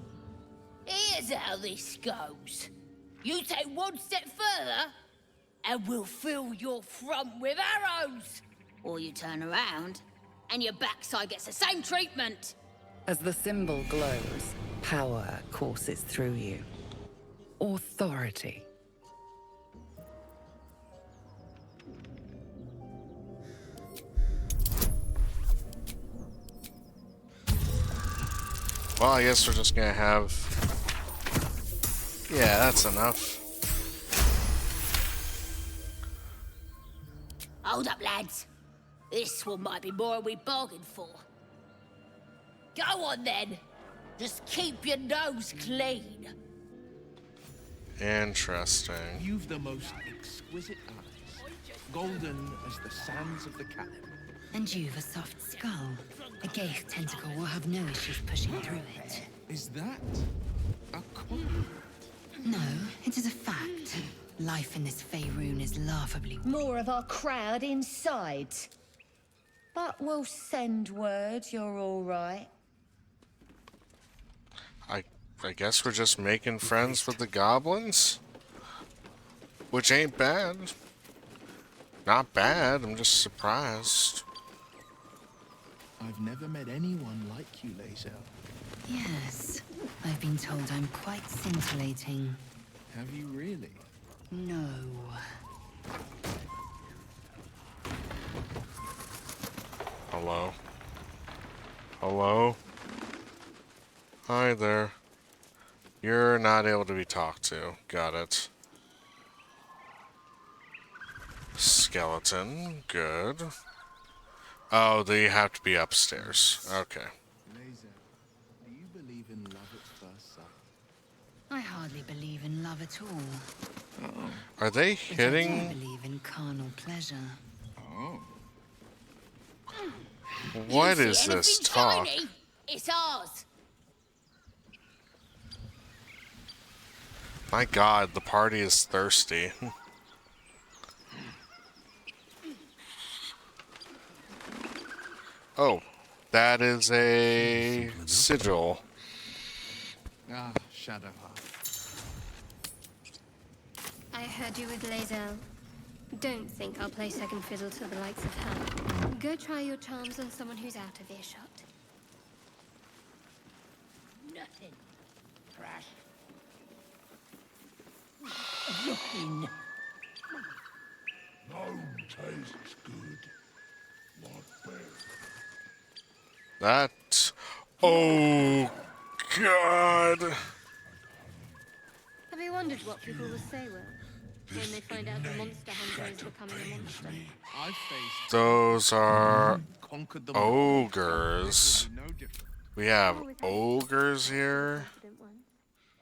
Here's how this goes. You take one step further, and we'll fill your front with arrows. Or you turn around, and your backside gets the same treatment. As the symbol glows, power courses through you. Authority. Well, I guess we're just gonna have... Yeah, that's enough. Hold up, lads. This one might be more than we bargained for. Go on, then. Just keep your nose clean. Interesting. You've the most exquisite eyes, golden as the sands of the Calip. And you've a soft skull. A Gaith tentacle will have no issues pushing through it. Is that a compliment? No, it is a fact. Life in this Faerun is laughably... More of our crowd inside. But we'll send word you're all right. I guess we're just making friends with the goblins? Which ain't bad. Not bad, I'm just surprised. I've never met anyone like you, Lae'zel. Yes, I've been told I'm quite scintillating. Have you really? No. Hello? Hello? Hi there. You're not able to be talked to. Got it. Skeleton. Good. Oh, they have to be upstairs. Okay. Lae'zel, do you believe in love at first sight? I hardly believe in love at all. Are they But I hitting? do believe in carnal pleasure. Oh. What You is see this anything talk? shiny? It's ours. My god, the party is thirsty. Oh, that is a sigil. Ah, Shadowheart. heard you with Lae'zel. Don't think I'll play second fiddle to the likes of her. Go try your charms on someone who's out of earshot. Nothing. Trash. Nothing. No tastes good. Not bad. That. Oh, God. Have you wondered what people will say, Will, when they find out the monster hunter is becoming a monster? Those are ogres. We have ogres here.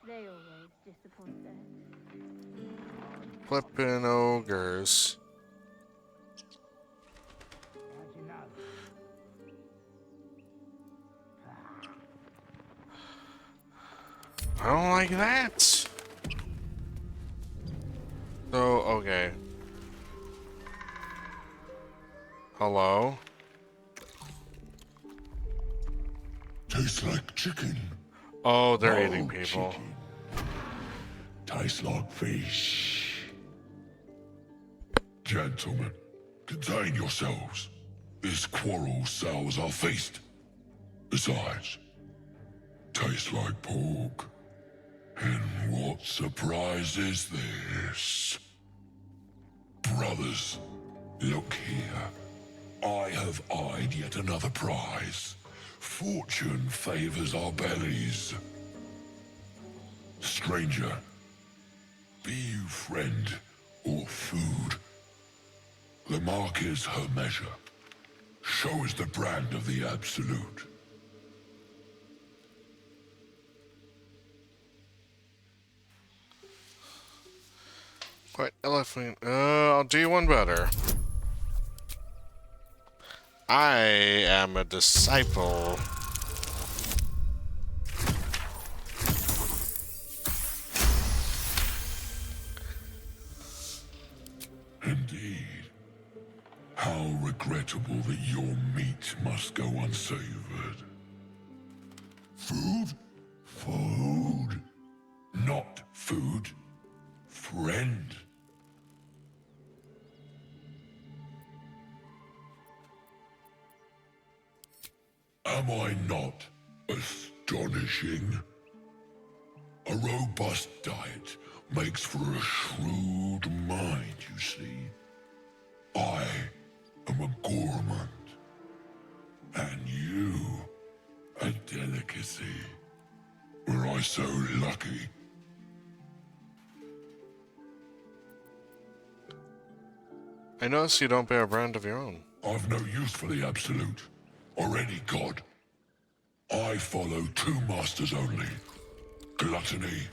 They always disappoint them. Flippin' ogres. I don't like that. So, okay. Hello? Tastes like chicken. Oh, they're eating people. Chicken. Tastes like fish. Gentlemen, contain yourselves. This quarrel sours our feast. Besides, tastes like pork. And what surprise is this? Brothers, look here. I have eyed yet another prize. Fortune favors our bellies. Stranger, be you friend or food. The mark is her measure. Show us the brand of the absolute. Quite elephant. I'll do one better. I am a disciple. Indeed. How regrettable that your meat must go unsavored. Food? Food. Not food. Friend. Am I not astonishing? A robust diet makes for a shrewd mind, you see. I am a gourmand, and you a delicacy. Were I so lucky? I notice you don't bear a brand of your own. I've no use for the absolute, or any god. I follow two masters only, gluttony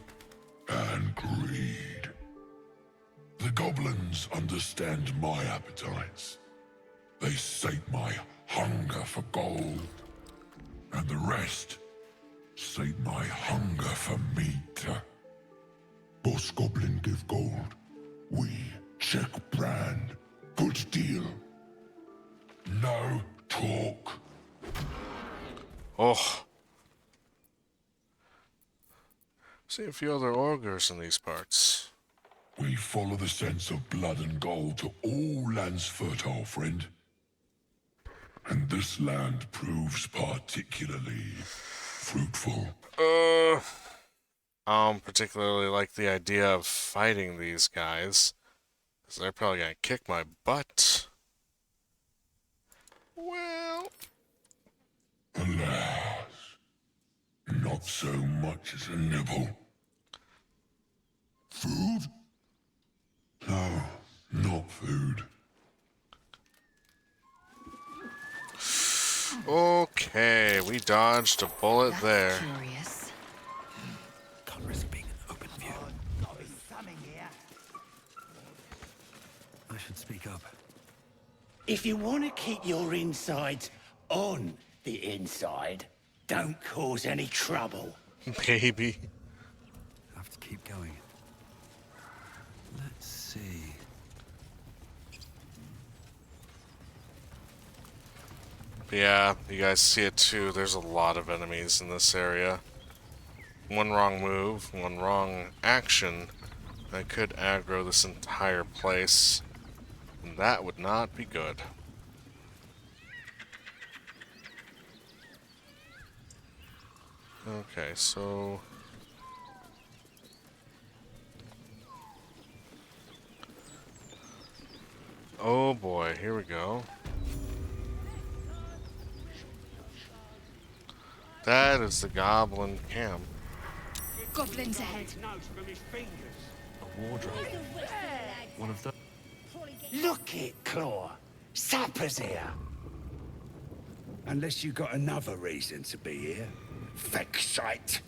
and greed. The goblins understand my appetites. They sate my hunger for gold, and the rest sate my hunger for meat. Boss goblin give gold, we check brand. Good deal. No talk. Oh. See a few other ogres in these parts. We follow the sense of blood and gold to all lands fertile, friend. And this land proves particularly fruitful. I don't particularly like the idea of fighting these guys, because they're probably gonna kick my butt. Well... Alas, not so much as a nibble. Food? No, not food. Okay, we dodged a bullet there. Curious. Can't risk being in open view. I should speak up. If you want to keep your insides on the inside, don't cause any trouble. Baby. Have to keep going. Let's see. Yeah, you guys see it too. There's a lot of enemies in this area. One wrong move, one wrong action, I could aggro this entire place, and that would not be good. Okay, so... oh boy, here we go. That is the goblin camp. Goblins ahead. A wardrobe. One of the... Look it, Claw. Sapper's here. Unless you got another reason to be here. Fexite.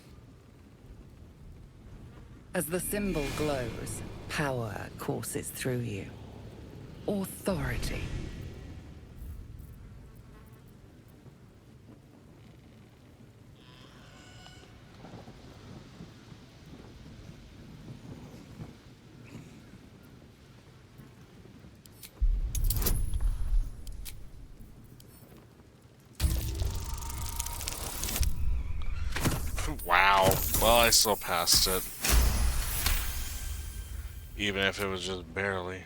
As the symbol glows, power courses through you. Authority. Wow. Well, I still passed it. Even if it was just barely.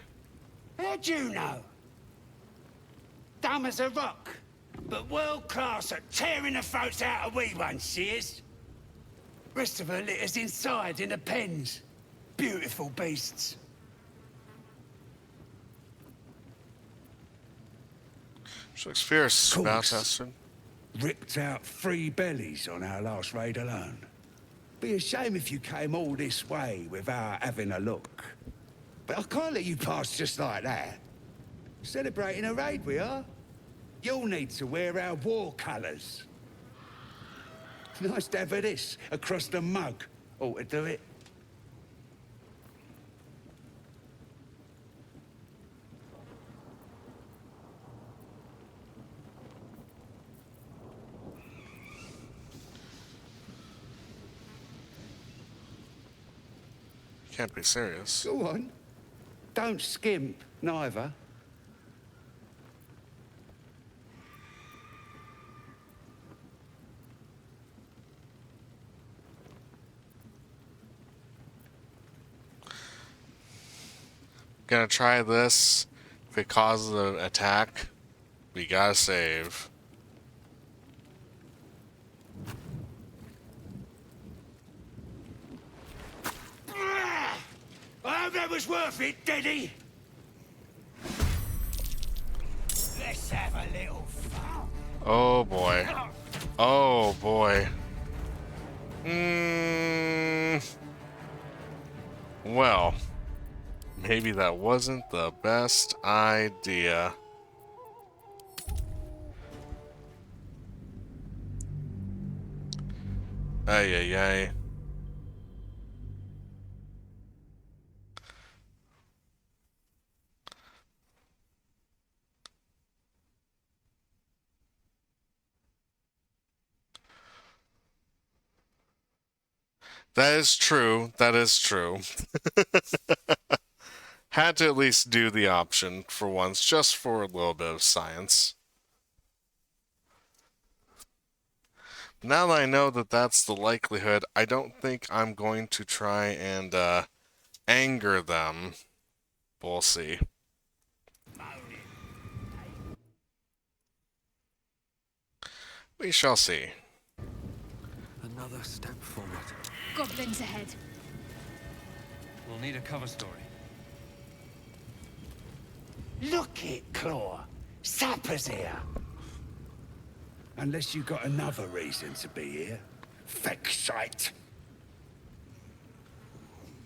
How'd you know? Dumb as a rock, but world class at tearing the throats out of wee ones, she is. Rest of her litters inside in the pens. Beautiful beasts. She looks fierce, battle-tested. Ripped out 3 bellies on our last raid alone. Be a shame if you came all this way without having a look. But I can't let you pass just like that. Celebrating a raid we are. You'll need to wear our war colours. Nice to have this across the mug. Ought to do it. Can't be serious. Go on. Don't skimp, neither. Gonna try this. If it causes an attack, we gotta save. I hope that was worth it, Daddy. Let's have a little fun. Oh boy. Oh boy. Well, maybe that wasn't the best idea. Ay, ay, ay. That is true. That is true. Had to at least do the option for once, just for a little bit of science. Now that I know that that's the likelihood, I don't think I'm going to try and anger them. We'll see. We shall see. Another step forward. Goblins ahead. We'll need a cover story. Look it, Claw. Sapper's here. Unless you got another reason to be here. Fexite.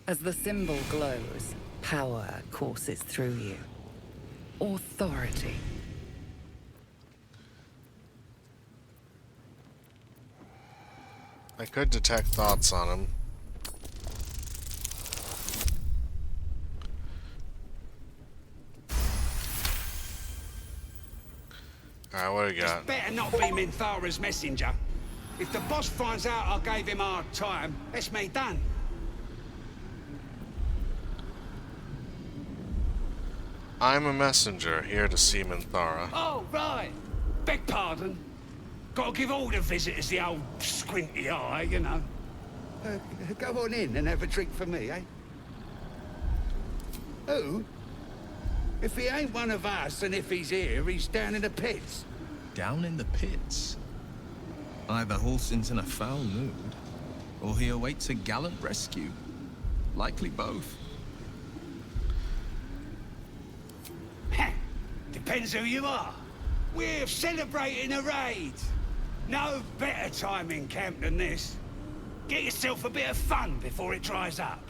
As the symbol glows, power courses through you. Authority. I could detect thoughts on him. Alright, what do we got? Better not be Minthara's messenger. If the boss finds out I gave him our time, that's me done. I'm a messenger, here to see Minthara. Oh, right. Beg pardon. Gotta give all the visitors the old squinty eye, you know. Go on in and have a drink for me, eh? Who? If he ain't one of us, and if he's here, he's down in the pits. Down in the pits? Either Halsin's in a foul mood, or he awaits a gallant rescue. Likely both. Depends who you are. We're celebrating a raid. No better time in camp than this. Get yourself a bit of fun before it dries up.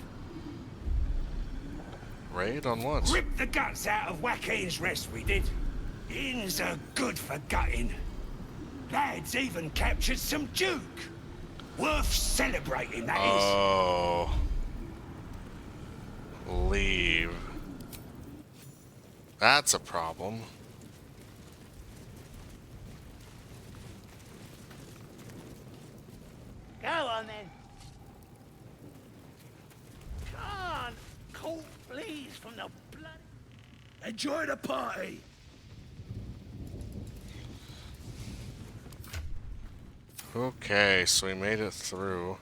Raid on what? Ripped the guts out of Joaquin's rest, we did. Inns are good for gutting. Lads even captured some Duke. Worth celebrating, that is. Oh. Leave. That's a problem. Go on then. Can't cool fleas from the blood. Enjoy the party. Okay, so we made it through.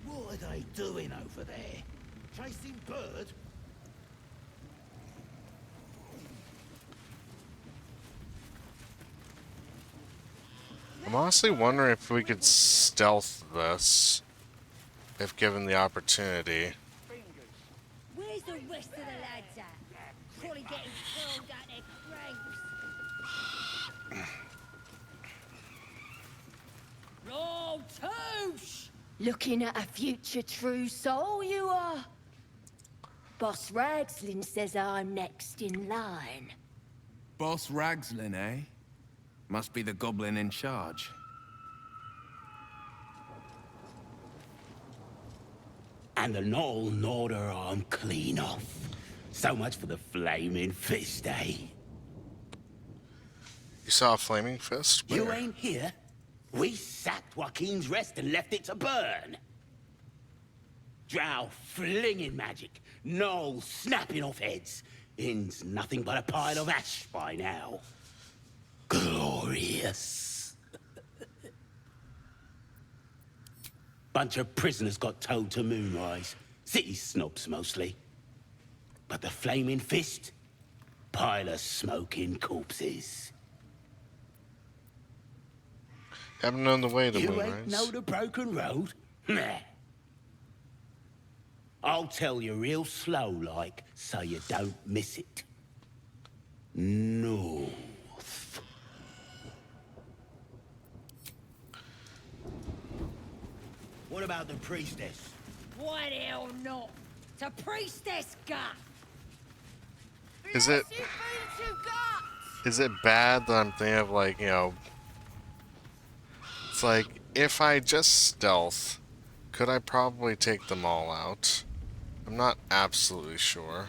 What are they doing over there? Chasing bird? I'm honestly wondering if we could stealth this, if given the opportunity. Where's the rest of the lads at? Probably getting curled out their cranks. Roll touche! Looking at a future true soul, you are. Boss Ragslin says I'm next in line. Boss Ragslin, eh? Must be the goblin in charge. And the Knoll gnawed her arm clean off. So much for the flaming fist, eh? You saw a flaming fist? You Where? ain't here. We sacked Joaquin's rest and left it to burn. Drow flinging magic, Knoll snapping off heads. Inn's nothing but a pile of ash by now. Glorious. Bunch of prisoners got towed to Moonrise. City snobs mostly. But the flaming fist? Pile of smoking corpses. Haven't known the way to You Moonrise. ain't know the broken road? Nah. I'll tell you real slow like, so you don't miss it. North. What about the priestess? Why the hell not? It's a priestess gut. Is it bad that I'm thinking of, like, you know, it's like, if I just stealth, could I probably take them all out? I'm not absolutely sure.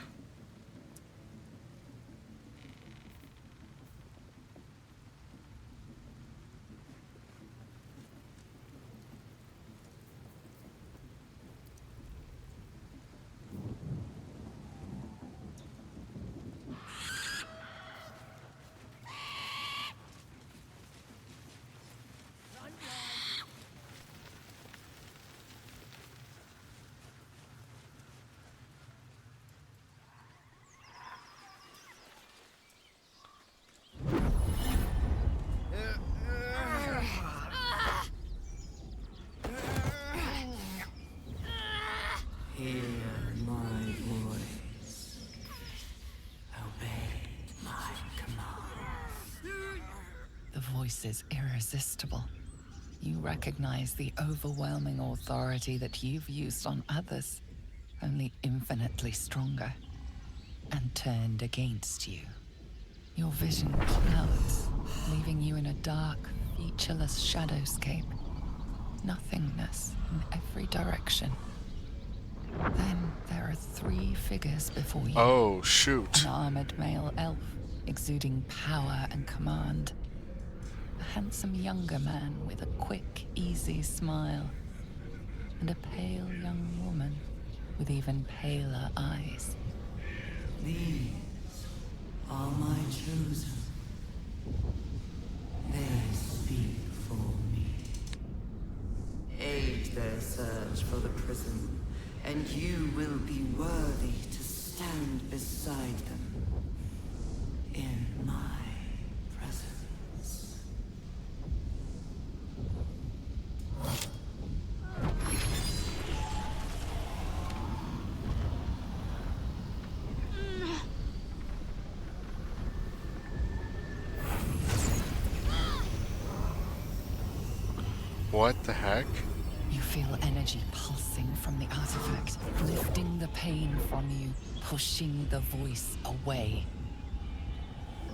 Hear my voice. Obey my command. The voice is irresistible. You recognize the overwhelming authority that you've used on others, only infinitely stronger, and turned against you. Your vision clouds, leaving you in a dark, featureless shadowscape. Nothingness in every direction. Then there are three figures before you. Oh, shoot. An armored male elf, exuding power and command. A handsome younger man with a quick, easy smile. And a pale young woman with even paler eyes. These are my chosen. They speak for me. Aid their search for the prison What the heck? You feel energy pulsing from the artifact, lifting the pain from you, pushing the voice away.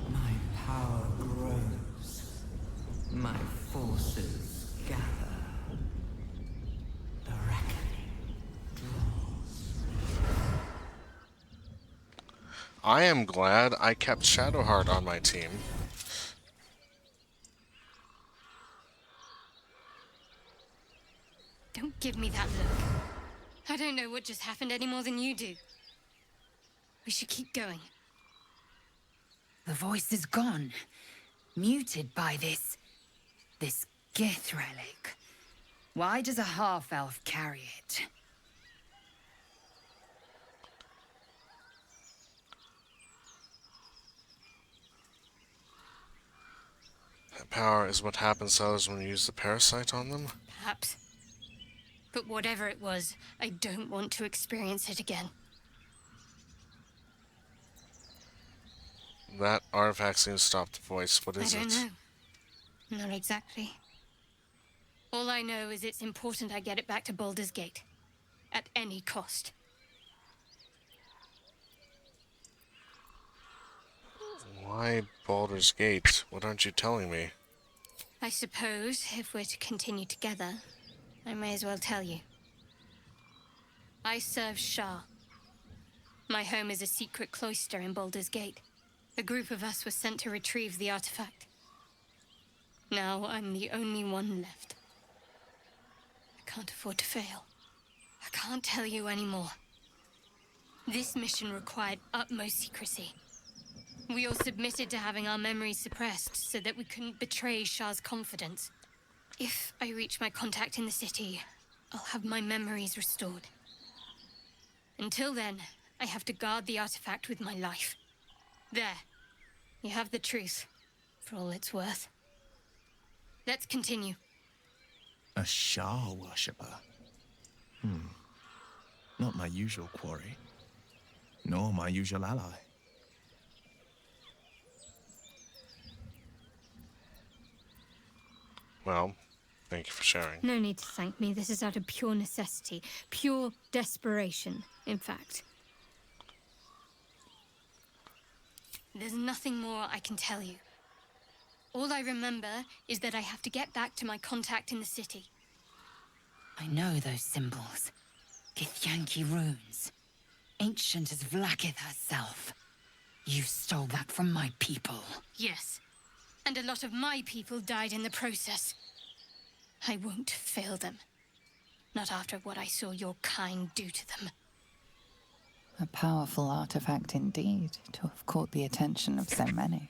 My power grows. My forces gather. The reckoning draws. I am glad I kept Shadowheart on my team. Don't give me that look. I don't know what just happened any more than you do. We should keep going. The voice is gone. Muted by this Gith relic. Why does a half-elf carry it? That power is what happens to others when you use the parasite on them? Perhaps. But whatever it was, I don't want to experience it again. That artifact seems to stop the voice. What is it? I don't know. Not exactly. All I know is it's important I get it back to Baldur's Gate. At any cost. Why Baldur's Gate? What aren't you telling me? I suppose, if we're to continue together, I may as well tell you. I serve Shah. My home is a secret cloister in Baldur's Gate. A group of us was sent to retrieve the artifact. Now I'm the only one left. I can't afford to fail. I can't tell you anymore. This mission required utmost secrecy. We all submitted to having our memories suppressed so that we couldn't betray Shah's confidence. If I reach my contact in the city, I'll have my memories restored. Until then, I have to guard the artifact with my life. There. You have the truth, for all it's worth. Let's continue. A Shah worshipper? Not my usual quarry. Nor my usual ally. Well, thank you for sharing. No need to thank me. This is out of pure necessity. Pure desperation, in fact. There's nothing more I can tell you. All I remember is that I have to get back to my contact in the city. I know those symbols. Githyanki runes. Ancient as Vlaakith herself. You stole that from my people. Yes. And a lot of my people died in the process. I won't fail them. Not after what I saw your kind do to them. A powerful artifact indeed, to have caught the attention of so many.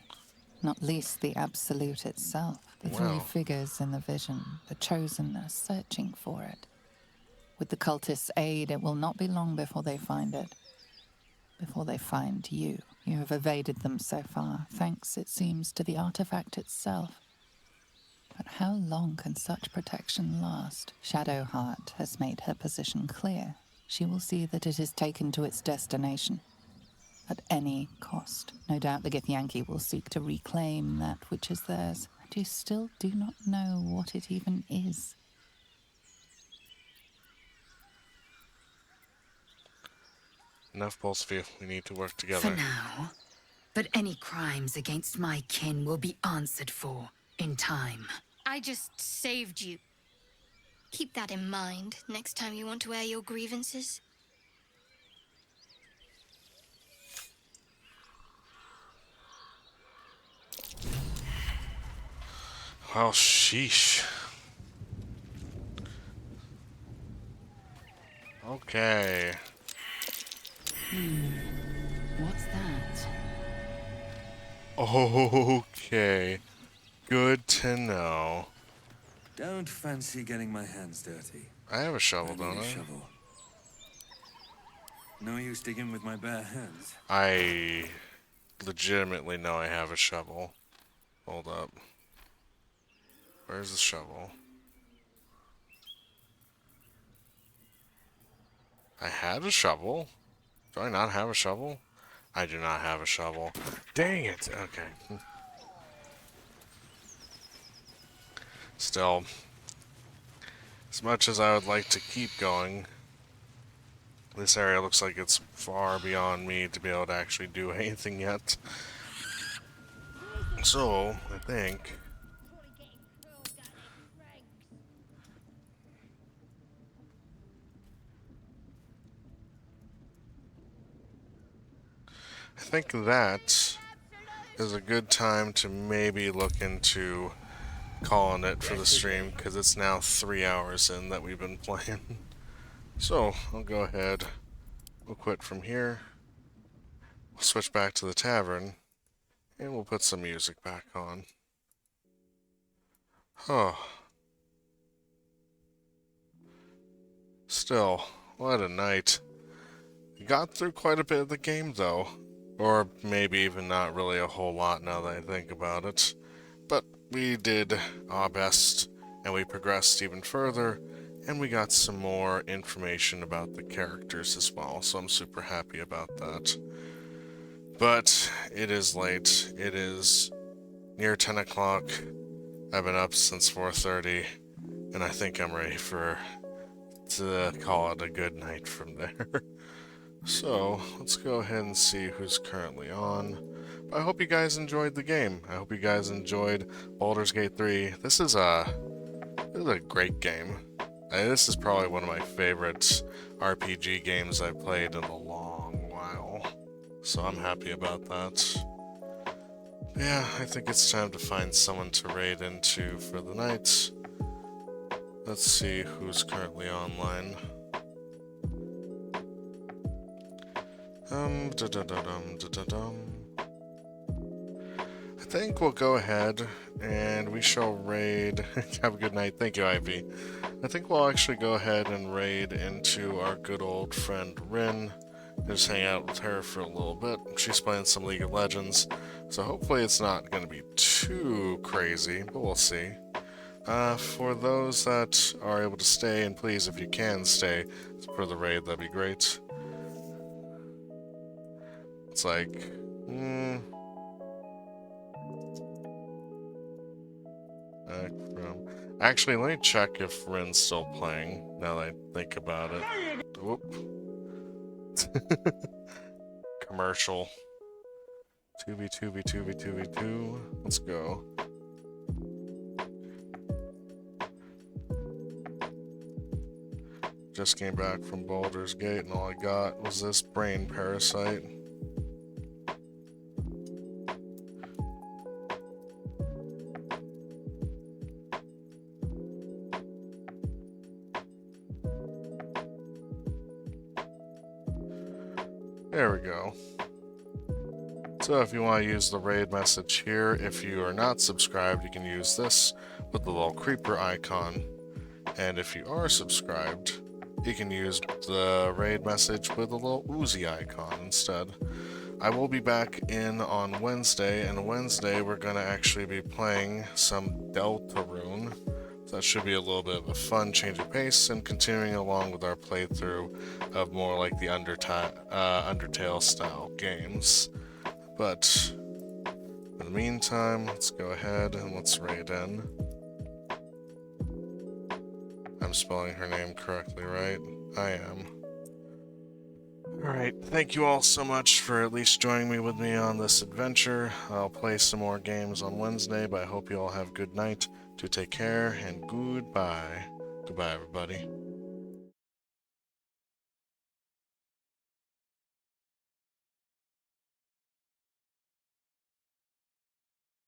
Not least the Absolute itself, the three Wow. figures in the vision, the Chosen are searching for it. With the cultists' aid, it will not be long before they find it. Before they find you. You have evaded them so far, thanks, it seems, to the artifact itself. But how long can such protection last? Shadowheart has made her position clear. She will see that it is taken to its destination. At any cost. No doubt the Githyanki will seek to reclaim that which is theirs. And you still do not know what it even is. Enough, Bolsview. We need to work For together. now. But any crimes against my kin will be answered for in time. I just saved you. Keep that in mind next time you want to air your grievances. Well, sheesh. Okay. What's that? Okay. Good to know. Don't fancy getting my hands dirty. I have a shovel, I don't need a I? shovel. No use digging with my bare hands. I legitimately know I have a shovel. Hold up. Where's the shovel? I had a shovel. Do I not have a shovel? I do not have a shovel. Dang it. Okay. Still, As much as I would like to keep going, this area looks like it's far beyond me to be able to actually do anything yet. So, I think... that is a good time to maybe look into calling it for the stream, because it's now 3 hours in that we've been playing. So, I'll go ahead, we'll quit from here, we'll switch back to the tavern, and we'll put some music back on. Oh. Still, what a night. Got through quite a bit of the game, though. Or maybe even not really a whole lot now that I think about it. But we did our best, and we progressed even further, and we got some more information about the characters as well, so I'm super happy about that. But it is late. It is near 10 o'clock. I've been up since 4:30, and I think I'm ready to call it a good night from there. So, let's go ahead and see who's currently on. I hope you guys enjoyed the game. I hope you guys enjoyed Baldur's Gate 3. This is a great game. This is probably one of my favorite RPG games I've played in a long while. So I'm happy about that. Yeah, I think it's time to find someone to raid into for the night. Let's see who's currently online. I think we'll go ahead and we shall raid. Have a good night. Thank you, Ivy. I think we'll actually go ahead and raid into our good old friend Rin. Just hang out with her for a little bit. She's playing some League of Legends, so hopefully it's not going to be too crazy, but we'll see. For those that are able to stay, and please, if you can stay for the raid, that'd be great. It's like, actually, let me check if Rin's still playing, now that I think about it. Whoop. Commercial. 2v2v2v2v2. Let's go. Just came back from Baldur's Gate and all I got was this brain parasite. There we go. So if you want to use the raid message here, if you are not subscribed, you can use this with the little creeper icon. And if you are subscribed, you can use the raid message with a little Ooze icon instead. I will be back in on Wednesday, and Wednesday we're going to actually be playing some Deltarune. So that should be a little bit of a fun change of pace, and continuing along with our playthrough of more like the Undertale style games. But in the meantime, let's go ahead and let's raid in. I'm spelling her name correctly, right? I am. Alright, thank you all so much for at least joining me with me on this adventure. I'll play some more games on Wednesday, but I hope you all have a good night. Do take care, and goodbye. Goodbye, everybody.